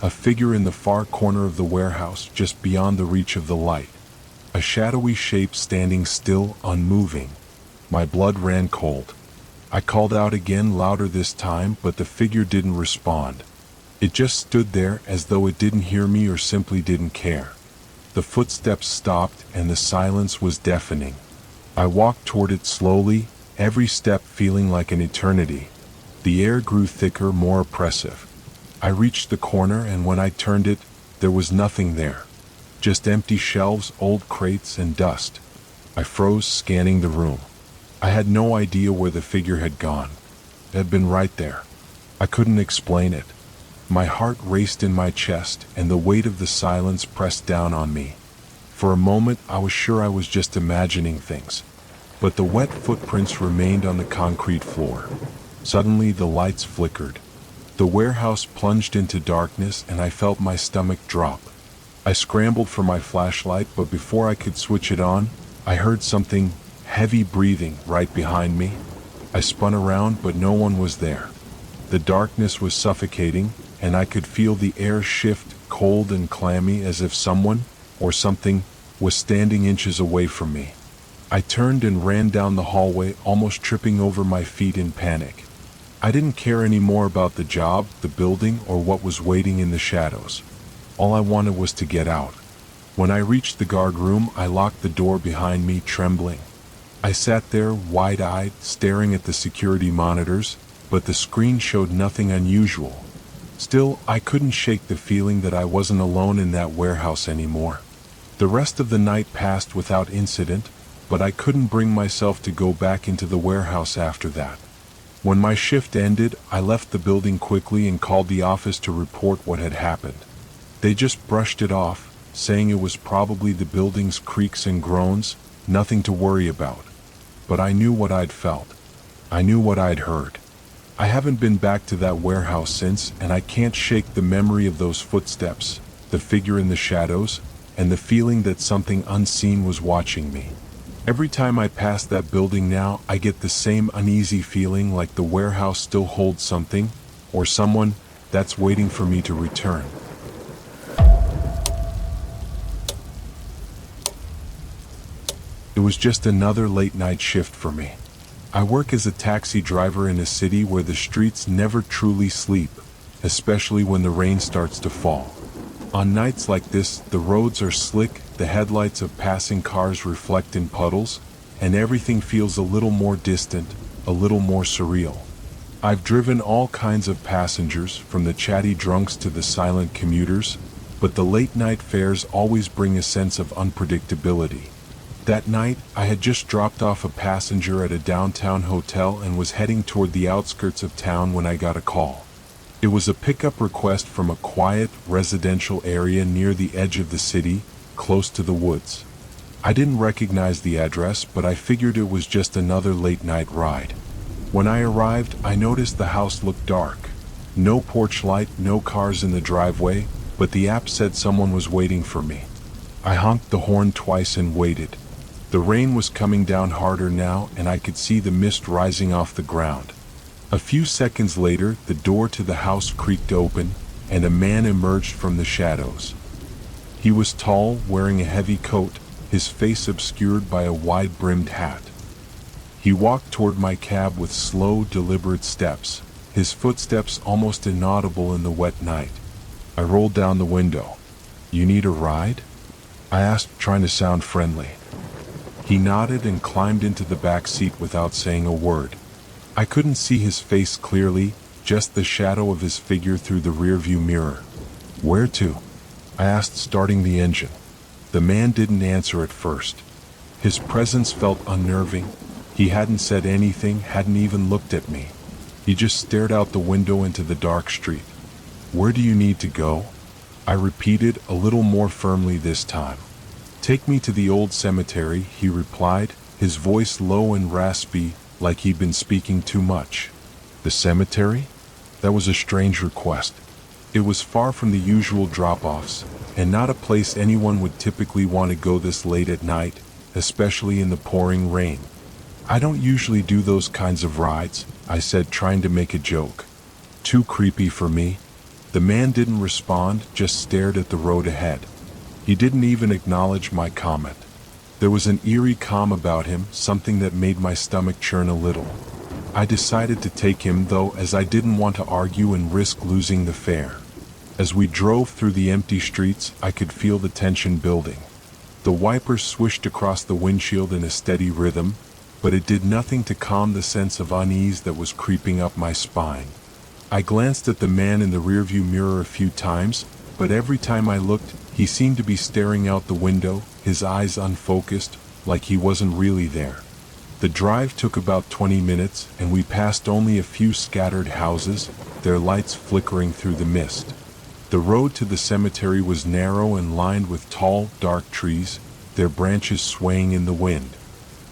A figure in the far corner of the warehouse, just beyond the reach of the light. A shadowy shape standing still, unmoving. My blood ran cold. I called out again, louder this time, but the figure didn't respond. It just stood there as though it didn't hear me or simply didn't care. The footsteps stopped and the silence was deafening. I walked toward it slowly, every step feeling like an eternity. The air grew thicker, more oppressive. I reached the corner and when I turned it, there was nothing there. Just empty shelves, old crates, and dust. I froze, scanning the room. I had no idea where the figure had gone. It had been right there. I couldn't explain it. My heart raced in my chest and the weight of the silence pressed down on me. For a moment I was sure I was just imagining things. But the wet footprints remained on the concrete floor. Suddenly the lights flickered. The warehouse plunged into darkness and I felt my stomach drop. I scrambled for my flashlight, but before I could switch it on, I heard something heavy breathing right behind me. I spun around, but no one was there. The darkness was suffocating, and I could feel the air shift, cold and clammy, as if someone, or something, was standing inches away from me. I turned and ran down the hallway, almost tripping over my feet in panic. I didn't care anymore about the job, the building, or what was waiting in the shadows. All I wanted was to get out. When I reached the guard room, I locked the door behind me, trembling. I sat there, wide-eyed, staring at the security monitors, but the screen showed nothing unusual. Still, I couldn't shake the feeling that I wasn't alone in that warehouse anymore. The rest of the night passed without incident, but I couldn't bring myself to go back into the warehouse after that. When my shift ended, I left the building quickly and called the office to report what had happened. They just brushed it off, saying it was probably the building's creaks and groans, nothing to worry about. But I knew what I'd felt. I knew what I'd heard. I haven't been back to that warehouse since, and I can't shake the memory of those footsteps, the figure in the shadows, and the feeling that something unseen was watching me. Every time I pass that building now, I get the same uneasy feeling, like the warehouse still holds something, or someone, that's waiting for me to return. It was just another late-night shift for me. I work as a taxi driver in a city where the streets never truly sleep, especially when the rain starts to fall. On nights like this, the roads are slick, the headlights of passing cars reflect in puddles, and everything feels a little more distant, a little more surreal. I've driven all kinds of passengers, from the chatty drunks to the silent commuters, but the late-night fares always bring a sense of unpredictability. That night, I had just dropped off a passenger at a downtown hotel and was heading toward the outskirts of town when I got a call. It was a pickup request from a quiet, residential area near the edge of the city, close to the woods. I didn't recognize the address, but I figured it was just another late-night ride. When I arrived, I noticed the house looked dark. No porch light, no cars in the driveway, but the app said someone was waiting for me. I honked the horn twice and waited. The rain was coming down harder now, and I could see the mist rising off the ground. A few seconds later, the door to the house creaked open, and a man emerged from the shadows. He was tall, wearing a heavy coat, his face obscured by a wide-brimmed hat. He walked toward my cab with slow, deliberate steps, his footsteps almost inaudible in the wet night. I rolled down the window. "You need a ride?" I asked, trying to sound friendly. He nodded and climbed into the back seat without saying a word. I couldn't see his face clearly, just the shadow of his figure through the rearview mirror. "Where to?" I asked, starting the engine. The man didn't answer at first. His presence felt unnerving. He hadn't said anything, hadn't even looked at me. He just stared out the window into the dark street. "Where do you need to go?" I repeated, a little more firmly this time. "Take me to the old cemetery," he replied, his voice low and raspy, like he'd been speaking too much. "The cemetery?" That was a strange request. It was far from the usual drop-offs, and not a place anyone would typically want to go this late at night, especially in the pouring rain. "I don't usually do those kinds of rides," I said, trying to make a joke. "Too creepy for me." The man didn't respond, just stared at the road ahead. He didn't even acknowledge my comment. There was an eerie calm about him, something that made my stomach churn a little. I decided to take him though, as I didn't want to argue and risk losing the fare. As we drove through the empty streets, I could feel the tension building. The wipers swished across the windshield in a steady rhythm, but it did nothing to calm the sense of unease that was creeping up my spine. I glanced at the man in the rearview mirror a few times, but every time I looked, he seemed to be staring out the window, his eyes unfocused, like he wasn't really there. The drive took about 20 minutes, and we passed only a few scattered houses, their lights flickering through the mist. The road to the cemetery was narrow and lined with tall, dark trees, their branches swaying in the wind.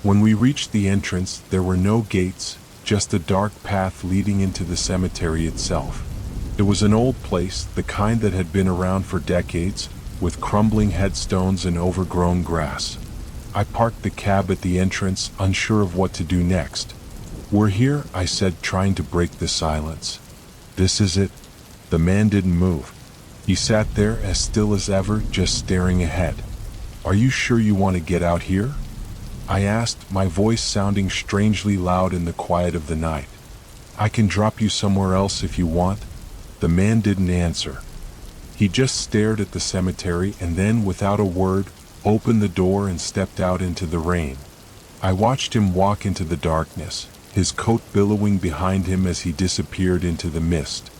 When we reached the entrance, there were no gates, just a dark path leading into the cemetery itself. It was an old place, the kind that had been around for decades, with crumbling headstones and overgrown grass. I parked the cab at the entrance, unsure of what to do next. "We're here," I said, trying to break the silence. "This is it." The man didn't move. He sat there as still as ever, just staring ahead. "Are you sure you want to get out here?" I asked, my voice sounding strangely loud in the quiet of the night. "I can drop you somewhere else if you want." The man didn't answer. He just stared at the cemetery and then, without a word, opened the door and stepped out into the rain. I watched him walk into the darkness, his coat billowing behind him as he disappeared into the mist.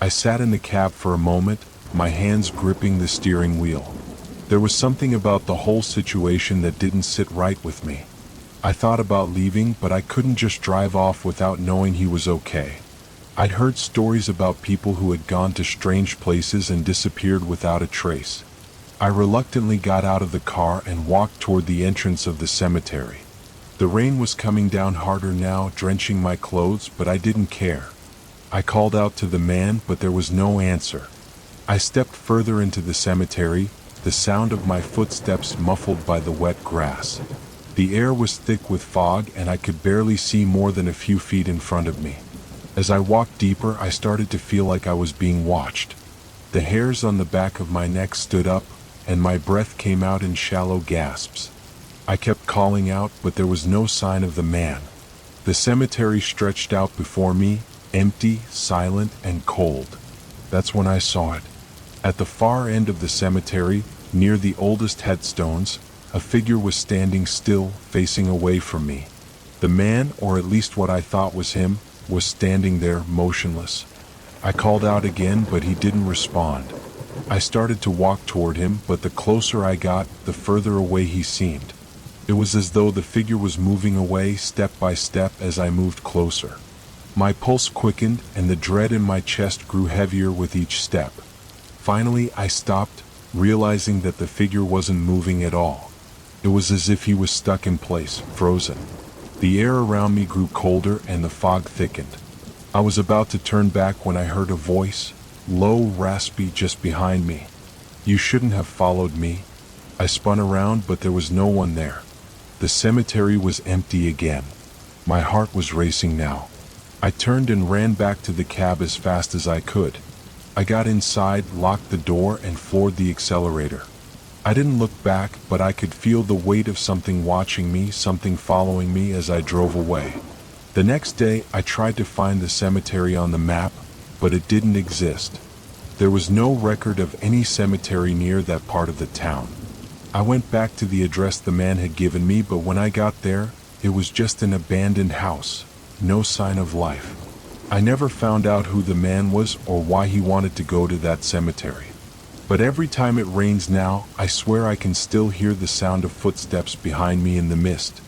I sat in the cab for a moment, my hands gripping the steering wheel. There was something about the whole situation that didn't sit right with me. I thought about leaving, but I couldn't just drive off without knowing he was okay. I'd heard stories about people who had gone to strange places and disappeared without a trace. I reluctantly got out of the car and walked toward the entrance of the cemetery. The rain was coming down harder now, drenching my clothes, but I didn't care. I called out to the man, but there was no answer. I stepped further into the cemetery, the sound of my footsteps muffled by the wet grass. The air was thick with fog, and I could barely see more than a few feet in front of me. As I walked deeper, I started to feel like I was being watched. The hairs on the back of my neck stood up, and my breath came out in shallow gasps. I kept calling out, but there was no sign of the man. The cemetery stretched out before me, empty, silent, and cold. That's when I saw it. At the far end of the cemetery, near the oldest headstones, a figure was standing still, facing away from me. The man, or at least what I thought was him, was standing there, motionless. I called out again, but he didn't respond. I started to walk toward him, but the closer I got, the further away he seemed. It was as though the figure was moving away step by step as I moved closer. My pulse quickened, and the dread in my chest grew heavier with each step. Finally, I stopped, realizing that the figure wasn't moving at all. It was as if he was stuck in place, frozen. The air around me grew colder and the fog thickened. I was about to turn back when I heard a voice, low, raspy, just behind me. "You shouldn't have followed me." I spun around, but there was no one there. The cemetery was empty again. My heart was racing now. I turned and ran back to the cab as fast as I could. I got inside, locked the door, and floored the accelerator. I didn't look back, but I could feel the weight of something watching me, something following me as I drove away. The next day, I tried to find the cemetery on the map, but it didn't exist. There was no record of any cemetery near that part of the town. I went back to the address the man had given me, but when I got there, it was just an abandoned house, no sign of life. I never found out who the man was or why he wanted to go to that cemetery. But every time it rains now, I swear I can still hear the sound of footsteps behind me in the mist.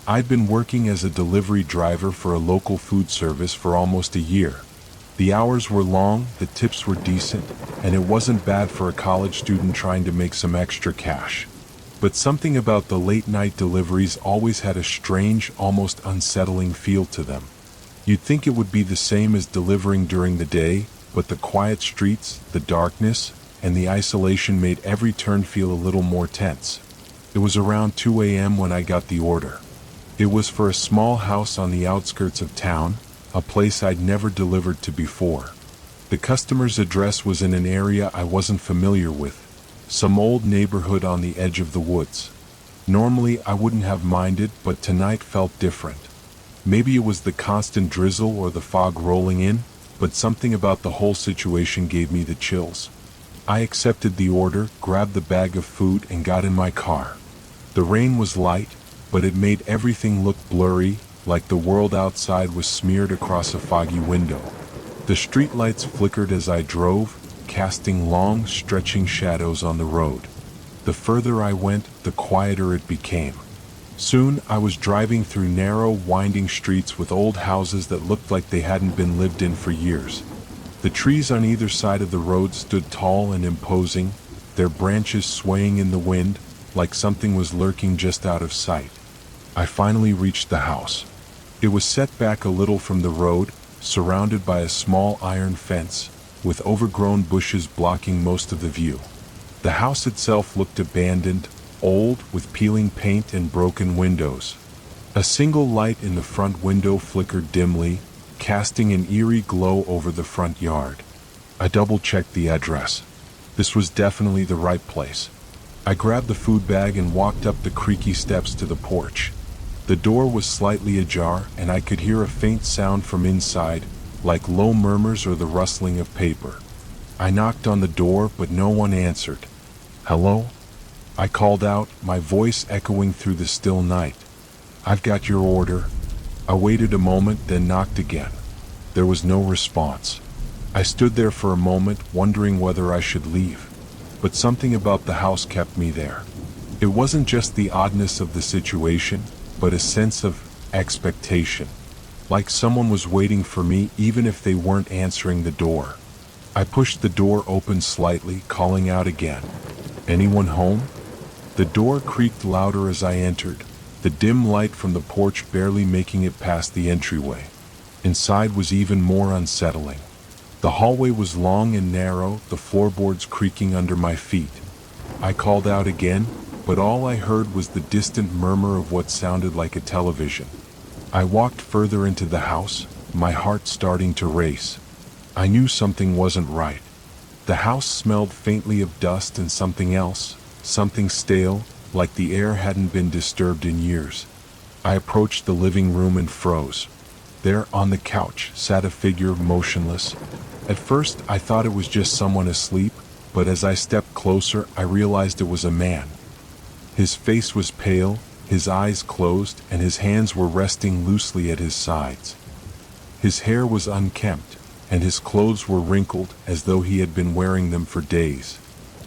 I'd been working as a delivery driver for a local food service for almost a year. The hours were long, the tips were decent, and it wasn't bad for a college student trying to make some extra cash. But something about the late-night deliveries always had a strange, almost unsettling feel to them. You'd think it would be the same as delivering during the day, but the quiet streets, the darkness, and the isolation made every turn feel a little more tense. It was around 2 a.m. when I got the order. It was for a small house on the outskirts of town, a place I'd never delivered to before. The customer's address was in an area I wasn't familiar with, some old neighborhood on the edge of the woods. Normally I wouldn't have minded, but tonight felt different. Maybe it was the constant drizzle or the fog rolling in, but something about the whole situation gave me the chills. I accepted the order, grabbed the bag of food, and got in my car. The rain was light, but it made everything look blurry, like the world outside was smeared across a foggy window. The streetlights flickered as I drove, casting long, stretching shadows on the road. The further I went, the quieter it became. Soon, I was driving through narrow, winding streets with old houses that looked like they hadn't been lived in for years. The trees on either side of the road stood tall and imposing, their branches swaying in the wind, like something was lurking just out of sight. I finally reached the house. It was set back a little from the road, surrounded by a small iron fence, with overgrown bushes blocking most of the view. The house itself looked abandoned, old, with peeling paint and broken windows. A single light in the front window flickered dimly, casting an eerie glow over the front yard. I double-checked the address. This was definitely the right place. I grabbed the food bag and walked up the creaky steps to the porch. The door was slightly ajar, and I could hear a faint sound from inside, like low murmurs or the rustling of paper. I knocked on the door, but no one answered. "Hello?" I called out, my voice echoing through the still night. "I've got your order." I waited a moment, then knocked again. There was no response. I stood there for a moment, wondering whether I should leave. But something about the house kept me there. It wasn't just the oddness of the situation, but a sense of expectation. Like someone was waiting for me even if they weren't answering the door. I pushed the door open slightly, calling out again. "Anyone home?" The door creaked louder as I entered, the dim light from the porch barely making it past the entryway. Inside was even more unsettling. The hallway was long and narrow, the floorboards creaking under my feet. I called out again, but all I heard was the distant murmur of what sounded like a television. I walked further into the house, my heart starting to race. I knew something wasn't right. The house smelled faintly of dust and something else, something stale, like the air hadn't been disturbed in years. I approached the living room and froze. There, on the couch, sat a figure, motionless. At first, I thought it was just someone asleep, but as I stepped closer, I realized it was a man. His face was pale, his eyes closed, and his hands were resting loosely at his sides. His hair was unkempt, and his clothes were wrinkled as though he had been wearing them for days.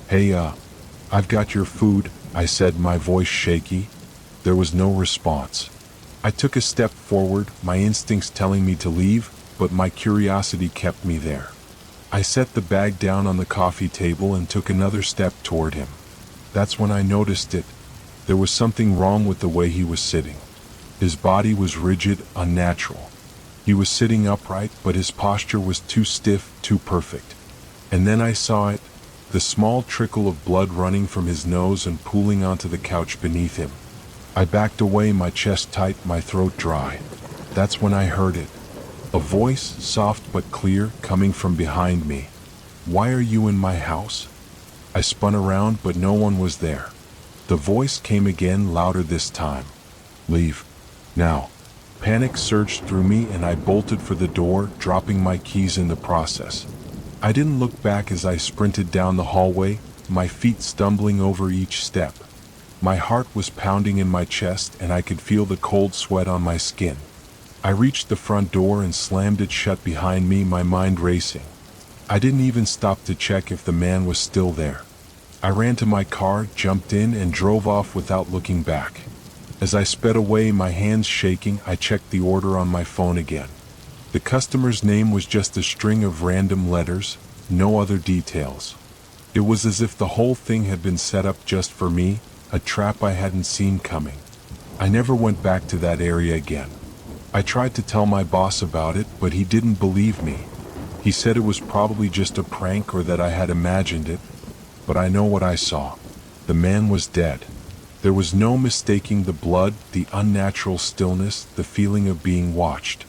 "Hey, I've got your food," I said, my voice shaky. There was no response. I took a step forward, my instincts telling me to leave, but my curiosity kept me there. I set the bag down on the coffee table and took another step toward him. That's when I noticed it. There was something wrong with the way he was sitting. His body was rigid, unnatural. He was sitting upright, but his posture was too stiff, too perfect. And then I saw it, the small trickle of blood running from his nose and pooling onto the couch beneath him. I backed away, my chest tight, my throat dry. That's when I heard it. A voice, soft but clear, coming from behind me. "Why are you in my house?" I spun around, but no one was there. The voice came again, louder this time. "Leave. Now." Panic surged through me and I bolted for the door, dropping my keys in the process. I didn't look back as I sprinted down the hallway, my feet stumbling over each step. My heart was pounding in my chest and I could feel the cold sweat on my skin. I reached the front door and slammed it shut behind me, my mind racing. I didn't even stop to check if the man was still there. I ran to my car, jumped in, and drove off without looking back. As I sped away, my hands shaking, I checked the order on my phone again. The customer's name was just a string of random letters, no other details. It was as if the whole thing had been set up just for me, a trap I hadn't seen coming. I never went back to that area again. I tried to tell my boss about it, but he didn't believe me. He said it was probably just a prank or that I had imagined it. But I know what I saw. The man was dead. There was no mistaking the blood, the unnatural stillness, the feeling of being watched.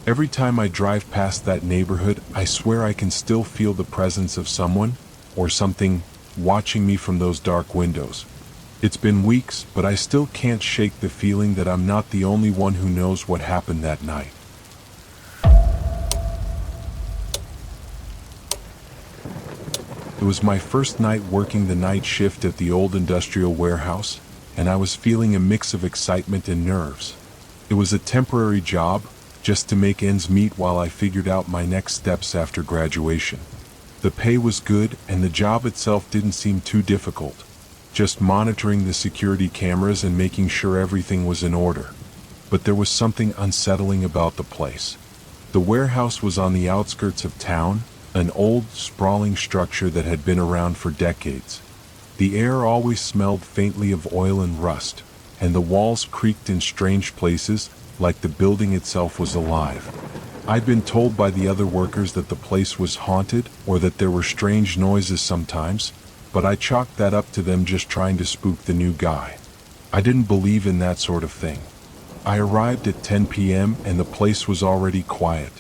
Every time I drive past that neighborhood, I swear I can still feel the presence of someone or something watching me from those dark windows. It's been weeks, but I still can't shake the feeling that I'm not the only one who knows what happened that night. It was my first night working the night shift at the old industrial warehouse, and I was feeling a mix of excitement and nerves. It was a temporary job, just to make ends meet while I figured out my next steps after graduation. The pay was good, and the job itself didn't seem too difficult. Just monitoring the security cameras and making sure everything was in order. But there was something unsettling about the place. The warehouse was on the outskirts of town, an old, sprawling structure that had been around for decades. The air always smelled faintly of oil and rust, and the walls creaked in strange places, like the building itself was alive. I'd been told by the other workers that the place was haunted or that there were strange noises sometimes, but I chalked that up to them just trying to spook the new guy. I didn't believe in that sort of thing. I arrived at 10 p.m. and the place was already quiet.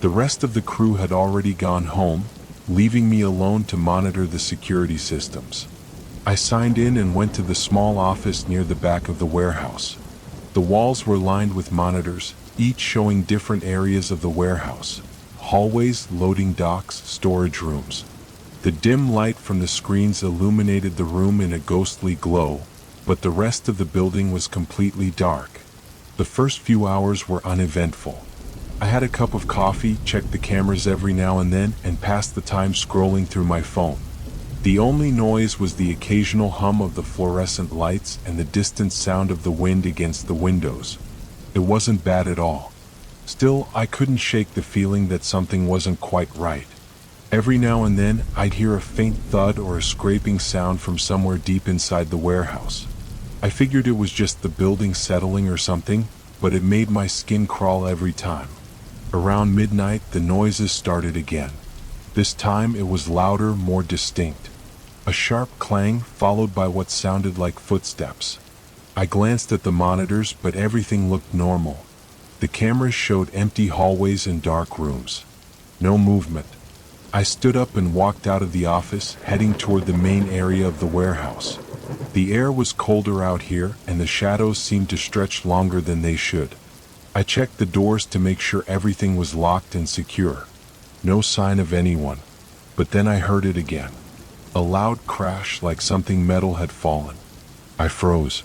The rest of the crew had already gone home, leaving me alone to monitor the security systems. I signed in and went to the small office near the back of the warehouse. The walls were lined with monitors, each showing different areas of the warehouse: hallways, loading docks, storage rooms. The dim light from the screens illuminated the room in a ghostly glow, but the rest of the building was completely dark. The first few hours were uneventful. I had a cup of coffee, checked the cameras every now and then, and passed the time scrolling through my phone. The only noise was the occasional hum of the fluorescent lights and the distant sound of the wind against the windows. It wasn't bad at all. Still, I couldn't shake the feeling that something wasn't quite right. Every now and then, I'd hear a faint thud or a scraping sound from somewhere deep inside the warehouse. I figured it was just the building settling or something, but it made my skin crawl every time. Around midnight, the noises started again. This time it was louder, more distinct. A sharp clang, followed by what sounded like footsteps. I glanced at the monitors, but everything looked normal. The cameras showed empty hallways and dark rooms. No movement. I stood up and walked out of the office, heading toward the main area of the warehouse. The air was colder out here, and the shadows seemed to stretch longer than they should. I checked the doors to make sure everything was locked and secure. No sign of anyone. But then I heard it again. A loud crash, like something metal had fallen. I froze.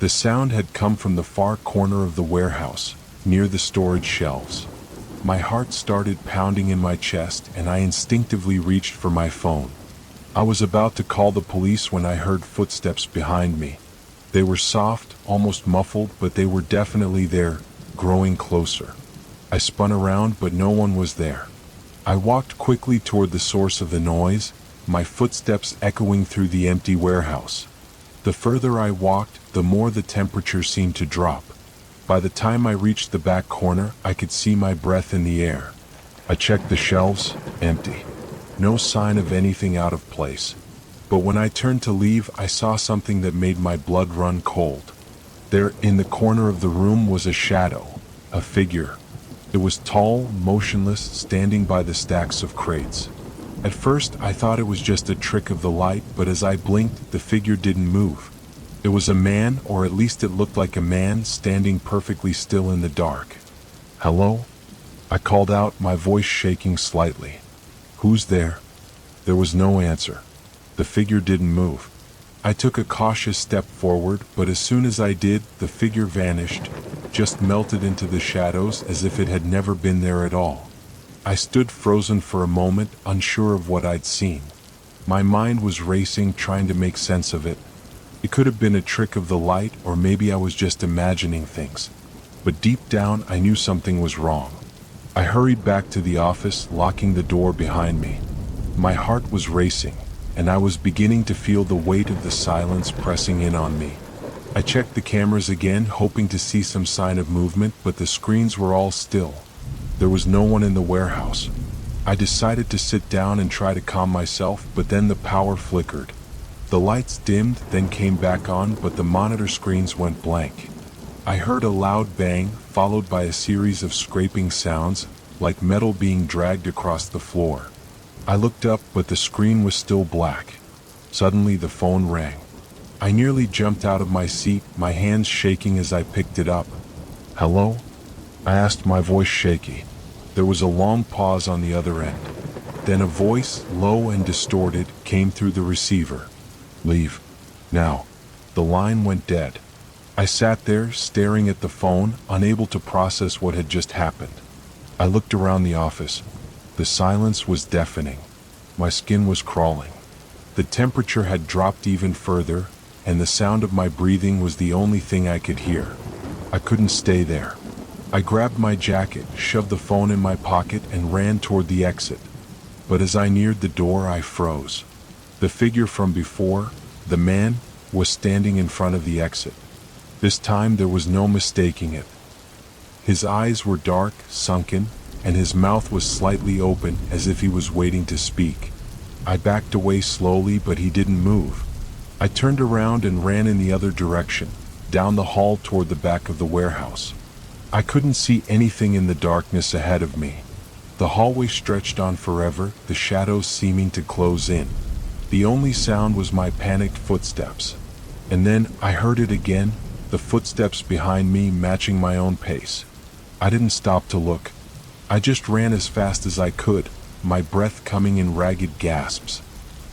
The sound had come from the far corner of the warehouse, near the storage shelves. My heart started pounding in my chest, and I instinctively reached for my phone. I was about to call the police when I heard footsteps behind me. They were soft, almost muffled, but they were definitely there, growing closer. I spun around, but no one was there. I walked quickly toward the source of the noise, my footsteps echoing through the empty warehouse. The further I walked, the more the temperature seemed to drop. By the time I reached the back corner, I could see my breath in the air. I checked the shelves, empty. No sign of anything out of place. But when I turned to leave, I saw something that made my blood run cold. There, in the corner of the room, was a shadow, a figure. It was tall, motionless, standing by the stacks of crates. At first, I thought it was just a trick of the light, but as I blinked, the figure didn't move. It was a man, or at least it looked like a man, standing perfectly still in the dark. "Hello?" I called out, my voice shaking slightly. "Who's there?" There was no answer. The figure didn't move. I took a cautious step forward, but as soon as I did, the figure vanished, just melted into the shadows as if it had never been there at all. I stood frozen for a moment, unsure of what I'd seen. My mind was racing, trying to make sense of it. It could have been a trick of the light, or maybe I was just imagining things. But deep down, I knew something was wrong. I hurried back to the office, locking the door behind me. My heart was racing. and I was beginning to feel the weight of the silence pressing in on me. I checked the cameras again, hoping to see some sign of movement, but the screens were all still. There was no one in the warehouse. I decided to sit down and try to calm myself, but then the power flickered. The lights dimmed, then came back on, but the monitor screens went blank. I heard a loud bang, followed by a series of scraping sounds, like metal being dragged across the floor. I looked up, but the screen was still black. Suddenly the phone rang. I nearly jumped out of my seat, my hands shaking as I picked it up. "Hello?" I asked, my voice shaky. There was a long pause on the other end. Then a voice, low and distorted, came through the receiver. "Leave. Now." The line went dead. I sat there, staring at the phone, unable to process what had just happened. I looked around the office. The silence was deafening. My skin was crawling. The temperature had dropped even further, and the sound of my breathing was the only thing I could hear. I couldn't stay there. I grabbed my jacket, shoved the phone in my pocket, and ran toward the exit. But as I neared the door, I froze. The figure from before, the man, was standing in front of the exit. This time there was no mistaking it. His eyes were dark, sunken, and his mouth was slightly open as if he was waiting to speak. I backed away slowly, but he didn't move. I turned around and ran in the other direction, down the hall toward the back of the warehouse. I couldn't see anything in the darkness ahead of me. The hallway stretched on forever, the shadows seeming to close in. The only sound was my panicked footsteps. And then I heard it again, the footsteps behind me matching my own pace. I didn't stop to look. I just ran as fast as I could, my breath coming in ragged gasps.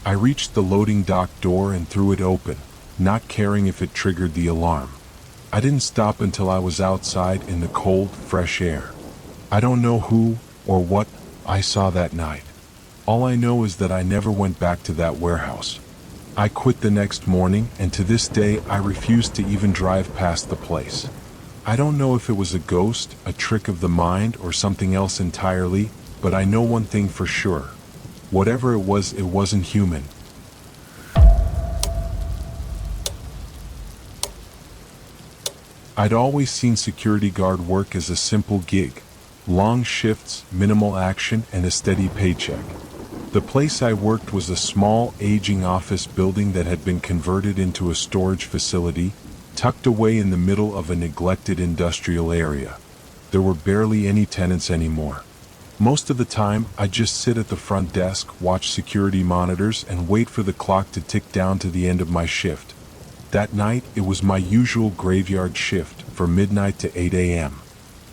I reached the loading dock door and threw it open, not caring if it triggered the alarm. I didn't stop until I was outside in the cold, fresh air. I don't know who or what I saw that night. All I know is that I never went back to that warehouse. I quit the next morning, and to this day I refuse to even drive past the place. I don't know if it was a ghost, a trick of the mind, or something else entirely, but I know one thing for sure. Whatever it wasn't human. I'd always seen security guard work as a simple gig. Long shifts, minimal action, and a steady paycheck. The place I worked was a small, aging office building that had been converted into a storage facility, tucked away in the middle of a neglected industrial area. There were barely any tenants anymore. Most of the time, I'd just sit at the front desk, watch security monitors, and wait for the clock to tick down to the end of my shift. That night, it was my usual graveyard shift, from midnight to 8 a.m.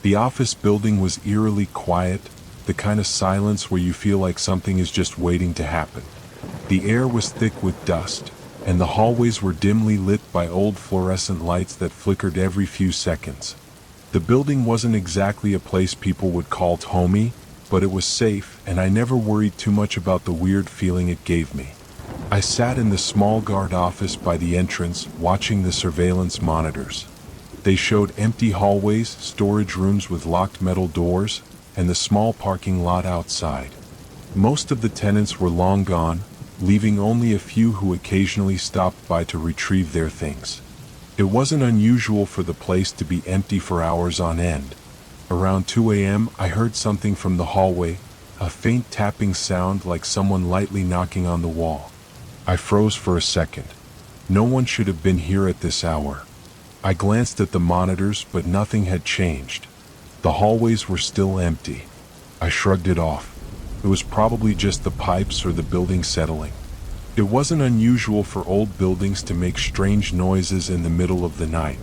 The office building was eerily quiet, the kind of silence where you feel like something is just waiting to happen. The air was thick with dust, and the hallways were dimly lit by old fluorescent lights that flickered every few seconds. The building wasn't exactly a place people would call homey, but it was safe, and I never worried too much about the weird feeling it gave me. I sat in the small guard office by the entrance, watching the surveillance monitors. They showed empty hallways, storage rooms with locked metal doors, and the small parking lot outside. Most of the tenants were long gone, leaving only a few who occasionally stopped by to retrieve their things. It wasn't unusual for the place to be empty for hours on end. Around 2 a.m., I heard something from the hallway, a faint tapping sound like someone lightly knocking on the wall. I froze for a second. No one should have been here at this hour. I glanced at the monitors, but nothing had changed. The hallways were still empty. I shrugged it off. It was probably just the pipes or the building settling. It wasn't unusual for old buildings to make strange noises in the middle of the night.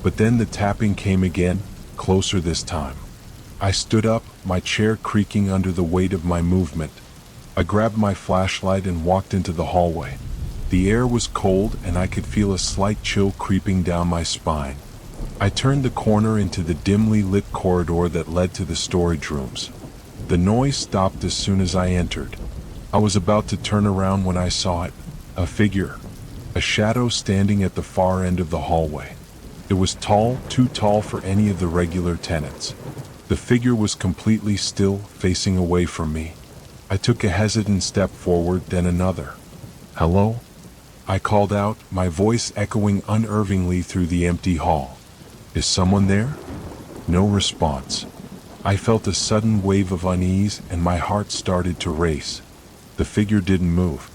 But then the tapping came again, closer this time. I stood up, my chair creaking under the weight of my movement. I grabbed my flashlight and walked into the hallway. The air was cold, and I could feel a slight chill creeping down my spine. I turned the corner into the dimly lit corridor that led to the storage rooms. The noise stopped as soon as I entered. I was about to turn around when I saw it. A figure. A shadow standing at the far end of the hallway. It was tall, too tall for any of the regular tenants. The figure was completely still, facing away from me. I took a hesitant step forward, then another. "Hello?" I called out, my voice echoing unnervingly through the empty hall. "Is someone there?" No response. I felt a sudden wave of unease and my heart started to race. The figure didn't move.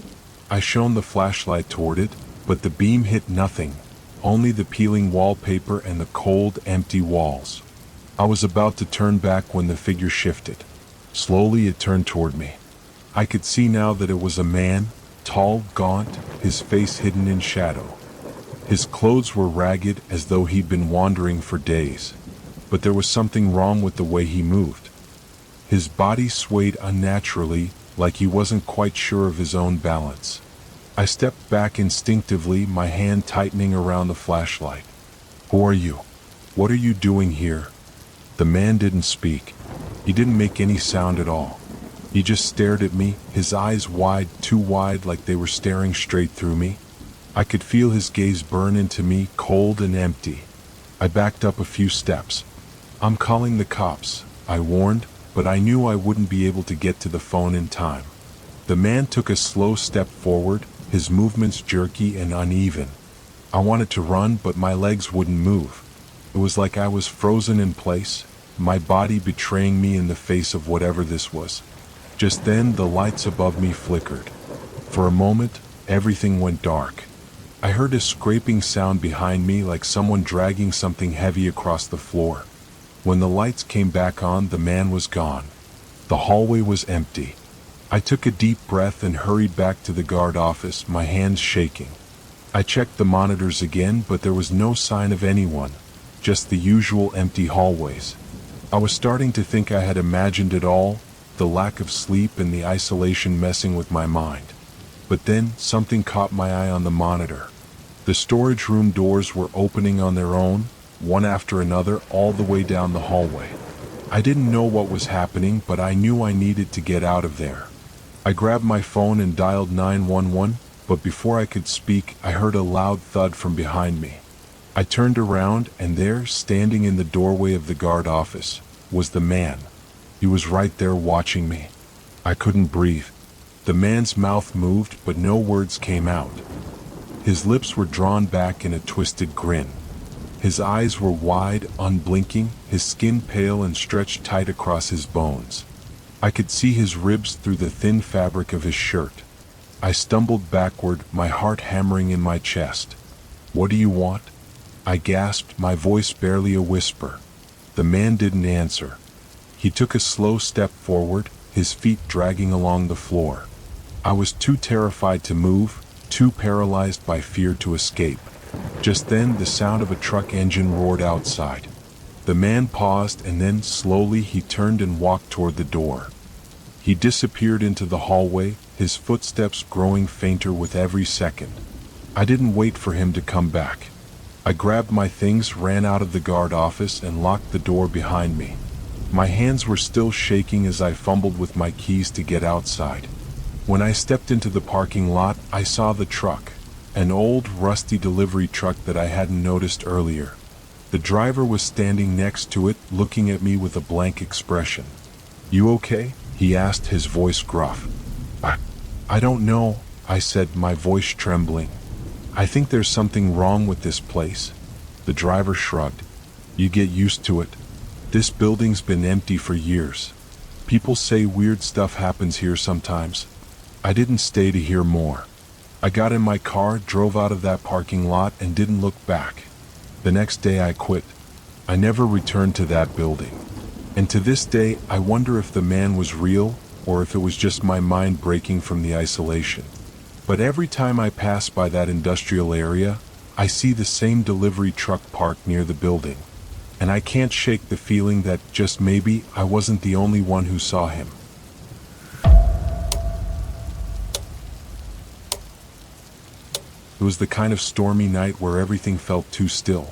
I shone the flashlight toward it, but the beam hit nothing, only the peeling wallpaper and the cold, empty walls. I was about to turn back when the figure shifted. Slowly it turned toward me. I could see now that it was a man, tall, gaunt, his face hidden in shadow. His clothes were ragged as though he'd been wandering for days. But there was something wrong with the way he moved. His body swayed unnaturally, like he wasn't quite sure of his own balance. I stepped back instinctively, my hand tightening around the flashlight. "Who are you? What are you doing here?" The man didn't speak. He didn't make any sound at all. He just stared at me, his eyes wide, too wide, like they were staring straight through me. I could feel his gaze burn into me, cold and empty. I backed up a few steps. "I'm calling the cops," I warned, but I knew I wouldn't be able to get to the phone in time. The man took a slow step forward, his movements jerky and uneven. I wanted to run, but my legs wouldn't move. It was like I was frozen in place, my body betraying me in the face of whatever this was. Just then, the lights above me flickered. For a moment, everything went dark. I heard a scraping sound behind me, like someone dragging something heavy across the floor. When the lights came back on, the man was gone. The hallway was empty. I took a deep breath and hurried back to the guard office, my hands shaking. I checked the monitors again, but there was no sign of anyone, just the usual empty hallways. I was starting to think I had imagined it all, the lack of sleep and the isolation messing with my mind. But then something caught my eye on the monitor. The storage room doors were opening on their own, one after another, all the way down the hallway. I didn't know what was happening, but I knew I needed to get out of there. I grabbed my phone and dialed 911, but before I could speak, I heard a loud thud from behind me. I turned around, and there, standing in the doorway of the guard office, was the man. He was right there watching me. I couldn't breathe. The man's mouth moved, but no words came out. His lips were drawn back in a twisted grin. His eyes were wide, unblinking, his skin pale and stretched tight across his bones. I could see his ribs through the thin fabric of his shirt. I stumbled backward, my heart hammering in my chest. "What do you want?" I gasped, my voice barely a whisper. The man didn't answer. He took a slow step forward, his feet dragging along the floor. I was too terrified to move, too paralyzed by fear to escape. Just then, the sound of a truck engine roared outside. The man paused, and then, slowly, he turned and walked toward the door. He disappeared into the hallway, his footsteps growing fainter with every second. I didn't wait for him to come back. I grabbed my things, ran out of the guard office, and locked the door behind me. My hands were still shaking as I fumbled with my keys to get outside. When I stepped into the parking lot, I saw the truck. An old, rusty delivery truck that I hadn't noticed earlier. The driver was standing next to it, looking at me with a blank expression. "You okay?" he asked, his voice gruff. I don't know," I said, my voice trembling. "I think there's something wrong with this place." The driver shrugged. "You get used to it. This building's been empty for years. People say weird stuff happens here sometimes." I didn't stay to hear more. I got in my car, drove out of that parking lot, and didn't look back. The next day I quit. I never returned to that building. And to this day, I wonder if the man was real, or if it was just my mind breaking from the isolation. But every time I pass by that industrial area, I see the same delivery truck parked near the building. And I can't shake the feeling that, just maybe, I wasn't the only one who saw him. It was the kind of stormy night where everything felt too still.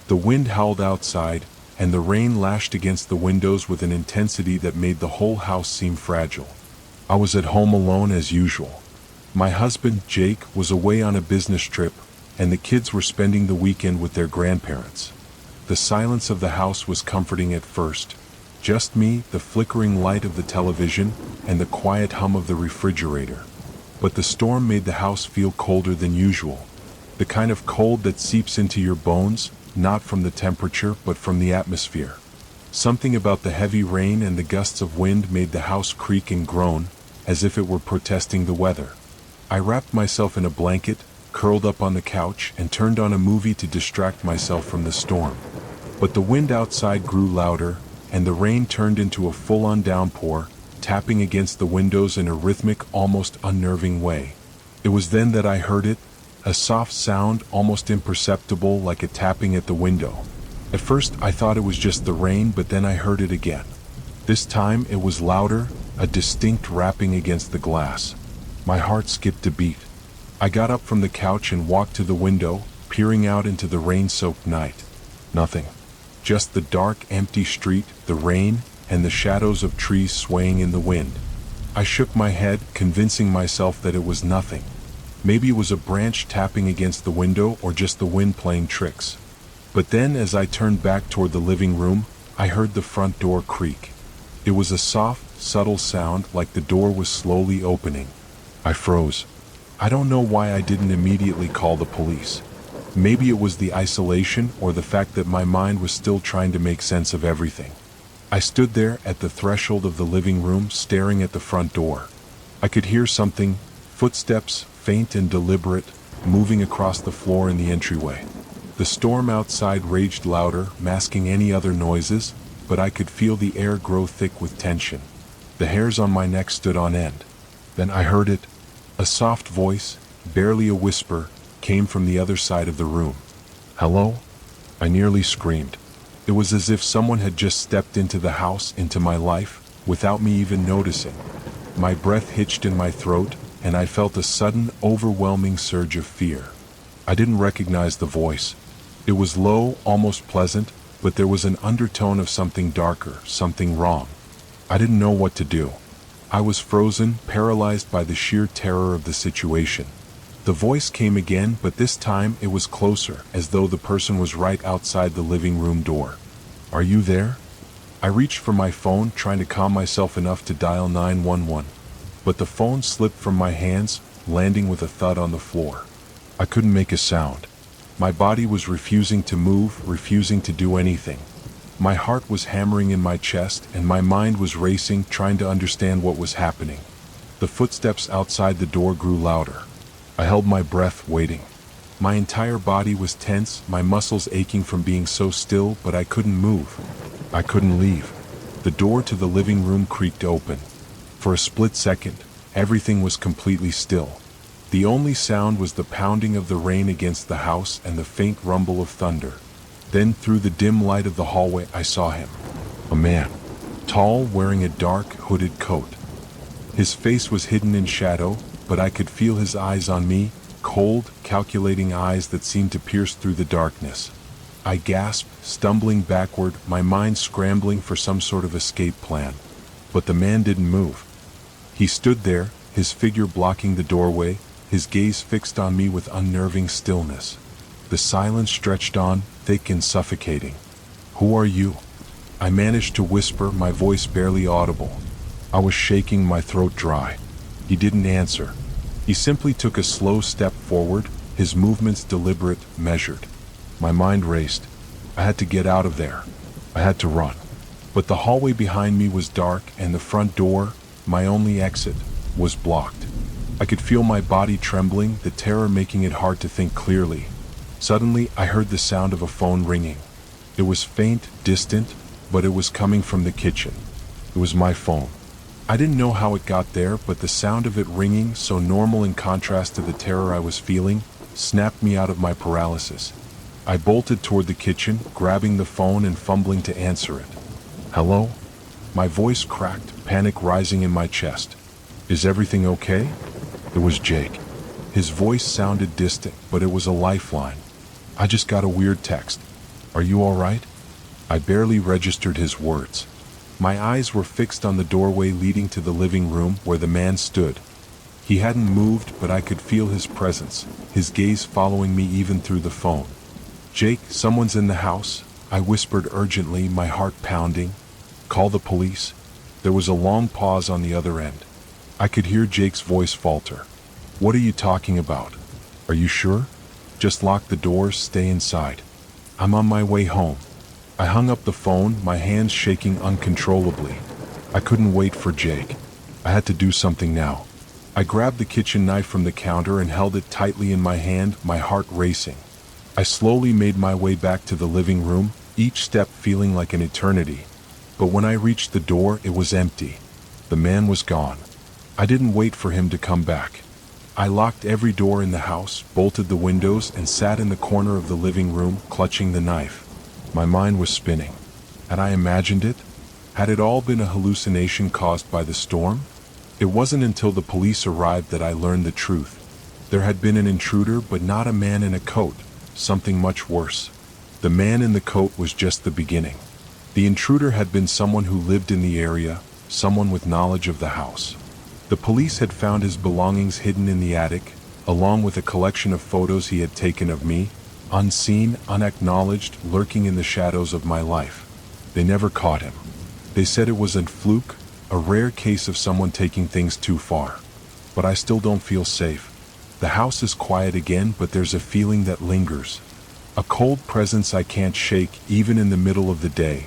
The wind howled outside, and the rain lashed against the windows with an intensity that made the whole house seem fragile. I was at home alone as usual. My husband, Jake, was away on a business trip, and the kids were spending the weekend with their grandparents. The silence of the house was comforting at first. Just me, the flickering light of the television, and the quiet hum of the refrigerator. but the storm made the house feel colder than usual. The kind of cold that seeps into your bones, not from the temperature but from the atmosphere. Something about the heavy rain and the gusts of wind made the house creak and groan, as if it were protesting the weather. I wrapped myself in a blanket, curled up on the couch, and turned on a movie to distract myself from the storm. But the wind outside grew louder, and the rain turned into a full-on downpour, tapping against the windows in a rhythmic, almost unnerving way. It was then that I heard it, a soft sound, almost imperceptible, like a tapping at the window. At first I thought it was just the rain, but then I heard it again. This time it was louder, a distinct rapping against the glass. My heart skipped a beat. I got up from the couch and walked to the window, peering out into the rain-soaked night. Nothing. Just the dark, empty street, the rain, and the shadows of trees swaying in the wind. I shook my head, convincing myself that it was nothing. Maybe it was a branch tapping against the window or just the wind playing tricks. But then, as I turned back toward the living room, I heard the front door creak. It was a soft, subtle sound, like the door was slowly opening. I froze. I don't know why I didn't immediately call the police. Maybe it was the isolation or the fact that my mind was still trying to make sense of everything. I stood there at the threshold of the living room, staring at the front door. I could hear something, footsteps, faint and deliberate, moving across the floor in the entryway. The storm outside raged louder, masking any other noises, but I could feel the air grow thick with tension. The hairs on my neck stood on end. Then I heard it. A soft voice, barely a whisper, came from the other side of the room. "Hello?" I nearly screamed. It was as if someone had just stepped into the house, into my life, without me even noticing. My breath hitched in my throat, and I felt a sudden, overwhelming surge of fear. I didn't recognize the voice. It was low, almost pleasant, but there was an undertone of something darker, something wrong. I didn't know what to do. I was frozen, paralyzed by the sheer terror of the situation. The voice came again, but this time it was closer, as though the person was right outside the living room door. "Are you there?" I reached for my phone, trying to calm myself enough to dial 911. But the phone slipped from my hands, landing with a thud on the floor. I couldn't make a sound. My body was refusing to move, refusing to do anything. My heart was hammering in my chest, and my mind was racing, trying to understand what was happening. The footsteps outside the door grew louder. I held my breath, waiting. My entire body was tense, my muscles aching from being so still, but I couldn't move. I couldn't leave. The door to the living room creaked open. For a split second, everything was completely still. The only sound was the pounding of the rain against the house and the faint rumble of thunder. Then, through the dim light of the hallway, I saw him. A man. Tall, wearing a dark, hooded coat. His face was hidden in shadow, but I could feel his eyes on me, cold, calculating eyes that seemed to pierce through the darkness. I gasped, stumbling backward, my mind scrambling for some sort of escape plan. But the man didn't move. He stood there, his figure blocking the doorway, his gaze fixed on me with unnerving stillness. The silence stretched on, thick and suffocating. "Who are you?" I managed to whisper, my voice barely audible. I was shaking, my throat dry. He didn't answer. He simply took a slow step forward, his movements deliberate, measured. My mind raced. I had to get out of there. I had to run. But the hallway behind me was dark, and the front door, my only exit, was blocked. I could feel my body trembling, the terror making it hard to think clearly. Suddenly, I heard the sound of a phone ringing. It was faint, distant, but it was coming from the kitchen. It was my phone. I didn't know how it got there, but the sound of it ringing, so normal in contrast to the terror I was feeling, snapped me out of my paralysis. I bolted toward the kitchen, grabbing the phone and fumbling to answer it. "Hello?" My voice cracked, panic rising in my chest. "Is everything okay?" It was Jake. His voice sounded distant, but it was a lifeline. "I just got a weird text. Are you all right?" I barely registered his words. My eyes were fixed on the doorway leading to the living room where the man stood. He hadn't moved, but I could feel his presence, his gaze following me even through the phone. "Jake, someone's in the house," I whispered urgently, my heart pounding. "Call the police." There was a long pause on the other end. I could hear Jake's voice falter. What are you talking about? Are you sure? Just lock the doors, stay inside. I'm on my way home. I hung up the phone, my hands shaking uncontrollably. I couldn't wait for Jake. I had to do something now. I grabbed the kitchen knife from the counter and held it tightly in my hand, my heart racing. I slowly made my way back to the living room, each step feeling like an eternity. But when I reached the door, it was empty. The man was gone. I didn't wait for him to come back. I locked every door in the house, bolted the windows, and sat in the corner of the living room, clutching the knife. My mind was spinning. Had I imagined it? Had it all been a hallucination caused by the storm? It wasn't until the police arrived that I learned the truth. There had been an intruder, but not a man in a coat. Something much worse. The man in the coat was just the beginning. The intruder had been someone who lived in the area, someone with knowledge of the house. The police had found his belongings hidden in the attic, along with a collection of photos he had taken of me, unseen, unacknowledged, lurking in the shadows of my life. They never caught him. They said it was a fluke, a rare case of someone taking things too far. But I still don't feel safe. The house is quiet again, but there's a feeling that lingers. A cold presence I can't shake even in the middle of the day.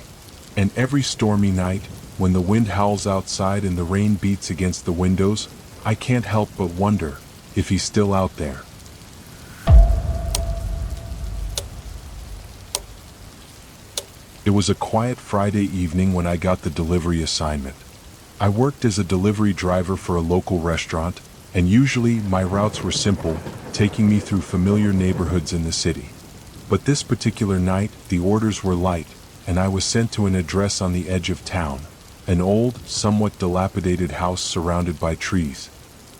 And every stormy night, when the wind howls outside and the rain beats against the windows, I can't help but wonder if he's still out there. It was a quiet Friday evening when I got the delivery assignment. I worked as a delivery driver for a local restaurant, and usually my routes were simple, taking me through familiar neighborhoods in the city. But this particular night, the orders were light, and I was sent to an address on the edge of town, an old, somewhat dilapidated house surrounded by trees.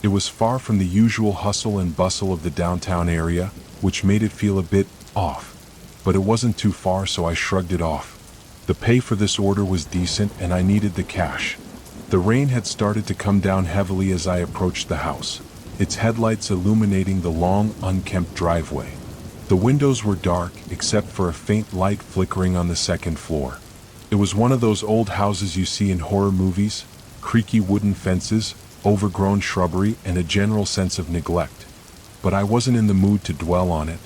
It was far from the usual hustle and bustle of the downtown area, which made it feel a bit off. But it wasn't too far, so I shrugged it off. The pay for this order was decent, and I needed the cash. The rain had started to come down heavily as I approached the house, its headlights illuminating the long, unkempt driveway. The windows were dark, except for a faint light flickering on the second floor. It was one of those old houses you see in horror movies, creaky wooden fences, overgrown shrubbery, and a general sense of neglect. But I wasn't in the mood to dwell on it.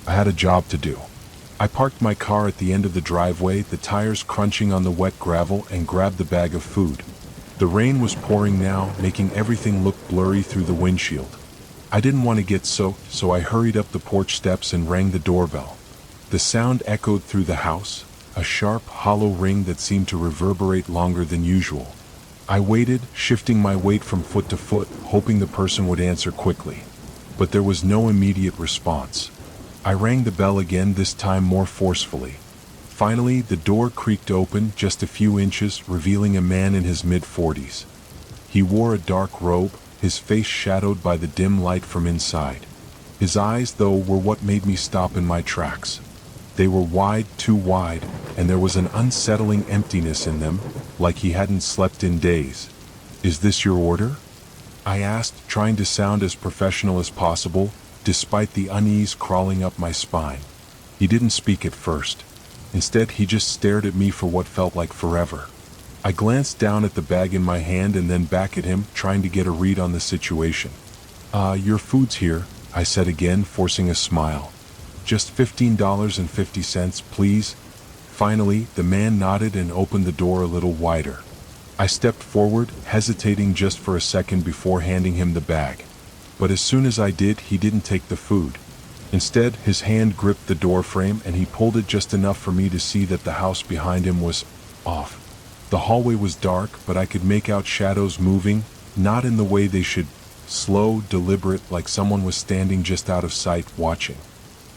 I had a job to do. I parked my car at the end of the driveway, the tires crunching on the wet gravel, and grabbed the bag of food. The rain was pouring now, making everything look blurry through the windshield. I didn't want to get soaked, so I hurried up the porch steps and rang the doorbell. The sound echoed through the house, a sharp, hollow ring that seemed to reverberate longer than usual. I waited, shifting my weight from foot to foot, hoping the person would answer quickly. But there was no immediate response. I rang the bell again, this time more forcefully. Finally, the door creaked open just a few inches, revealing a man in his mid-40s. He wore a dark robe, his face shadowed by the dim light from inside. His eyes, though, were what made me stop in my tracks. They were wide, too wide, and there was an unsettling emptiness in them, like he hadn't slept in days. "Is this your order?" I asked, trying to sound as professional as possible, despite the unease crawling up my spine. He didn't speak at first. Instead, he just stared at me for what felt like forever. I glanced down at the bag in my hand and then back at him, trying to get a read on the situation. Your food's here," I said again, forcing a smile. "Just $15.50, please." Finally, the man nodded and opened the door a little wider. I stepped forward, hesitating just for a second before handing him the bag. But as soon as I did, he didn't take the food. Instead, his hand gripped the door frame and he pulled it just enough for me to see that the house behind him was off. The hallway was dark, but I could make out shadows moving, not in the way they should, slow, deliberate, like someone was standing just out of sight, watching.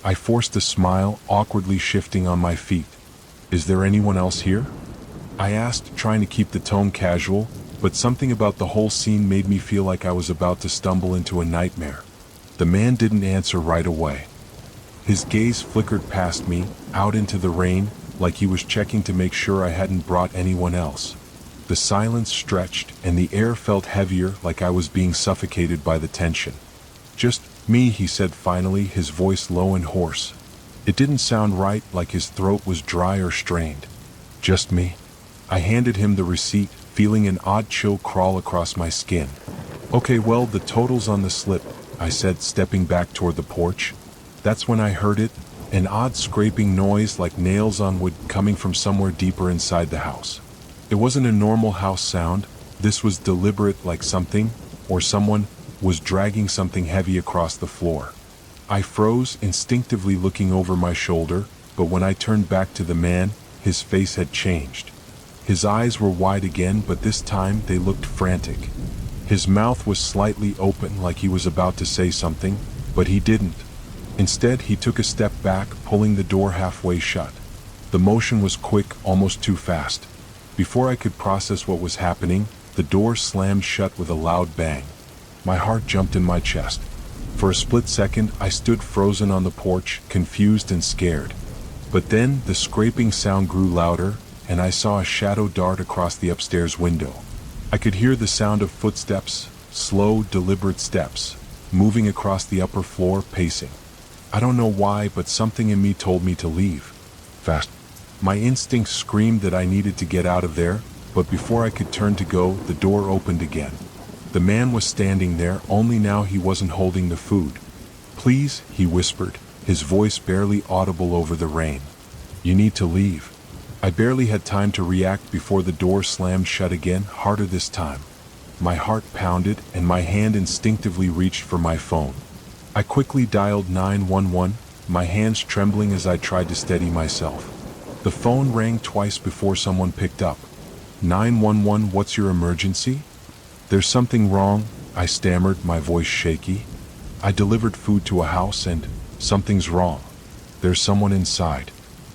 I forced a smile, awkwardly shifting on my feet. "Is there anyone else here?" I asked, trying to keep the tone casual, but something about the whole scene made me feel like I was about to stumble into a nightmare. The man didn't answer right away. His gaze flickered past me, out into the rain, like he was checking to make sure I hadn't brought anyone else. The silence stretched, and the air felt heavier, like I was being suffocated by the tension. "Just me," he said finally, his voice low and hoarse. It didn't sound right, like his throat was dry or strained. "Just me." I handed him the receipt, feeling an odd chill crawl across my skin. "Okay, well, the total's on the slip, I said, stepping back toward the porch. That's when I heard it, an odd scraping noise like nails on wood coming from somewhere deeper inside the house. It wasn't a normal house sound. This was deliberate, like something, or someone, was dragging something heavy across the floor. I froze, instinctively looking over my shoulder, but when I turned back to the man, his face had changed. His eyes were wide again, but this time they looked frantic. His mouth was slightly open, like he was about to say something, but he didn't. Instead, he took a step back, pulling the door halfway shut. The motion was quick, almost too fast. Before I could process what was happening, the door slammed shut with a loud bang. My heart jumped in my chest. For a split second, I stood frozen on the porch, confused and scared. But then, the scraping sound grew louder, and I saw a shadow dart across the upstairs window. I could hear the sound of footsteps, slow, deliberate steps, moving across the upper floor, pacing. I don't know why, but something in me told me to leave. Fast. My instincts screamed that I needed to get out of there, but before I could turn to go, the door opened again. The man was standing there, only now he wasn't holding the food. "Please," he whispered, his voice barely audible over the rain. "You need to leave." I barely had time to react before the door slammed shut again, harder this time. My heart pounded, and my hand instinctively reached for my phone. I quickly dialed 911, my hands trembling as I tried to steady myself. The phone rang twice before someone picked up. 911, what's your emergency? There's something wrong, I stammered, my voice shaky. I delivered food to a house and something's wrong. There's someone inside.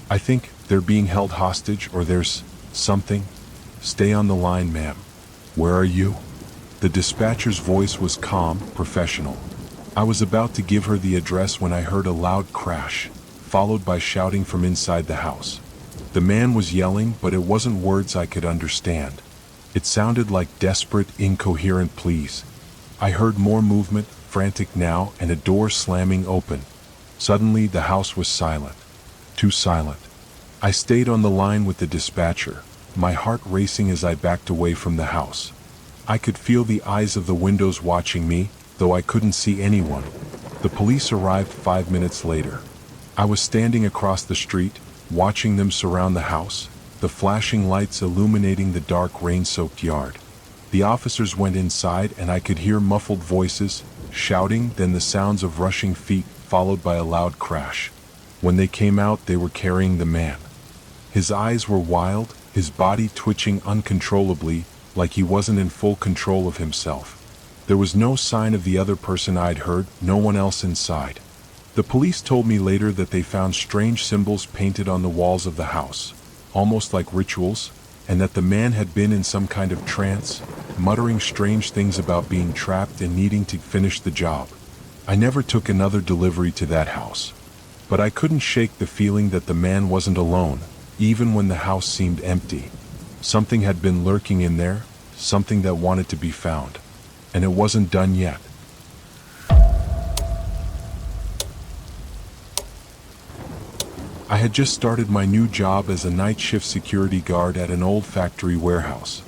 I think they're being held hostage or there's something. Stay on the line, ma'am. Where are you? The dispatcher's voice was calm, professional. I was about to give her the address when I heard a loud crash, followed by shouting from inside the house. The man was yelling, but it wasn't words I could understand. It sounded like desperate, incoherent pleas. I heard more movement, frantic now, and a door slamming open. Suddenly, the house was silent. Too silent. I stayed on the line with the dispatcher, my heart racing as I backed away from the house. I could feel the eyes of the windows watching me, though I couldn't see anyone. The police arrived 5 minutes later. I was standing across the street, watching them surround the house, the flashing lights illuminating the dark, rain-soaked yard. The officers went inside and I could hear muffled voices, shouting, then the sounds of rushing feet, followed by a loud crash. When they came out, they were carrying the man. His eyes were wild, his body twitching uncontrollably, like he wasn't in full control of himself. There was no sign of the other person I'd heard, no one else inside. The police told me later that they found strange symbols painted on the walls of the house, almost like rituals, and that the man had been in some kind of trance, muttering strange things about being trapped and needing to finish the job. I never took another delivery to that house. But I couldn't shake the feeling that the man wasn't alone, even when the house seemed empty. Something had been lurking in there, something that wanted to be found. And it wasn't done yet. I had just started my new job as a night shift security guard at an old factory warehouse.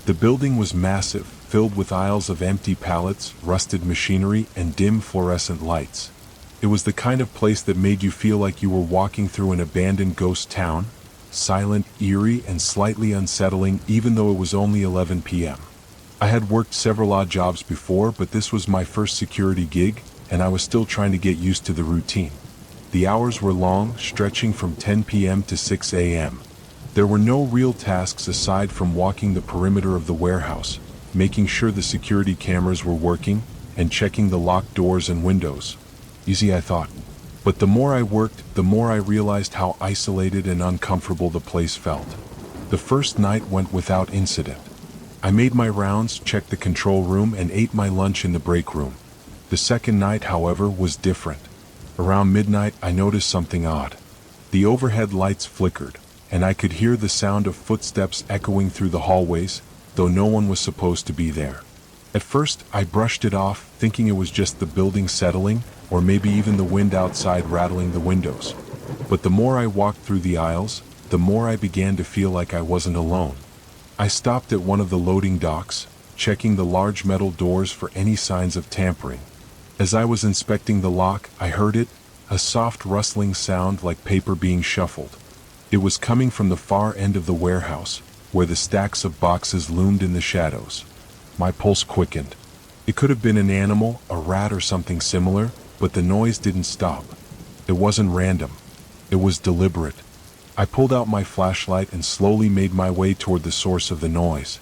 The building was massive, filled with aisles of empty pallets, rusted machinery, and dim fluorescent lights. It was the kind of place that made you feel like you were walking through an abandoned ghost town, silent, eerie, and slightly unsettling even though it was only 11 p.m. I had worked several odd jobs before, but this was my first security gig, and I was still trying to get used to the routine. The hours were long, stretching from 10 p.m. to 6 a.m. There were no real tasks aside from walking the perimeter of the warehouse, making sure the security cameras were working, and checking the locked doors and windows. Easy, I thought. But the more I worked, the more I realized how isolated and uncomfortable the place felt. The first night went without incident. I made my rounds, checked the control room, and ate my lunch in the break room. The second night, however, was different. Around midnight, I noticed something odd. The overhead lights flickered, and I could hear the sound of footsteps echoing through the hallways, though no one was supposed to be there. At first, I brushed it off, thinking it was just the building settling, or maybe even the wind outside rattling the windows. But the more I walked through the aisles, the more I began to feel like I wasn't alone. I stopped at one of the loading docks, checking the large metal doors for any signs of tampering. As I was inspecting the lock, I heard it, a soft rustling sound like paper being shuffled. It was coming from the far end of the warehouse, where the stacks of boxes loomed in the shadows. My pulse quickened. It could have been an animal, a rat or something similar, but the noise didn't stop. It wasn't random. It was deliberate. I pulled out my flashlight and slowly made my way toward the source of the noise.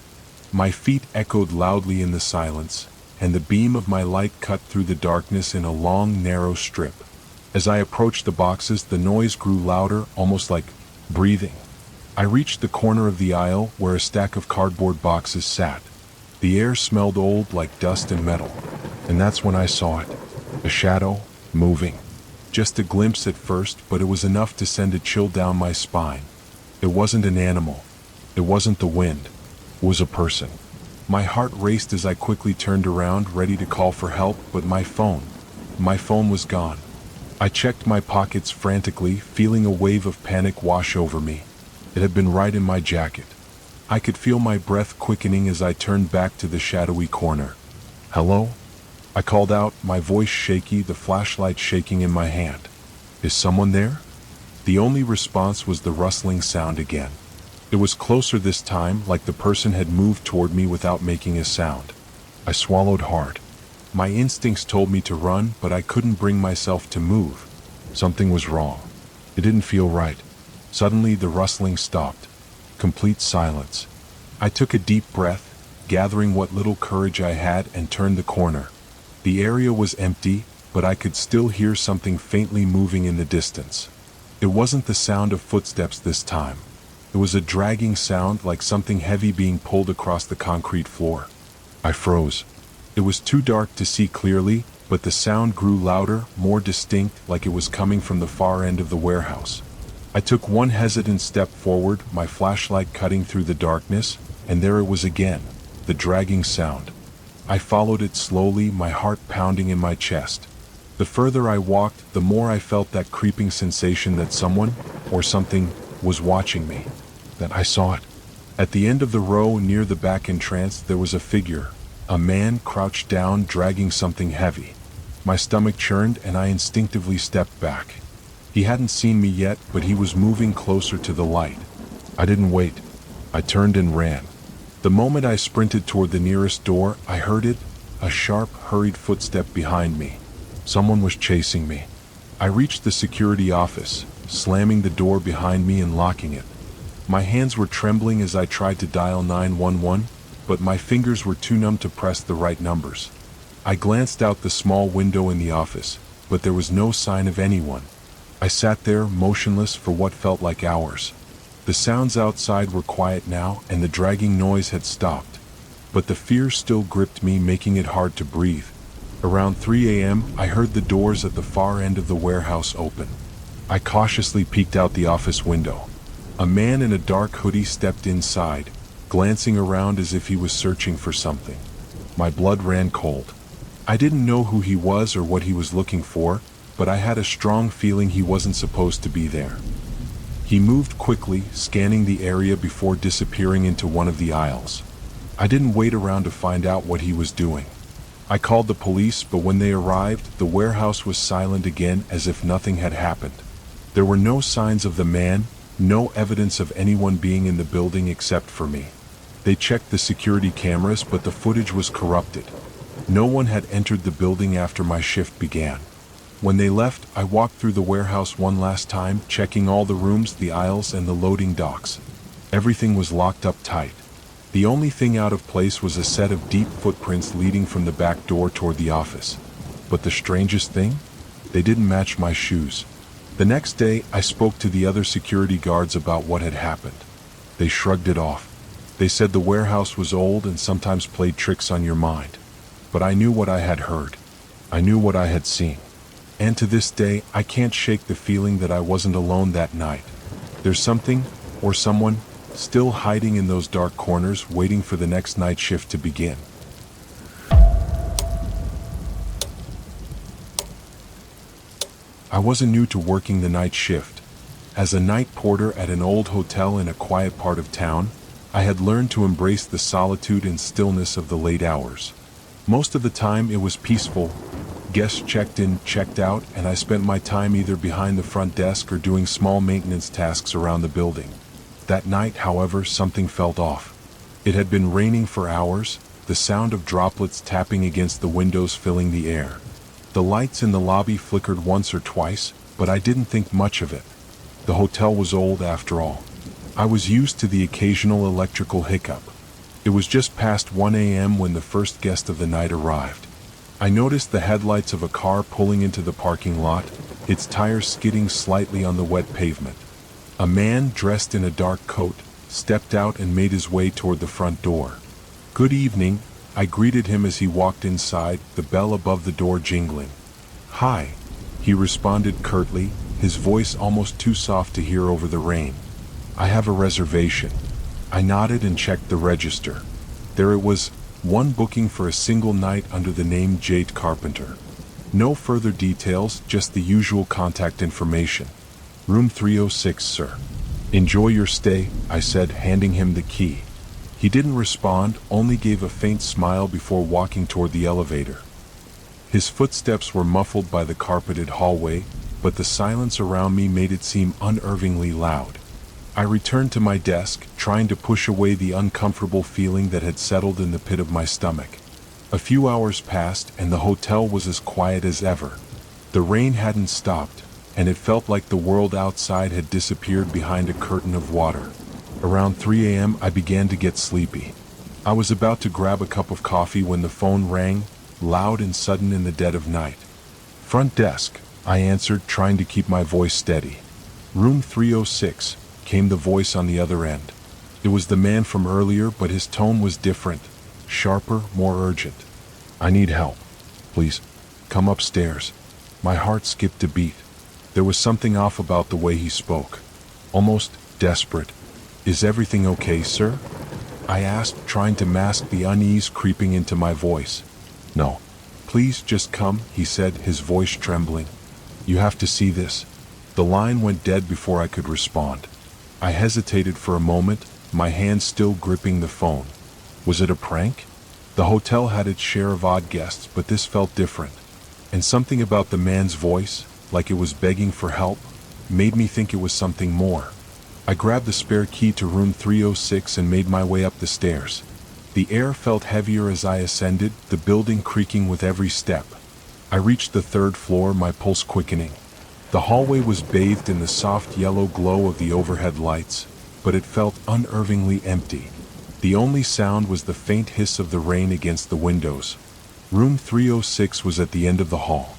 My feet echoed loudly in the silence, and the beam of my light cut through the darkness in a long, narrow strip. As I approached the boxes, the noise grew louder, almost like breathing. I reached the corner of the aisle where a stack of cardboard boxes sat. The air smelled old, like dust and metal. And that's when I saw it. A shadow, moving. Just a glimpse at first, but it was enough to send a chill down my spine. It wasn't an animal. It wasn't the wind. It was a person. My heart raced as I quickly turned around, ready to call for help, but my phone was gone. I checked my pockets frantically, feeling a wave of panic wash over me. It had been right in my jacket. I could feel my breath quickening as I turned back to the shadowy corner. "Hello?" I called out, my voice shaky, the flashlight shaking in my hand. "Is someone there?" The only response was the rustling sound again. It was closer this time, like the person had moved toward me without making a sound. I swallowed hard. My instincts told me to run, but I couldn't bring myself to move. Something was wrong. It didn't feel right. Suddenly the rustling stopped. Complete silence. I took a deep breath, gathering what little courage I had, and turned the corner. The area was empty, but I could still hear something faintly moving in the distance. It wasn't the sound of footsteps this time. It was a dragging sound, like something heavy being pulled across the concrete floor. I froze. It was too dark to see clearly, but the sound grew louder, more distinct, like it was coming from the far end of the warehouse. I took one hesitant step forward, my flashlight cutting through the darkness, and there it was again, the dragging sound. I followed it slowly, my heart pounding in my chest. The further I walked, the more I felt that creeping sensation that someone, or something, was watching me. Then I saw it. At the end of the row near the back entrance, there was a figure, a man crouched down, dragging something heavy. My stomach churned and I instinctively stepped back. He hadn't seen me yet, but he was moving closer to the light. I didn't wait. I turned and ran. The moment I sprinted toward the nearest door, I heard it, a sharp, hurried footstep behind me. Someone was chasing me. I reached the security office, slamming the door behind me and locking it. My hands were trembling as I tried to dial 911, but my fingers were too numb to press the right numbers. I glanced out the small window in the office, but there was no sign of anyone. I sat there, motionless for what felt like hours. The sounds outside were quiet now, and the dragging noise had stopped. But the fear still gripped me, making it hard to breathe. Around 3 a.m., I heard the doors at the far end of the warehouse open. I cautiously peeked out the office window. A man in a dark hoodie stepped inside, glancing around as if he was searching for something. My blood ran cold. I didn't know who he was or what he was looking for, but I had a strong feeling he wasn't supposed to be there. He moved quickly, scanning the area before disappearing into one of the aisles. I didn't wait around to find out what he was doing. I called the police, but when they arrived, the warehouse was silent again, as if nothing had happened. There were no signs of the man, no evidence of anyone being in the building except for me. They checked the security cameras, but the footage was corrupted. No one had entered the building after my shift began. When they left, I walked through the warehouse one last time, checking all the rooms, the aisles, and the loading docks. Everything was locked up tight. The only thing out of place was a set of deep footprints leading from the back door toward the office. But the strangest thing? They didn't match my shoes. The next day, I spoke to the other security guards about what had happened. They shrugged it off. They said the warehouse was old and sometimes played tricks on your mind. But I knew what I had heard. I knew what I had seen. And to this day, I can't shake the feeling that I wasn't alone that night. There's something, or someone, still hiding in those dark corners, waiting for the next night shift to begin. I wasn't new to working the night shift. As a night porter at an old hotel in a quiet part of town, I had learned to embrace the solitude and stillness of the late hours. Most of the time it was peaceful, Guests checked in, checked out, and I spent my time either behind the front desk or doing small maintenance tasks around the building. That night, however, something felt off. It had been raining for hours, the sound of droplets tapping against the windows filling the air. The lights in the lobby flickered once or twice, but I didn't think much of it. The hotel was old after all. I was used to the occasional electrical hiccup. It was just past 1 a.m. when the first guest of the night arrived. I noticed the headlights of a car pulling into the parking lot, its tires skidding slightly on the wet pavement. A man dressed in a dark coat stepped out and made his way toward the front door. "Good evening," I greeted him as he walked inside, the bell above the door jingling. "Hi," he responded curtly, his voice almost too soft to hear over the rain. "I have a reservation." I nodded and checked the register. There it was, one booking for a single night under the name Jade Carpenter. No further details, just the usual contact information. "Room 306, sir." "Enjoy your stay," I said, handing him the key. He didn't respond, only gave a faint smile before walking toward the elevator. His footsteps were muffled by the carpeted hallway, but the silence around me made it seem unnervingly loud. I returned to my desk, trying to push away the uncomfortable feeling that had settled in the pit of my stomach. A few hours passed, and the hotel was as quiet as ever. The rain hadn't stopped, and it felt like the world outside had disappeared behind a curtain of water. Around 3 a.m. I began to get sleepy. I was about to grab a cup of coffee when the phone rang, loud and sudden in the dead of night. "Front desk," I answered, trying to keep my voice steady. "Room 306, came the voice on the other end. It was the man from earlier, but his tone was different, sharper, more urgent. "I need help. Please, come upstairs." My heart skipped a beat. There was something off about the way he spoke. Almost desperate. "Is everything okay, sir?" I asked, trying to mask the unease creeping into my voice. "No. Please just come," he said, his voice trembling. "You have to see this." The line went dead before I could respond. I hesitated for a moment, my hand still gripping the phone. Was it a prank? The hotel had its share of odd guests, but this felt different. And something about the man's voice, like it was begging for help, made me think it was something more. I grabbed the spare key to room 306 and made my way up the stairs. The air felt heavier as I ascended, the building creaking with every step. I reached the 3rd floor, my pulse quickening. The hallway was bathed in the soft yellow glow of the overhead lights, but it felt unnervingly empty. The only sound was the faint hiss of the rain against the windows. Room 306 was at the end of the hall.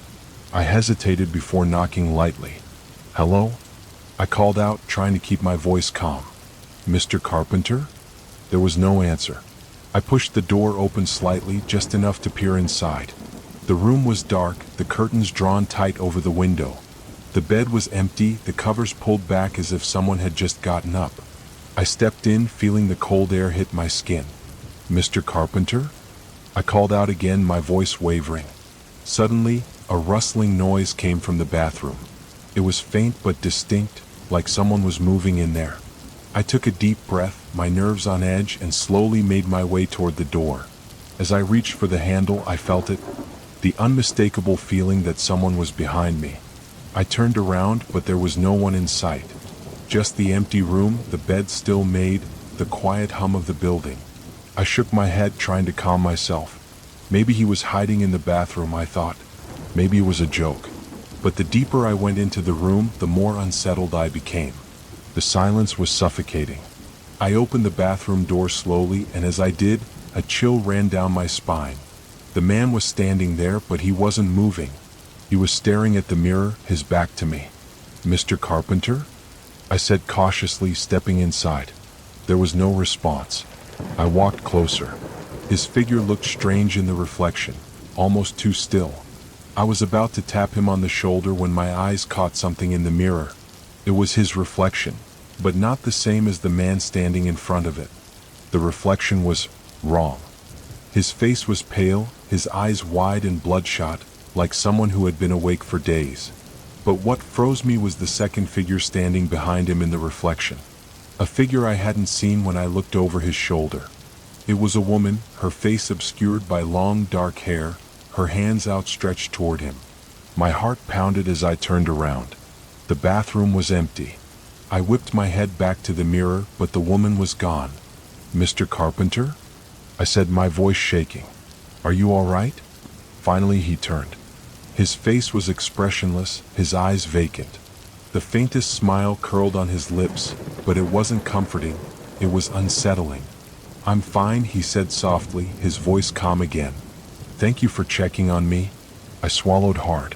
I hesitated before knocking lightly. "Hello?" I called out, trying to keep my voice calm. "Mr. Carpenter?" There was no answer. I pushed the door open slightly, just enough to peer inside. The room was dark, the curtains drawn tight over the window. The bed was empty, the covers pulled back as if someone had just gotten up. I stepped in, feeling the cold air hit my skin. "Mr. Carpenter?" I called out again, my voice wavering. Suddenly, a rustling noise came from the bathroom. It was faint but distinct, like someone was moving in there. I took a deep breath, my nerves on edge, and slowly made my way toward the door. As I reached for the handle, I felt it, the unmistakable feeling that someone was behind me. I turned around, but there was no one in sight. Just the empty room, the bed still made, the quiet hum of the building. I shook my head, trying to calm myself. Maybe he was hiding in the bathroom, I thought. Maybe it was a joke. But the deeper I went into the room, the more unsettled I became. The silence was suffocating. I opened the bathroom door slowly, and as I did, a chill ran down my spine. The man was standing there, but he wasn't moving. He was staring at the mirror, his back to me. "Mr. Carpenter?" I said cautiously, stepping inside. There was no response. I walked closer. His figure looked strange in the reflection, almost too still. I was about to tap him on the shoulder when my eyes caught something in the mirror. It was his reflection, but not the same as the man standing in front of it. The reflection was wrong. His face was pale, his eyes wide and bloodshot, like someone who had been awake for days. But what froze me was the second figure standing behind him in the reflection. A figure I hadn't seen when I looked over his shoulder. It was a woman, her face obscured by long dark hair, her hands outstretched toward him. My heart pounded as I turned around. The bathroom was empty. I whipped my head back to the mirror, but the woman was gone. "Mr. Carpenter?" I said, my voice shaking. "Are you all right?" Finally he turned. His face was expressionless, his eyes vacant. The faintest smile curled on his lips, but it wasn't comforting, it was unsettling. "I'm fine," he said softly, his voice calm again. "Thank you for checking on me." I swallowed hard.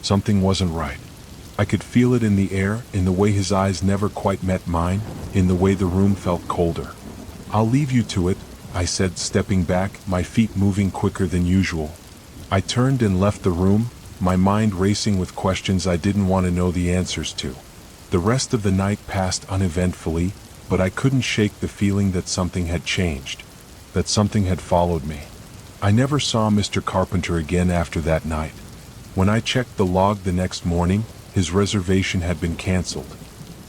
Something wasn't right. I could feel it in the air, in the way his eyes never quite met mine, in the way the room felt colder. "I'll leave you to it," I said, stepping back, my feet moving quicker than usual. I turned and left the room, my mind racing with questions I didn't want to know the answers to. The rest of the night passed uneventfully, but I couldn't shake the feeling that something had changed, that something had followed me. I never saw Mr. Carpenter again after that night. When I checked the log the next morning, his reservation had been canceled.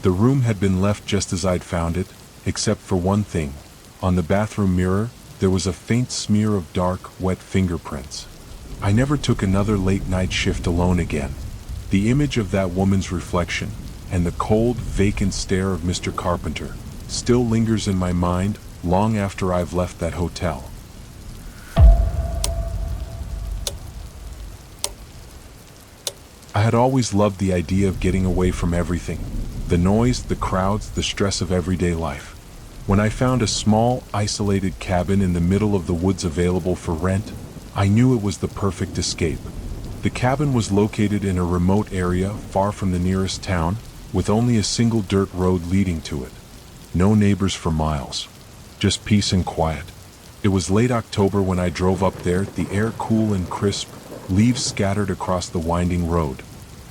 The room had been left just as I'd found it, except for one thing. On the bathroom mirror, there was a faint smear of dark, wet fingerprints. I never took another late-night shift alone again. The image of that woman's reflection, and the cold, vacant stare of Mr. Carpenter, still lingers in my mind long after I've left that hotel. I had always loved the idea of getting away from everything, the noise, the crowds, the stress of everyday life. When I found a small, isolated cabin in the middle of the woods available for rent, I knew it was the perfect escape. The cabin was located in a remote area far from the nearest town, with only a single dirt road leading to it. No neighbors for miles. Just peace and quiet. It was late October when I drove up there, the air cool and crisp, leaves scattered across the winding road.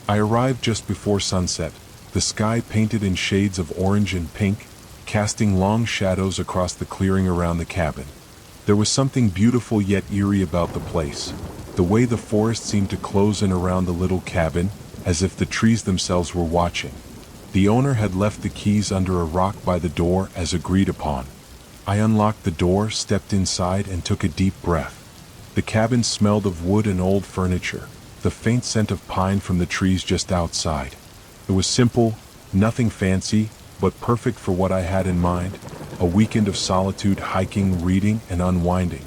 I arrived just before sunset, the sky painted in shades of orange and pink, casting long shadows across the clearing around the cabin. There was something beautiful yet eerie about the place, the way the forest seemed to close in around the little cabin, as if the trees themselves were watching. The owner had left the keys under a rock by the door as agreed upon. I unlocked the door, stepped inside, and took a deep breath. The cabin smelled of wood and old furniture, the faint scent of pine from the trees just outside. It was simple, nothing fancy, but perfect for what I had in mind, a weekend of solitude, hiking, reading, and unwinding.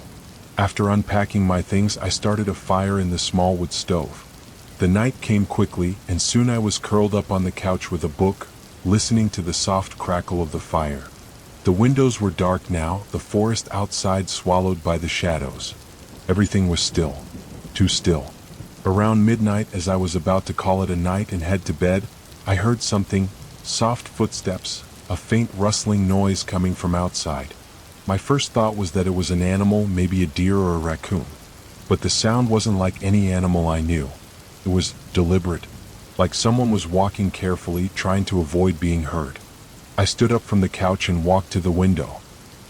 After unpacking my things, I started a fire in the small wood stove. The night came quickly, and soon I was curled up on the couch with a book, listening to the soft crackle of the fire. The windows were dark now, the forest outside swallowed by the shadows. Everything was still, too still. Around midnight, as I was about to call it a night and head to bed, I heard something, soft footsteps, a faint rustling noise coming from outside. My first thought was that it was an animal, maybe a deer or a raccoon. But the sound wasn't like any animal I knew. It was deliberate, like someone was walking carefully, trying to avoid being heard. I stood up from the couch and walked to the window.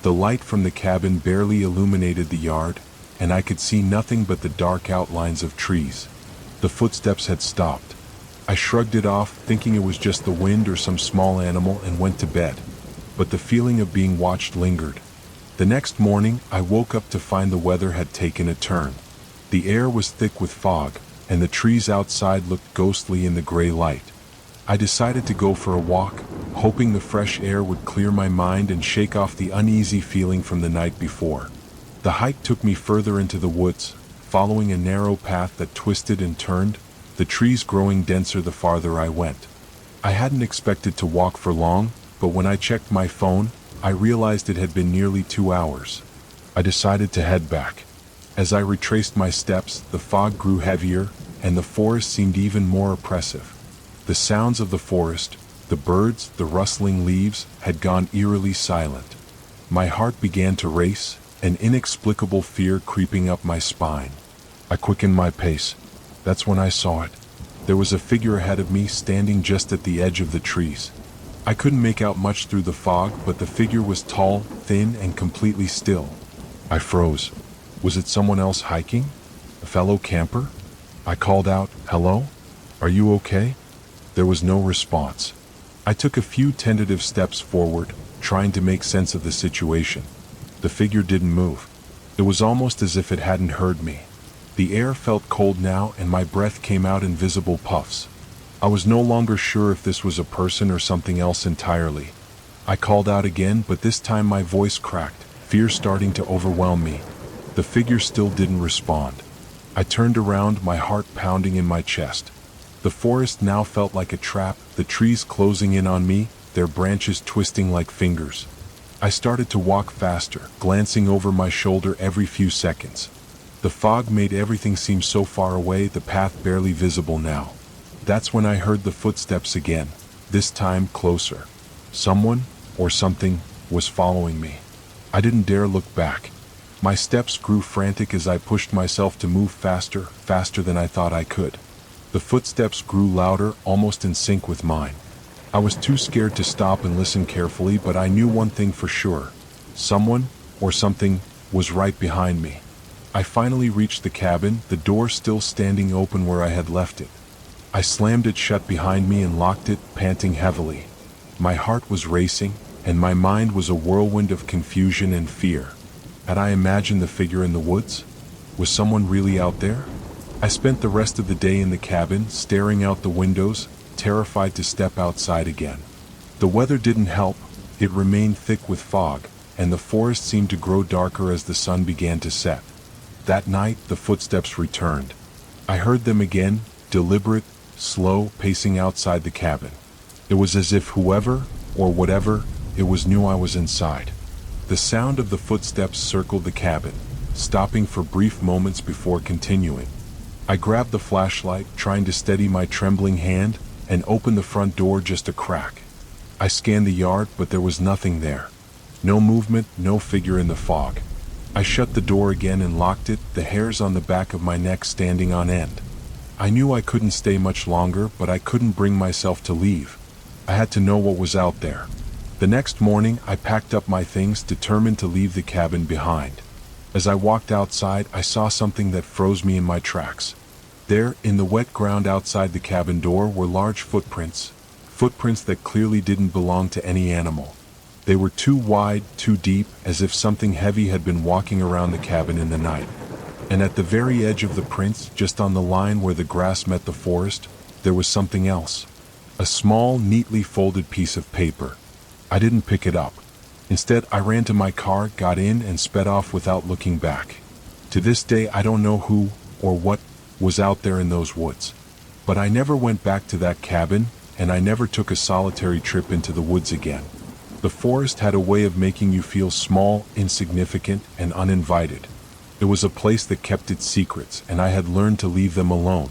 The light from the cabin barely illuminated the yard, and I could see nothing but the dark outlines of trees. The footsteps had stopped. I shrugged it off, thinking it was just the wind or some small animal, and went to bed. But the feeling of being watched lingered. The next morning, I woke up to find the weather had taken a turn. The air was thick with fog, and the trees outside looked ghostly in the gray light. I decided to go for a walk, hoping the fresh air would clear my mind and shake off the uneasy feeling from the night before. The hike took me further into the woods, following a narrow path that twisted and turned, the trees growing denser the farther I went. I hadn't expected to walk for long, but when I checked my phone, I realized it had been nearly 2 hours. I decided to head back. As I retraced my steps, the fog grew heavier, and the forest seemed even more oppressive. The sounds of the forest, the birds, the rustling leaves, had gone eerily silent. My heart began to race, an inexplicable fear creeping up my spine. I quickened my pace. That's when I saw it. There was a figure ahead of me, standing just at the edge of the trees. I couldn't make out much through the fog, but the figure was tall, thin, and completely still. I froze. Was it someone else hiking? A fellow camper? I called out, "Hello? Are you okay?" There was no response. I took a few tentative steps forward, trying to make sense of the situation. The figure didn't move. It was almost as if it hadn't heard me. The air felt cold now and my breath came out in visible puffs. I was no longer sure if this was a person or something else entirely. I called out again, but this time my voice cracked, fear starting to overwhelm me. The figure still didn't respond. I turned around, my heart pounding in my chest. The forest now felt like a trap, the trees closing in on me, their branches twisting like fingers. I started to walk faster, glancing over my shoulder every few seconds. The fog made everything seem so far away, the path barely visible now. That's when I heard the footsteps again, this time closer. Someone, or something, was following me. I didn't dare look back. My steps grew frantic as I pushed myself to move faster, faster than I thought I could. The footsteps grew louder, almost in sync with mine. I was too scared to stop and listen carefully, but I knew one thing for sure. Someone, or something, was right behind me. I finally reached the cabin, the door still standing open where I had left it. I slammed it shut behind me and locked it, panting heavily. My heart was racing, and my mind was a whirlwind of confusion and fear. Had I imagined the figure in the woods? Was someone really out there? I spent the rest of the day in the cabin, staring out the windows, terrified to step outside again. The weather didn't help, it remained thick with fog, and the forest seemed to grow darker as the sun began to set. That night, the footsteps returned. I heard them again, deliberate, slow, pacing outside the cabin. It was as if whoever, or whatever, it was knew I was inside. The sound of the footsteps circled the cabin, stopping for brief moments before continuing. I grabbed the flashlight, trying to steady my trembling hand, and opened the front door just a crack. I scanned the yard, but there was nothing there. No movement, no figure in the fog. I shut the door again and locked it, the hairs on the back of my neck standing on end. I knew I couldn't stay much longer, but I couldn't bring myself to leave. I had to know what was out there. The next morning, I packed up my things, determined to leave the cabin behind. As I walked outside, I saw something that froze me in my tracks. There, in the wet ground outside the cabin door, were large footprints. Footprints that clearly didn't belong to any animal. They were too wide, too deep, as if something heavy had been walking around the cabin in the night. And at the very edge of the prints, just on the line where the grass met the forest, there was something else. A small, neatly folded piece of paper. I didn't pick it up. Instead, I ran to my car, got in, and sped off without looking back. To this day, I don't know who, or what, was out there in those woods. But I never went back to that cabin, and I never took a solitary trip into the woods again. The forest had a way of making you feel small, insignificant, and uninvited. It was a place that kept its secrets, and I had learned to leave them alone.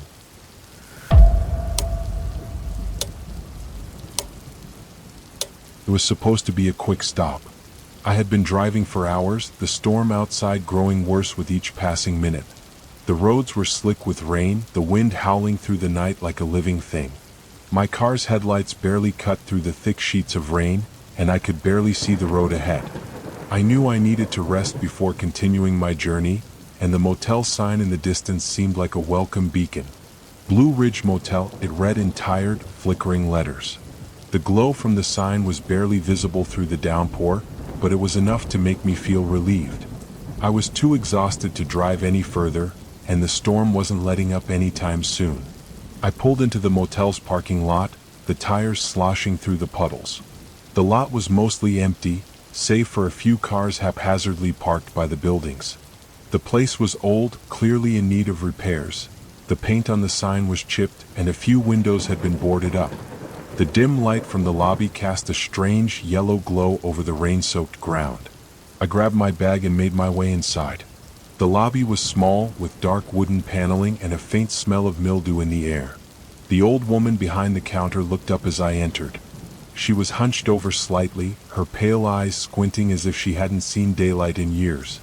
It was supposed to be a quick stop. I had been driving for hours, the storm outside growing worse with each passing minute. The roads were slick with rain, the wind howling through the night like a living thing. My car's headlights barely cut through the thick sheets of rain, and I could barely see the road ahead. I knew I needed to rest before continuing my journey, and the motel sign in the distance seemed like a welcome beacon. Blue Ridge Motel, it read in tired, flickering letters. The glow from the sign was barely visible through the downpour, but it was enough to make me feel relieved. I was too exhausted to drive any further, and the storm wasn't letting up anytime soon. I pulled into the motel's parking lot, the tires sloshing through the puddles. The lot was mostly empty, save for a few cars haphazardly parked by the buildings. The place was old, clearly in need of repairs. The paint on the sign was chipped, and a few windows had been boarded up. The dim light from the lobby cast a strange, yellow glow over the rain-soaked ground. I grabbed my bag and made my way inside. The lobby was small, with dark wooden paneling and a faint smell of mildew in the air. The old woman behind the counter looked up as I entered. She was hunched over slightly, her pale eyes squinting as if she hadn't seen daylight in years.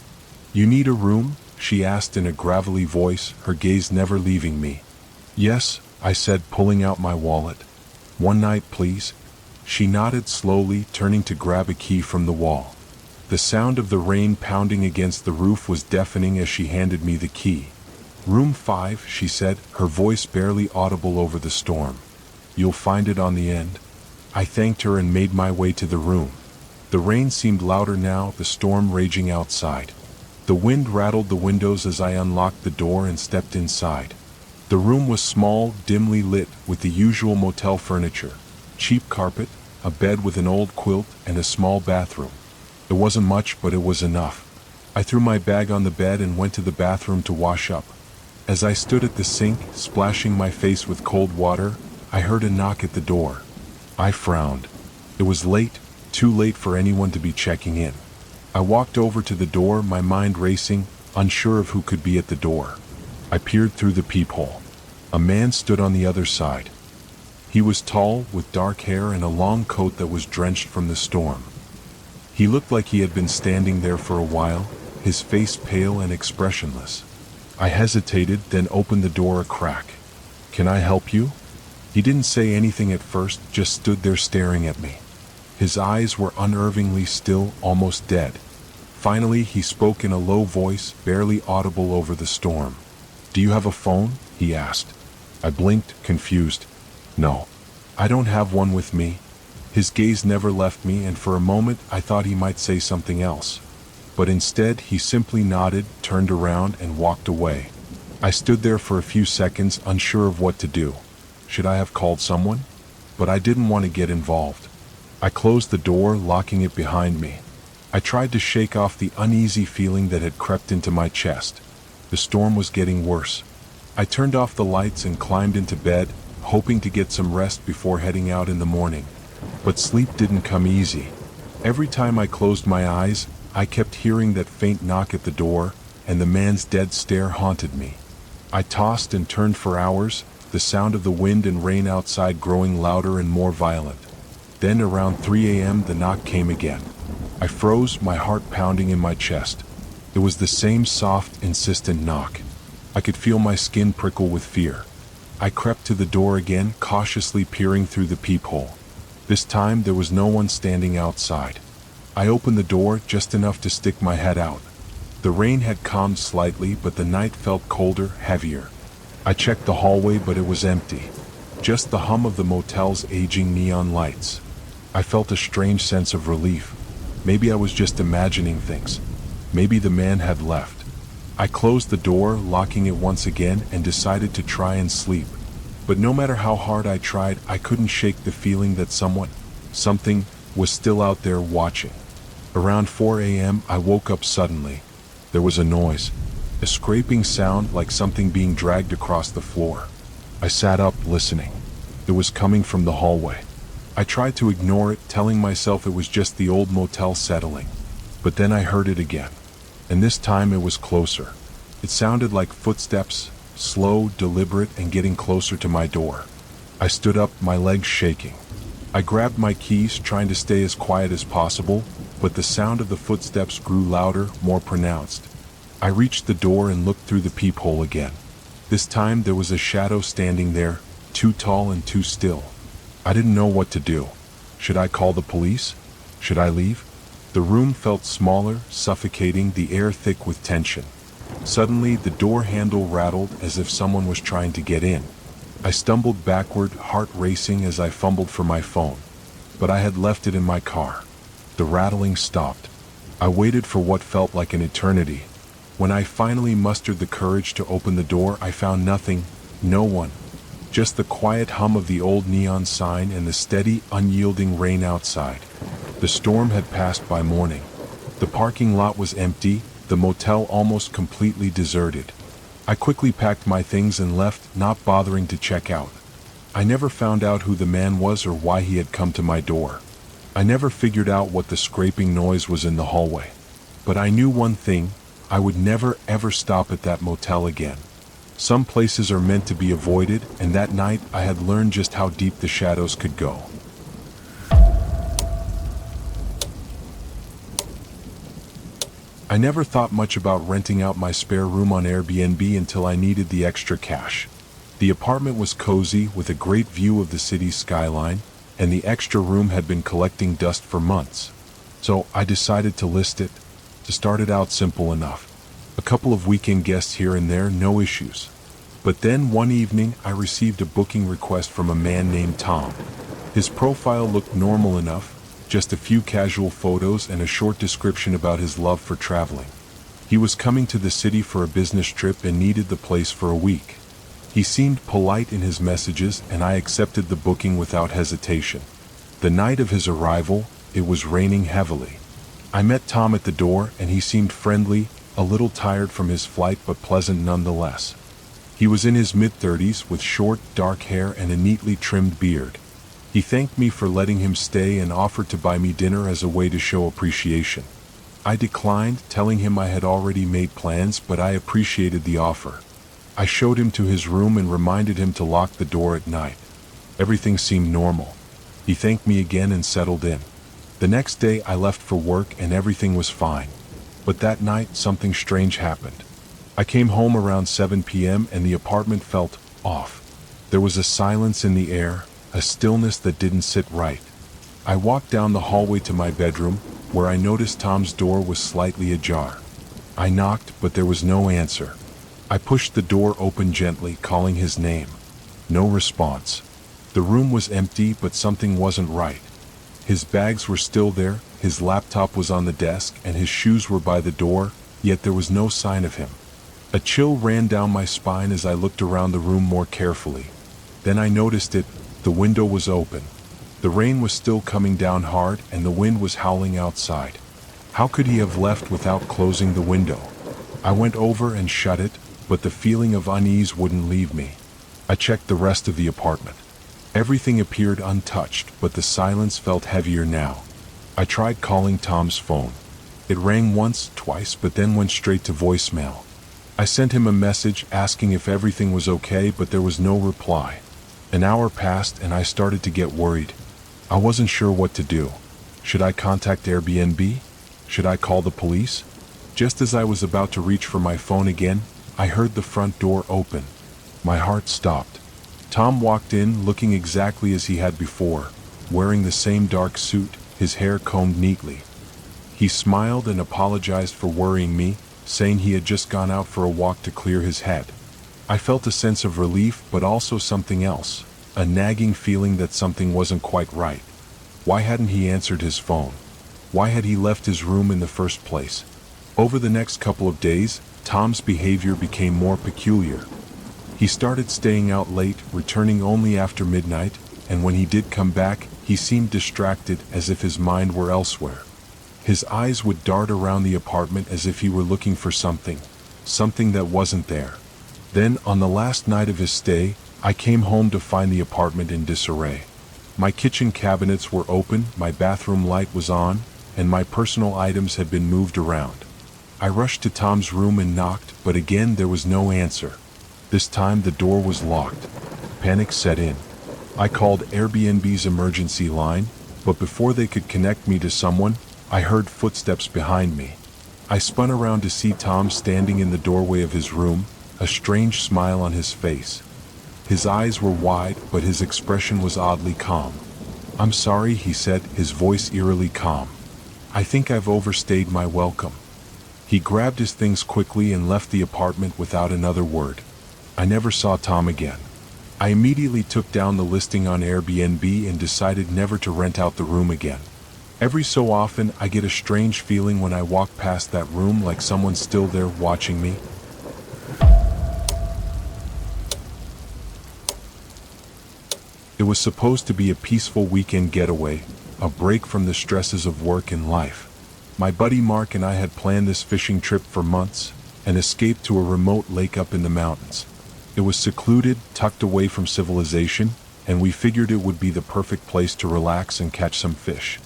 "You need a room?" she asked in a gravelly voice, her gaze never leaving me. "Yes," I said, pulling out my wallet. "One night, please." She nodded slowly, turning to grab a key from the wall. The sound of the rain pounding against the roof was deafening as she handed me the key. "Room 5, she said, her voice barely audible over the storm. "You'll find it on the end." I thanked her and made my way to the room. The rain seemed louder now, the storm raging outside. The wind rattled the windows as I unlocked the door and stepped inside. The room was small, dimly lit, with the usual motel furniture: cheap carpet, a bed with an old quilt, and a small bathroom. It wasn't much, but it was enough. I threw my bag on the bed and went to the bathroom to wash up. As I stood at the sink, splashing my face with cold water, I heard a knock at the door. I frowned. It was late, too late for anyone to be checking in. I walked over to the door, my mind racing, unsure of who could be at the door. I peered through the peephole. A man stood on the other side. He was tall, with dark hair and a long coat that was drenched from the storm. He looked like he had been standing there for a while, his face pale and expressionless. I hesitated, then opened the door a crack. "Can I help you?" He didn't say anything at first, just stood there staring at me. His eyes were unnervingly still, almost dead. Finally, he spoke in a low voice, barely audible over the storm. "Do you have a phone?" he asked. I blinked, confused. "No, I don't have one with me." His gaze never left me, and for a moment I thought he might say something else. But instead, he simply nodded, turned around, and walked away. I stood there for a few seconds, unsure of what to do. Should I have called someone? But I didn't want to get involved. I closed the door, locking it behind me. I tried to shake off the uneasy feeling that had crept into my chest. The storm was getting worse. I turned off the lights and climbed into bed, hoping to get some rest before heading out in the morning. But sleep didn't come easy. Every time I closed my eyes, I kept hearing that faint knock at the door, and the man's dead stare haunted me. I tossed and turned for hours, the sound of the wind and rain outside growing louder and more violent. Then around 3 a.m. the knock came again. I froze, my heart pounding in my chest. It was the same soft, insistent knock. I could feel my skin prickle with fear. I crept to the door again, cautiously peering through the peephole. This time there was no one standing outside. I opened the door just enough to stick my head out. The rain had calmed slightly, but the night felt colder, heavier. I checked the hallway, but it was empty. Just the hum of the motel's aging neon lights. I felt a strange sense of relief. Maybe I was just imagining things. Maybe the man had left. I closed the door, locking it once again, and decided to try and sleep. But no matter how hard I tried, I couldn't shake the feeling that something, was still out there watching. Around 4 a.m., I woke up suddenly. There was a noise, a scraping sound like something being dragged across the floor. I sat up, listening. It was coming from the hallway. I tried to ignore it, telling myself it was just the old motel settling. But then I heard it again. And this time it was closer. It sounded like footsteps, slow, deliberate, and getting closer to my door. I stood up, my legs shaking. I grabbed my keys, trying to stay as quiet as possible, but the sound of the footsteps grew louder, more pronounced. I reached the door and looked through the peephole again. This time there was a shadow standing there, too tall and too still. I didn't know what to do. Should I call the police? Should I leave? The room felt smaller, suffocating, the air thick with tension. Suddenly, the door handle rattled as if someone was trying to get in. I stumbled backward, heart racing as I fumbled for my phone. But I had left it in my car. The rattling stopped. I waited for what felt like an eternity. When I finally mustered the courage to open the door, I found nothing, no one. Just the quiet hum of the old neon sign and the steady, unyielding rain outside. The storm had passed by morning. The parking lot was empty, the motel almost completely deserted. I quickly packed my things and left, not bothering to check out. I never found out who the man was or why he had come to my door. I never figured out what the scraping noise was in the hallway. But I knew one thing: I would never ever stop at that motel again. Some places are meant to be avoided, and that night I had learned just how deep the shadows could go. I never thought much about renting out my spare room on Airbnb until I needed the extra cash. The apartment was cozy, with a great view of the city's skyline, and the extra room had been collecting dust for months. So I decided to list it. To start it out simple enough. A couple of weekend guests here and there, no issues. But then one evening I received a booking request from a man named Tom. His profile looked normal enough, just a few casual photos and a short description about his love for traveling. He was coming to the city for a business trip and needed the place for a week. He seemed polite in his messages, and I accepted the booking without hesitation. The night of his arrival, it was raining heavily. I met Tom at the door, and he seemed friendly, a little tired from his flight but pleasant nonetheless. He was in his mid-30s with short, dark hair and a neatly trimmed beard. He thanked me for letting him stay and offered to buy me dinner as a way to show appreciation. I declined, telling him I had already made plans, but I appreciated the offer. I showed him to his room and reminded him to lock the door at night. Everything seemed normal. He thanked me again and settled in. The next day I left for work and everything was fine. But that night something strange happened. I came home around 7 p.m. and the apartment felt off. There was a silence in the air, a stillness that didn't sit right. I walked down the hallway to my bedroom, where I noticed Tom's door was slightly ajar. I knocked, but there was no answer. I pushed the door open gently, calling his name. No response. The room was empty, but something wasn't right. His bags were still there, his laptop was on the desk, and his shoes were by the door, yet there was no sign of him. A chill ran down my spine as I looked around the room more carefully. Then I noticed it. The window was open. The rain was still coming down hard, and the wind was howling outside. How could he have left without closing the window? I went over and shut it, but the feeling of unease wouldn't leave me. I checked the rest of the apartment. Everything appeared untouched, but the silence felt heavier now. I tried calling Tom's phone. It rang once, twice, but then went straight to voicemail. I sent him a message asking if everything was okay, but there was no reply. An hour passed and I started to get worried. I wasn't sure what to do. Should I contact Airbnb? Should I call the police? Just as I was about to reach for my phone again, I heard the front door open. My heart stopped. Tom walked in looking exactly as he had before, wearing the same dark suit, his hair combed neatly. He smiled and apologized for worrying me, saying he had just gone out for a walk to clear his head. I felt a sense of relief, but also something else, a nagging feeling that something wasn't quite right. Why hadn't he answered his phone? Why had he left his room in the first place? Over the next couple of days, Tom's behavior became more peculiar. He started staying out late, returning only after midnight, and when he did come back, he seemed distracted, as if his mind were elsewhere. His eyes would dart around the apartment as if he were looking for something that wasn't there. Then, on the last night of his stay, I came home to find the apartment in disarray. My kitchen cabinets were open, my bathroom light was on, and my personal items had been moved around. I rushed to Tom's room and knocked, but again there was no answer. This time the door was locked. Panic set in. I called Airbnb's emergency line, but before they could connect me to someone, I heard footsteps behind me. I spun around to see Tom standing in the doorway of his room, a strange smile on his face. His eyes were wide, but his expression was oddly calm. "I'm sorry," he said, his voice eerily calm. "I think I've overstayed my welcome." He grabbed his things quickly and left the apartment without another word. I never saw Tom again. I immediately took down the listing on Airbnb and decided never to rent out the room again. Every so often, I get a strange feeling when I walk past that room, like someone's still there watching me. It was supposed to be a peaceful weekend getaway, a break from the stresses of work and life. My buddy Mark and I had planned this fishing trip for months, an escape to a remote lake up in the mountains. It was secluded, tucked away from civilization, and we figured it would be the perfect place to relax and catch some fish.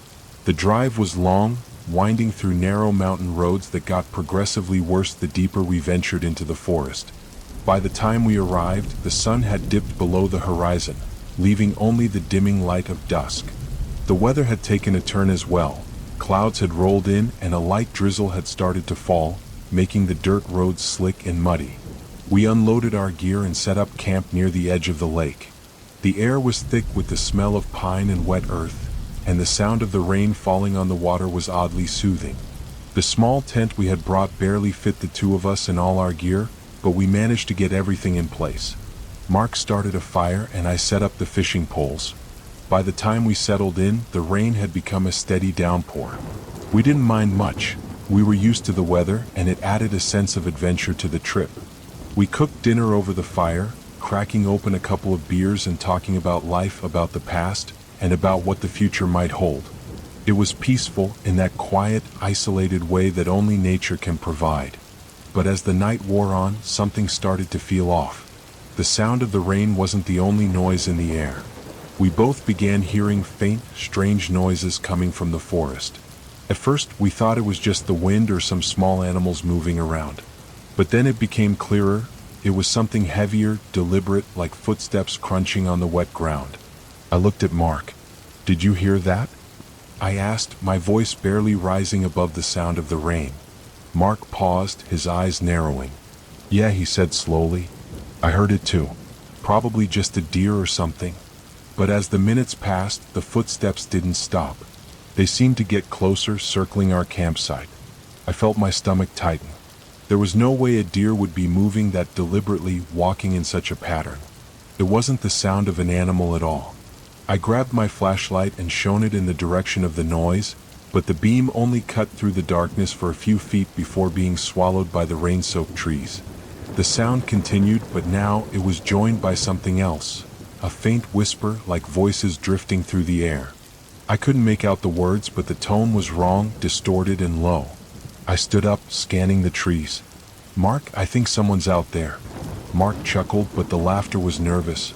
The drive was long, winding through narrow mountain roads that got progressively worse the deeper we ventured into the forest. By the time we arrived, the sun had dipped below the horizon, leaving only the dimming light of dusk. The weather had taken a turn as well. Clouds had rolled in and a light drizzle had started to fall, making the dirt roads slick and muddy. We unloaded our gear and set up camp near the edge of the lake. The air was thick with the smell of pine and wet earth, and the sound of the rain falling on the water was oddly soothing. The small tent we had brought barely fit the two of us and all our gear, but we managed to get everything in place. Mark started a fire and I set up the fishing poles. By the time we settled in, the rain had become a steady downpour. We didn't mind much. We were used to the weather, and it added a sense of adventure to the trip. We cooked dinner over the fire, cracking open a couple of beers and talking about life, about the past, and about what the future might hold. It was peaceful in that quiet, isolated way that only nature can provide. But as the night wore on, something started to feel off. The sound of the rain wasn't the only noise in the air. We both began hearing faint, strange noises coming from the forest. At first, we thought it was just the wind or some small animals moving around. But then it became clearer. It was something heavier, deliberate, like footsteps crunching on the wet ground. I looked at Mark. "Did you hear that?" I asked, my voice barely rising above the sound of the rain. Mark paused, his eyes narrowing. "Yeah," he said slowly. "I heard it too. Probably just a deer or something." But as the minutes passed, the footsteps didn't stop. They seemed to get closer, circling our campsite. I felt my stomach tighten. There was no way a deer would be moving that deliberately, walking in such a pattern. It wasn't the sound of an animal at all. I grabbed my flashlight and shone it in the direction of the noise, but the beam only cut through the darkness for a few feet before being swallowed by the rain-soaked trees. The sound continued, but now it was joined by something else, a faint whisper like voices drifting through the air. I couldn't make out the words, but the tone was wrong, distorted and low. I stood up, scanning the trees. "Mark, I think someone's out there." Mark chuckled, but the laughter was nervous.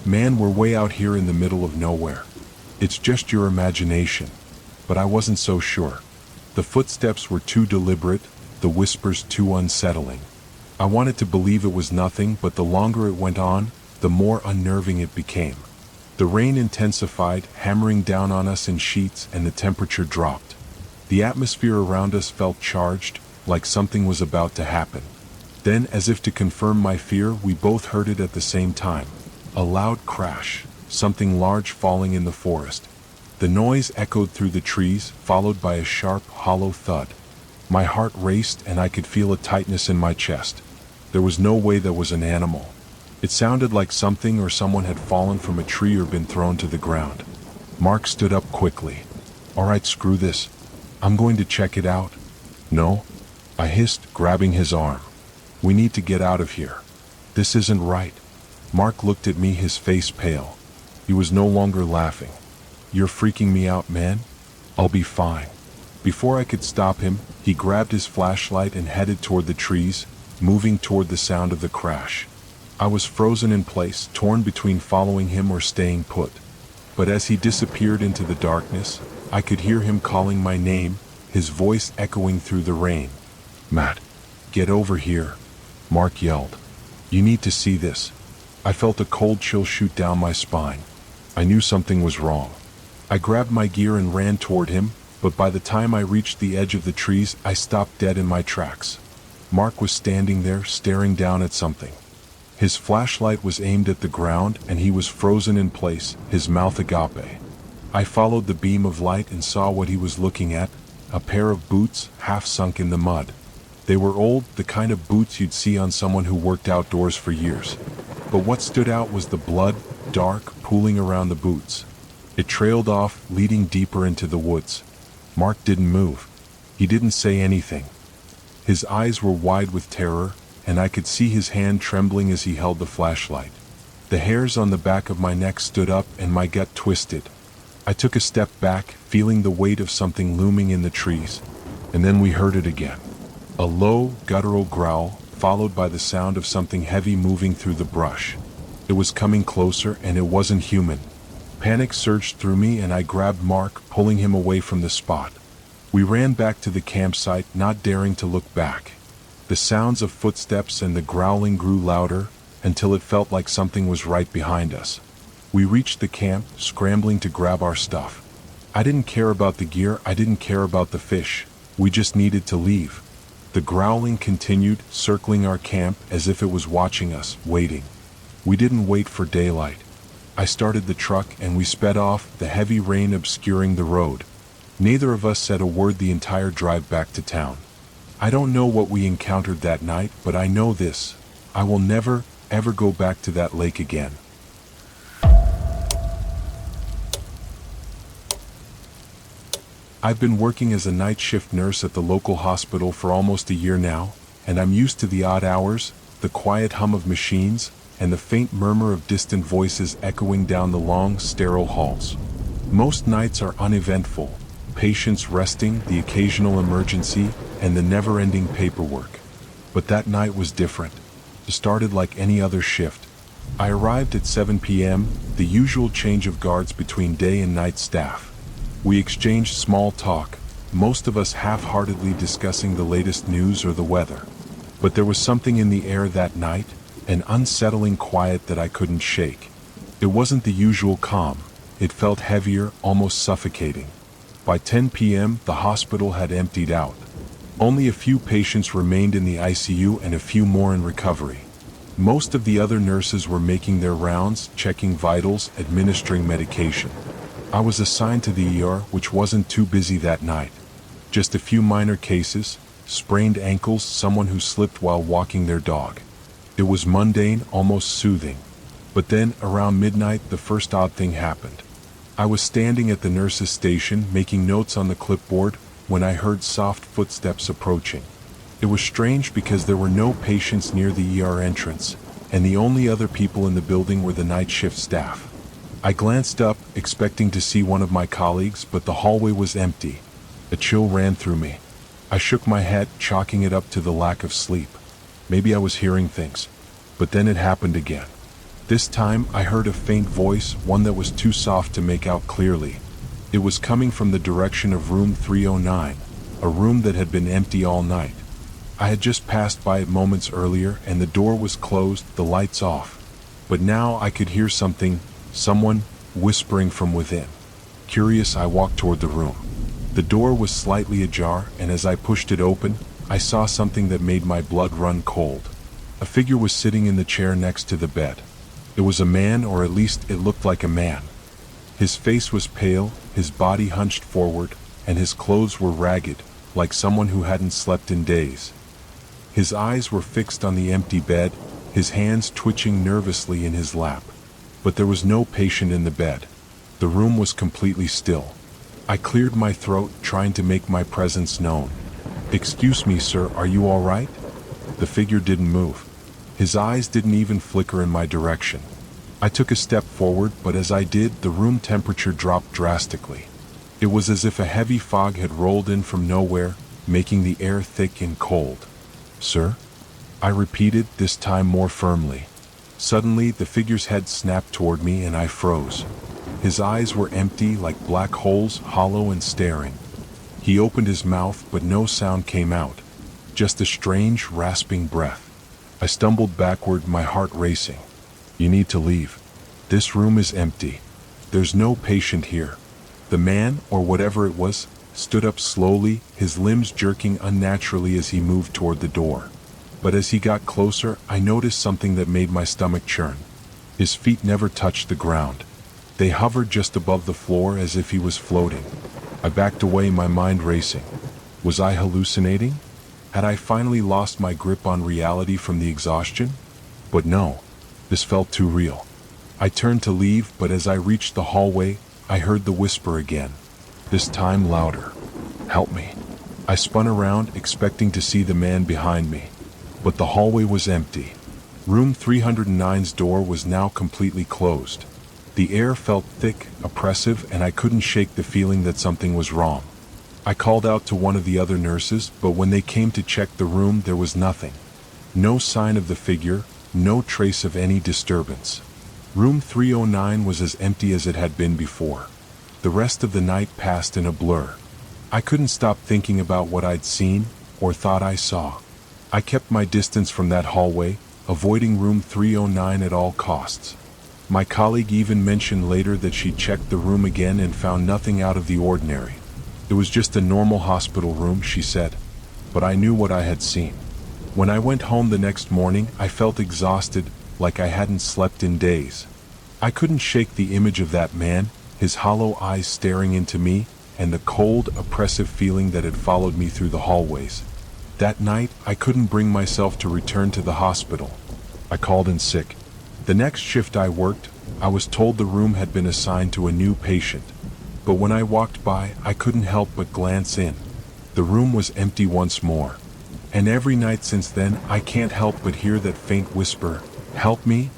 "Man, we're way out here in the middle of nowhere. It's just your imagination." But I wasn't so sure. The footsteps were too deliberate, the whispers too unsettling. I wanted to believe it was nothing, but the longer it went on, the more unnerving it became. The rain intensified, hammering down on us in sheets, and the temperature dropped. The atmosphere around us felt charged, like something was about to happen. Then, as if to confirm my fear, we both heard it at the same time. A loud crash, something large falling in the forest. The noise echoed through the trees, followed by a sharp, hollow thud. My heart raced, and I could feel a tightness in my chest. There was no way that was an animal. It sounded like something or someone had fallen from a tree or been thrown to the ground. Mark stood up quickly. "All right, screw this. I'm going to check it out." "No," I hissed, grabbing his arm. "We need to get out of here. This isn't right." Mark looked at me, his face pale. He was no longer laughing. "You're freaking me out, man. I'll be fine." Before I could stop him, he grabbed his flashlight and headed toward the trees, moving toward the sound of the crash. I was frozen in place, torn between following him or staying put. But as he disappeared into the darkness, I could hear him calling my name, his voice echoing through the rain. "Matt, get over here," Mark yelled. "You need to see this." I felt a cold chill shoot down my spine. I knew something was wrong. I grabbed my gear and ran toward him, but by the time I reached the edge of the trees, I stopped dead in my tracks. Mark was standing there, staring down at something. His flashlight was aimed at the ground, and he was frozen in place, his mouth agape. I followed the beam of light and saw what he was looking at, a pair of boots, half sunk in the mud. They were old, the kind of boots you'd see on someone who worked outdoors for years. But what stood out was the blood, dark, pooling around the boots. It trailed off, leading deeper into the woods. Mark didn't move. He didn't say anything. His eyes were wide with terror, and I could see his hand trembling as he held the flashlight. The hairs on the back of my neck stood up and my gut twisted. I took a step back, feeling the weight of something looming in the trees. And then we heard it again. A low, guttural growl, followed by the sound of something heavy moving through the brush. It was coming closer, and it wasn't human. Panic surged through me, and I grabbed Mark, pulling him away from the spot. We ran back to the campsite, not daring to look back. The sounds of footsteps and the growling grew louder, until it felt like something was right behind us. We reached the camp, scrambling to grab our stuff. I didn't care about the gear, I didn't care about the fish. We just needed to leave. The growling continued, circling our camp as if it was watching us, waiting. We didn't wait for daylight. I started the truck and we sped off, the heavy rain obscuring the road. Neither of us said a word the entire drive back to town. I don't know what we encountered that night, but I know this. I will never, ever go back to that lake again. I've been working as a night shift nurse at the local hospital for almost a year now, and I'm used to the odd hours, the quiet hum of machines, and the faint murmur of distant voices echoing down the long, sterile halls. Most nights are uneventful, patients resting, the occasional emergency, and the never-ending paperwork. But that night was different. It started like any other shift. I arrived at 7 p.m., the usual change of guards between day and night staff. We exchanged small talk, most of us half-heartedly discussing the latest news or the weather. But there was something in the air that night, an unsettling quiet that I couldn't shake. It wasn't the usual calm. It felt heavier, almost suffocating. By 10 p.m., the hospital had emptied out. Only a few patients remained in the ICU and a few more in recovery. Most of the other nurses were making their rounds, checking vitals, administering medication. I was assigned to the ER, which wasn't too busy that night. Just a few minor cases, sprained ankles, someone who slipped while walking their dog. It was mundane, almost soothing. But then, around midnight, the first odd thing happened. I was standing at the nurse's station, making notes on the clipboard, when I heard soft footsteps approaching. It was strange because there were no patients near the ER entrance, and the only other people in the building were the night shift staff. I glanced up, expecting to see one of my colleagues, but the hallway was empty. A chill ran through me. I shook my head, chalking it up to the lack of sleep. Maybe I was hearing things. But then it happened again. This time I heard a faint voice, one that was too soft to make out clearly. It was coming from the direction of room 309, a room that had been empty all night. I had just passed by it moments earlier, and the door was closed, the lights off. But now I could hear someone whispering from within. Curious, I walked toward the room. The door was slightly ajar, and as I pushed it open, I saw something that made my blood run cold. A figure was sitting in the chair next to the bed. It was a man, or at least it looked like a man. His face was pale, his body hunched forward, and his clothes were ragged, like someone who hadn't slept in days. His eyes were fixed on the empty bed, his hands twitching nervously in his lap. But there was no patient in the bed. The room was completely still. I cleared my throat, trying to make my presence known. "Excuse me, sir, are you all right?" The figure didn't move. His eyes didn't even flicker in my direction. I took a step forward, but as I did, the room temperature dropped drastically. It was as if a heavy fog had rolled in from nowhere, making the air thick and cold. "Sir?" I repeated, this time more firmly. Suddenly, the figure's head snapped toward me and I froze. His eyes were empty, like black holes, hollow and staring. He opened his mouth, but no sound came out. Just a strange, rasping breath. I stumbled backward, my heart racing. "You need to leave. This room is empty. There's no patient here." The man, or whatever it was, stood up slowly, his limbs jerking unnaturally as he moved toward the door. But as he got closer, I noticed something that made my stomach churn. His feet never touched the ground. They hovered just above the floor as if he was floating. I backed away, my mind racing. Was I hallucinating? Had I finally lost my grip on reality from the exhaustion? But no, this felt too real. I turned to leave, but as I reached the hallway, I heard the whisper again, this time louder. "Help me." I spun around, expecting to see the man behind me. But the hallway was empty. Room 309's door was now completely closed. The air felt thick, oppressive, and I couldn't shake the feeling that something was wrong. I called out to one of the other nurses, but when they came to check the room, there was nothing. No sign of the figure, no trace of any disturbance. Room 309 was as empty as it had been before. The rest of the night passed in a blur. I couldn't stop thinking about what I'd seen, or thought I saw. I kept my distance from that hallway, avoiding room 309 at all costs. My colleague even mentioned later that she checked the room again and found nothing out of the ordinary. It was just a normal hospital room, she said. But I knew what I had seen. When I went home the next morning, I felt exhausted, like I hadn't slept in days. I couldn't shake the image of that man, his hollow eyes staring into me, and the cold, oppressive feeling that had followed me through the hallways. That night, I couldn't bring myself to return to the hospital. I called in sick. The next shift I worked, I was told the room had been assigned to a new patient. But when I walked by, I couldn't help but glance in. The room was empty once more. And every night since then, I can't help but hear that faint whisper, "Help me?"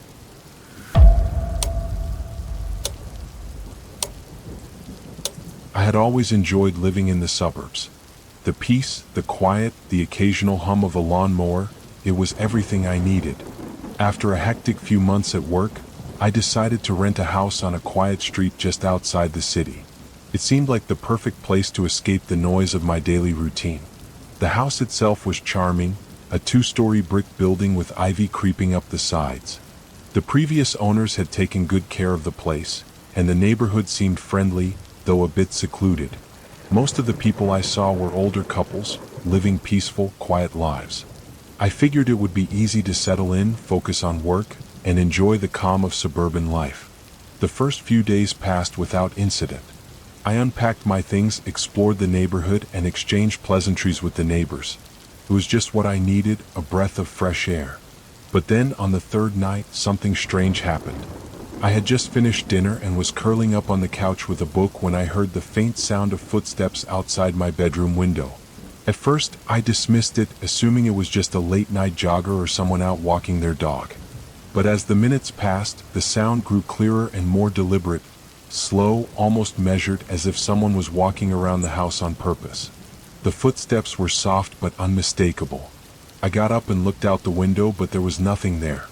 I had always enjoyed living in the suburbs. The peace, the quiet, the occasional hum of a lawnmower, it was everything I needed. After a hectic few months at work, I decided to rent a house on a quiet street just outside the city. It seemed like the perfect place to escape the noise of my daily routine. The house itself was charming, a two-story brick building with ivy creeping up the sides. The previous owners had taken good care of the place, and the neighborhood seemed friendly, though a bit secluded. Most of the people I saw were older couples, living peaceful, quiet lives. I figured it would be easy to settle in, focus on work, and enjoy the calm of suburban life. The first few days passed without incident. I unpacked my things, explored the neighborhood, and exchanged pleasantries with the neighbors. It was just what I needed, a breath of fresh air. But then, on the third night, something strange happened. I had just finished dinner and was curling up on the couch with a book when I heard the faint sound of footsteps outside my bedroom window. At first, I dismissed it, assuming it was just a late-night jogger or someone out walking their dog. But as the minutes passed, the sound grew clearer and more deliberate, slow, almost measured, as if someone was walking around the house on purpose. The footsteps were soft but unmistakable. I got up and looked out the window, but there was nothing there.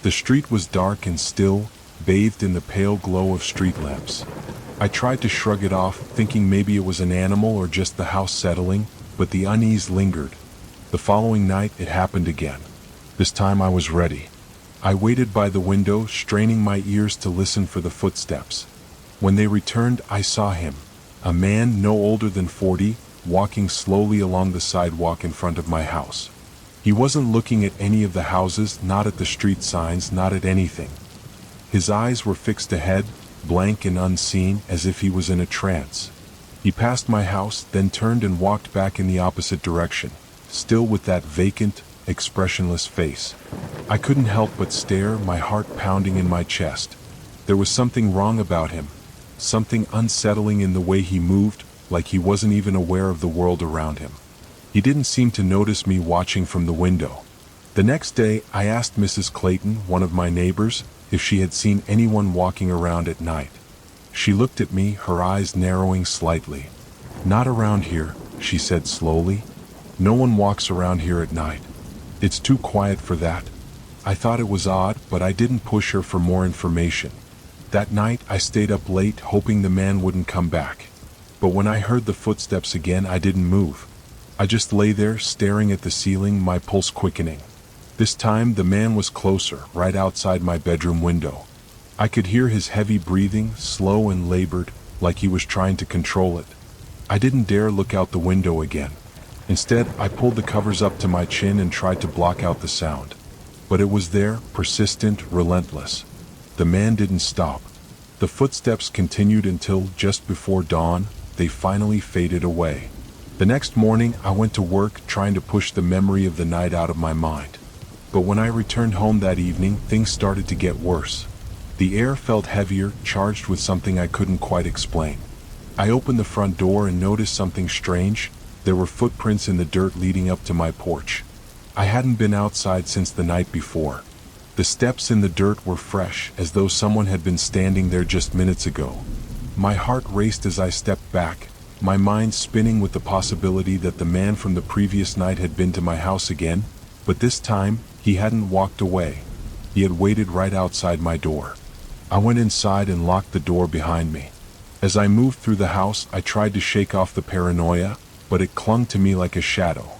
The street was dark and still, bathed in the pale glow of street lamps. I tried to shrug it off, thinking maybe it was an animal or just the house settling, but the unease lingered. The following night, it happened again. This time I was ready. I waited by the window, straining my ears to listen for the footsteps. When they returned, I saw him, a man no older than 40, walking slowly along the sidewalk in front of my house. He wasn't looking at any of the houses, not at the street signs, not at anything. His eyes were fixed ahead, blank and unseen, as if he was in a trance. He passed my house, then turned and walked back in the opposite direction, still with that vacant, expressionless face. I couldn't help but stare, my heart pounding in my chest. There was something wrong about him, something unsettling in the way he moved, like he wasn't even aware of the world around him. He didn't seem to notice me watching from the window. The next day, I asked Mrs. Clayton, one of my neighbors, if she had seen anyone walking around at night. She looked at me, her eyes narrowing slightly. "Not around here," she said slowly. "No one walks around here at night. It's too quiet for that." I thought it was odd, but I didn't push her for more information. That night, I stayed up late, hoping the man wouldn't come back. But when I heard the footsteps again, I didn't move. I just lay there, staring at the ceiling, my pulse quickening. This time, the man was closer, right outside my bedroom window. I could hear his heavy breathing, slow and labored, like he was trying to control it. I didn't dare look out the window again. Instead, I pulled the covers up to my chin and tried to block out the sound. But it was there, persistent, relentless. The man didn't stop. The footsteps continued until, just before dawn, they finally faded away. The next morning, I went to work, trying to push the memory of the night out of my mind. But when I returned home that evening, things started to get worse. The air felt heavier, charged with something I couldn't quite explain. I opened the front door and noticed something strange. There were footprints in the dirt leading up to my porch. I hadn't been outside since the night before. The steps in the dirt were fresh, as though someone had been standing there just minutes ago. My heart raced as I stepped back, my mind spinning with the possibility that the man from the previous night had been to my house again, but this time, he hadn't walked away. He had waited right outside my door. I went inside and locked the door behind me. As I moved through the house, I tried to shake off the paranoia, but it clung to me like a shadow.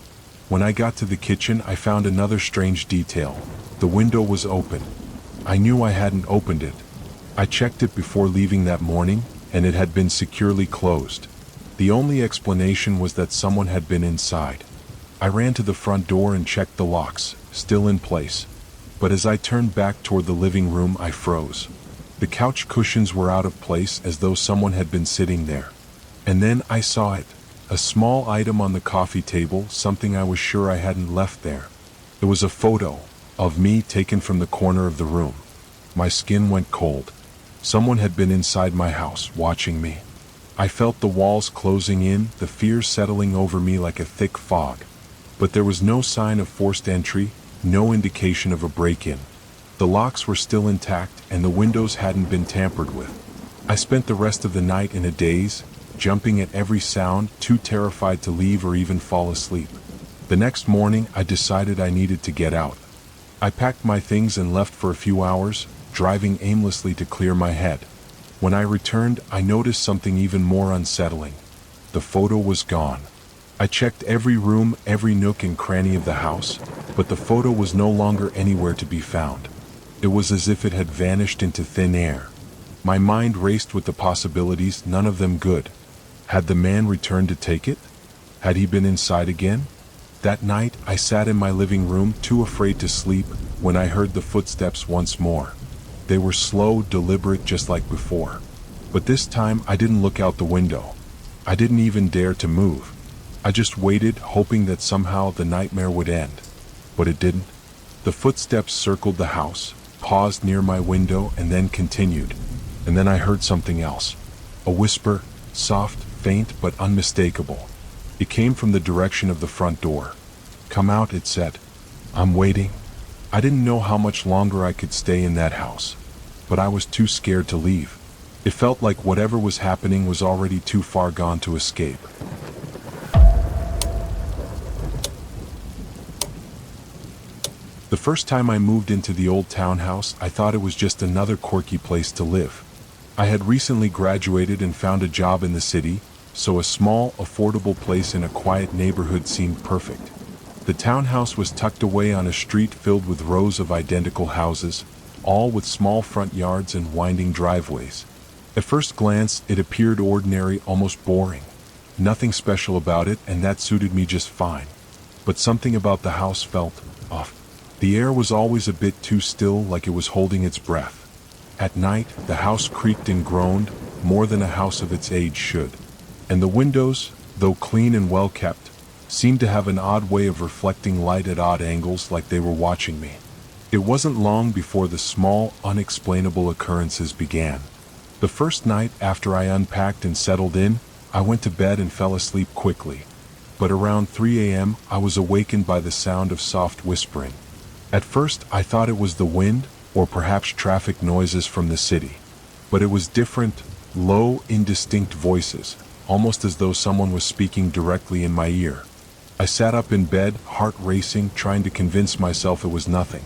When I got to the kitchen, I found another strange detail. The window was open. I knew I hadn't opened it. I checked it before leaving that morning, and it had been securely closed. The only explanation was that someone had been inside. I ran to the front door and checked the locks, still in place. But as I turned back toward the living room, I froze. The couch cushions were out of place, as though someone had been sitting there. And then I saw it. A small item on the coffee table, something I was sure I hadn't left there. It was a photo of me taken from the corner of the room. My skin went cold. Someone had been inside my house, watching me. I felt the walls closing in, the fear settling over me like a thick fog. But there was no sign of forced entry, no indication of a break-in. The locks were still intact and the windows hadn't been tampered with. I spent the rest of the night in a daze, jumping at every sound, too terrified to leave or even fall asleep. The next morning, I decided I needed to get out. I packed my things and left for a few hours, driving aimlessly to clear my head. When I returned, I noticed something even more unsettling. The photo was gone. I checked every room, every nook and cranny of the house, but the photo was no longer anywhere to be found. It was as if it had vanished into thin air. My mind raced with the possibilities, none of them good. Had the man returned to take it? Had he been inside again? That night, I sat in my living room, too afraid to sleep, when I heard the footsteps once more. They were slow, deliberate, just like before. But this time, I didn't look out the window. I didn't even dare to move. I just waited, hoping that somehow the nightmare would end. But it didn't. The footsteps circled the house, paused near my window, and then continued. And then I heard something else. A whisper, soft, faint, but unmistakable. It came from the direction of the front door. "Come out," it said. "I'm waiting." I didn't know how much longer I could stay in that house, but I was too scared to leave. It felt like whatever was happening was already too far gone to escape. The first time I moved into the old townhouse, I thought it was just another quirky place to live. I had recently graduated and found a job in the city, so a small, affordable place in a quiet neighborhood seemed perfect. The townhouse was tucked away on a street filled with rows of identical houses, all with small front yards and winding driveways. At first glance, it appeared ordinary, almost boring. Nothing special about it, and that suited me just fine. But something about the house felt off. The air was always a bit too still, like it was holding its breath. At night, the house creaked and groaned, more than a house of its age should. And the windows, though clean and well kept, seemed to have an odd way of reflecting light at odd angles, like they were watching me. It wasn't long before the small, unexplainable occurrences began. The first night after I unpacked and settled in, I went to bed and fell asleep quickly. But around 3 a.m., I was awakened by the sound of soft whispering. At first, I thought it was the wind, or perhaps traffic noises from the city. But it was different, low, indistinct voices, almost as though someone was speaking directly in my ear. I sat up in bed, heart racing, trying to convince myself it was nothing.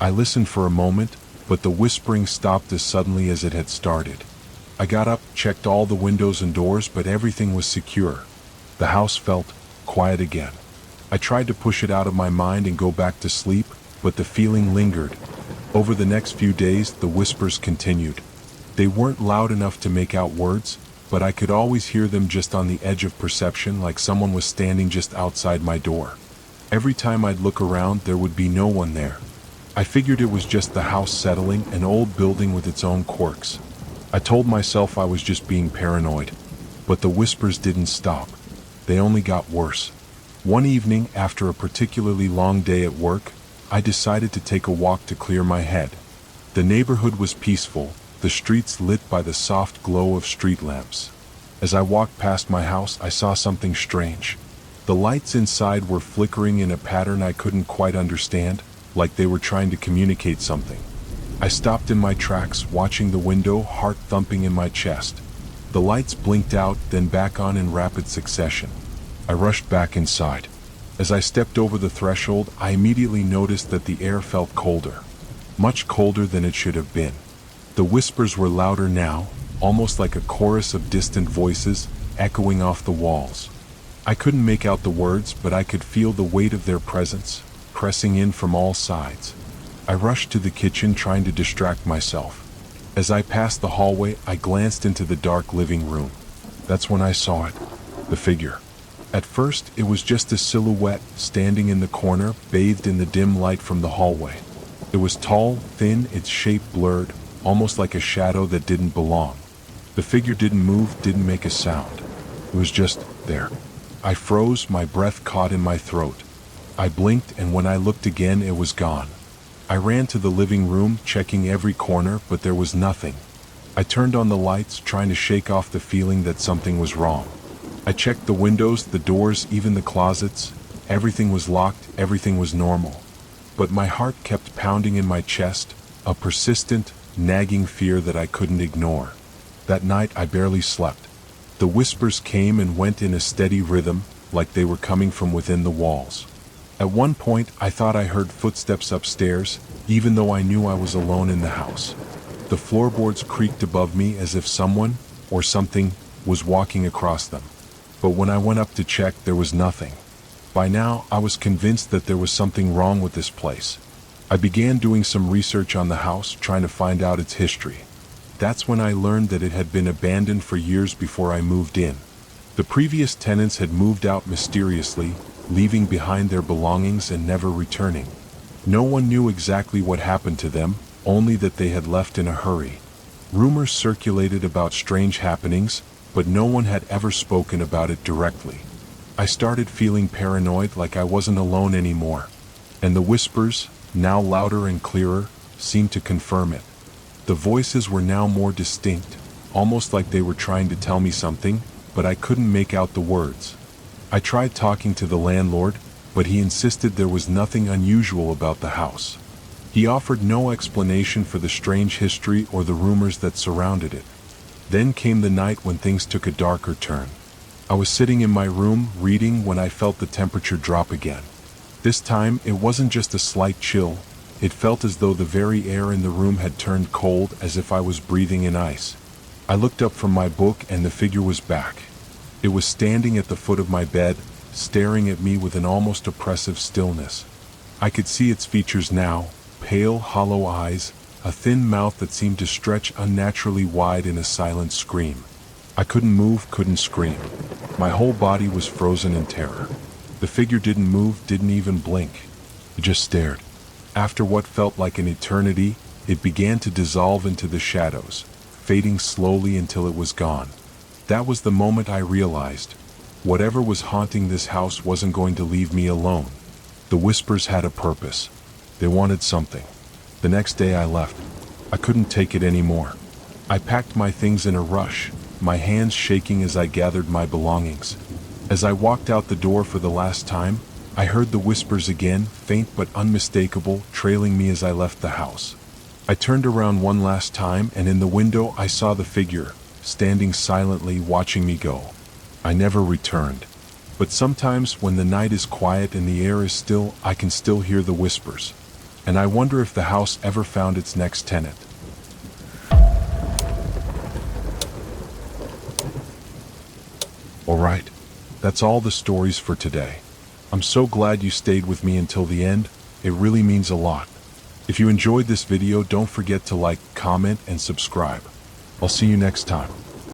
I listened for a moment, but the whispering stopped as suddenly as it had started. I got up, checked all the windows and doors, but everything was secure. The house felt quiet again. I tried to push it out of my mind and go back to sleep, but the feeling lingered. Over the next few days, the whispers continued. They weren't loud enough to make out words, but I could always hear them just on the edge of perception, like someone was standing just outside my door. Every time I'd look around, there would be no one there. I figured it was just the house settling, an old building with its own quirks. I told myself I was just being paranoid. But the whispers didn't stop. They only got worse. One evening, after a particularly long day at work, I decided to take a walk to clear my head. The neighborhood was peaceful, the streets lit by the soft glow of street lamps. As I walked past my house, I saw something strange. The lights inside were flickering in a pattern I couldn't quite understand, like they were trying to communicate something. I stopped in my tracks, watching the window, heart thumping in my chest. The lights blinked out, then back on in rapid succession. I rushed back inside. As I stepped over the threshold, I immediately noticed that the air felt colder. Much colder than it should have been. The whispers were louder now, almost like a chorus of distant voices, echoing off the walls. I couldn't make out the words, but I could feel the weight of their presence, pressing in from all sides. I rushed to the kitchen, trying to distract myself. As I passed the hallway, I glanced into the dark living room. That's when I saw it, the figure. At first, it was just a silhouette standing in the corner, bathed in the dim light from the hallway. It was tall, thin, its shape blurred, almost like a shadow that didn't belong. The figure didn't move, didn't make a sound. It was just there. I froze, my breath caught in my throat. I blinked, and when I looked again, it was gone. I ran to the living room, checking every corner, but there was nothing. I turned on the lights, trying to shake off the feeling that something was wrong. I checked the windows, the doors, even the closets. Everything was locked, everything was normal. But my heart kept pounding in my chest, a persistent, nagging fear that I couldn't ignore. That night I barely slept. The whispers came and went in a steady rhythm, like they were coming from within the walls. At one point I thought I heard footsteps upstairs, even though I knew I was alone in the house. The floorboards creaked above me as if someone, or something, was walking across them. But when I went up to check, there was nothing. By now, I was convinced that there was something wrong with this place. I began doing some research on the house, trying to find out its history. That's when I learned that it had been abandoned for years before I moved in. The previous tenants had moved out mysteriously, leaving behind their belongings and never returning. No one knew exactly what happened to them, only that they had left in a hurry. Rumors circulated about strange happenings, but no one had ever spoken about it directly. I started feeling paranoid, like I wasn't alone anymore. And the whispers, now louder and clearer, seemed to confirm it. The voices were now more distinct, almost like they were trying to tell me something, but I couldn't make out the words. I tried talking to the landlord, but he insisted there was nothing unusual about the house. He offered no explanation for the strange history or the rumors that surrounded it. Then came the night when things took a darker turn. I was sitting in my room, reading, when I felt the temperature drop again. This time, it wasn't just a slight chill. It felt as though the very air in the room had turned cold, as if I was breathing in ice. I looked up from my book and the figure was back. It was standing at the foot of my bed, staring at me with an almost oppressive stillness. I could see its features now, pale, hollow eyes, a thin mouth that seemed to stretch unnaturally wide in a silent scream. I couldn't move, couldn't scream. My whole body was frozen in terror. The figure didn't move, didn't even blink. It just stared. After what felt like an eternity, it began to dissolve into the shadows, fading slowly until it was gone. That was the moment I realized, whatever was haunting this house wasn't going to leave me alone. The whispers had a purpose. They wanted something. The next day I left. I couldn't take it anymore. I packed my things in a rush, my hands shaking as I gathered my belongings. As I walked out the door for the last time, I heard the whispers again, faint but unmistakable, trailing me as I left the house. I turned around one last time, and in the window I saw the figure, standing silently, watching me go. I never returned. But sometimes when the night is quiet and the air is still, I can still hear the whispers. And I wonder if the house ever found its next tenant. Alright, that's all the stories for today. I'm so glad you stayed with me until the end. It really means a lot. If you enjoyed this video, don't forget to like, comment, and subscribe. I'll see you next time.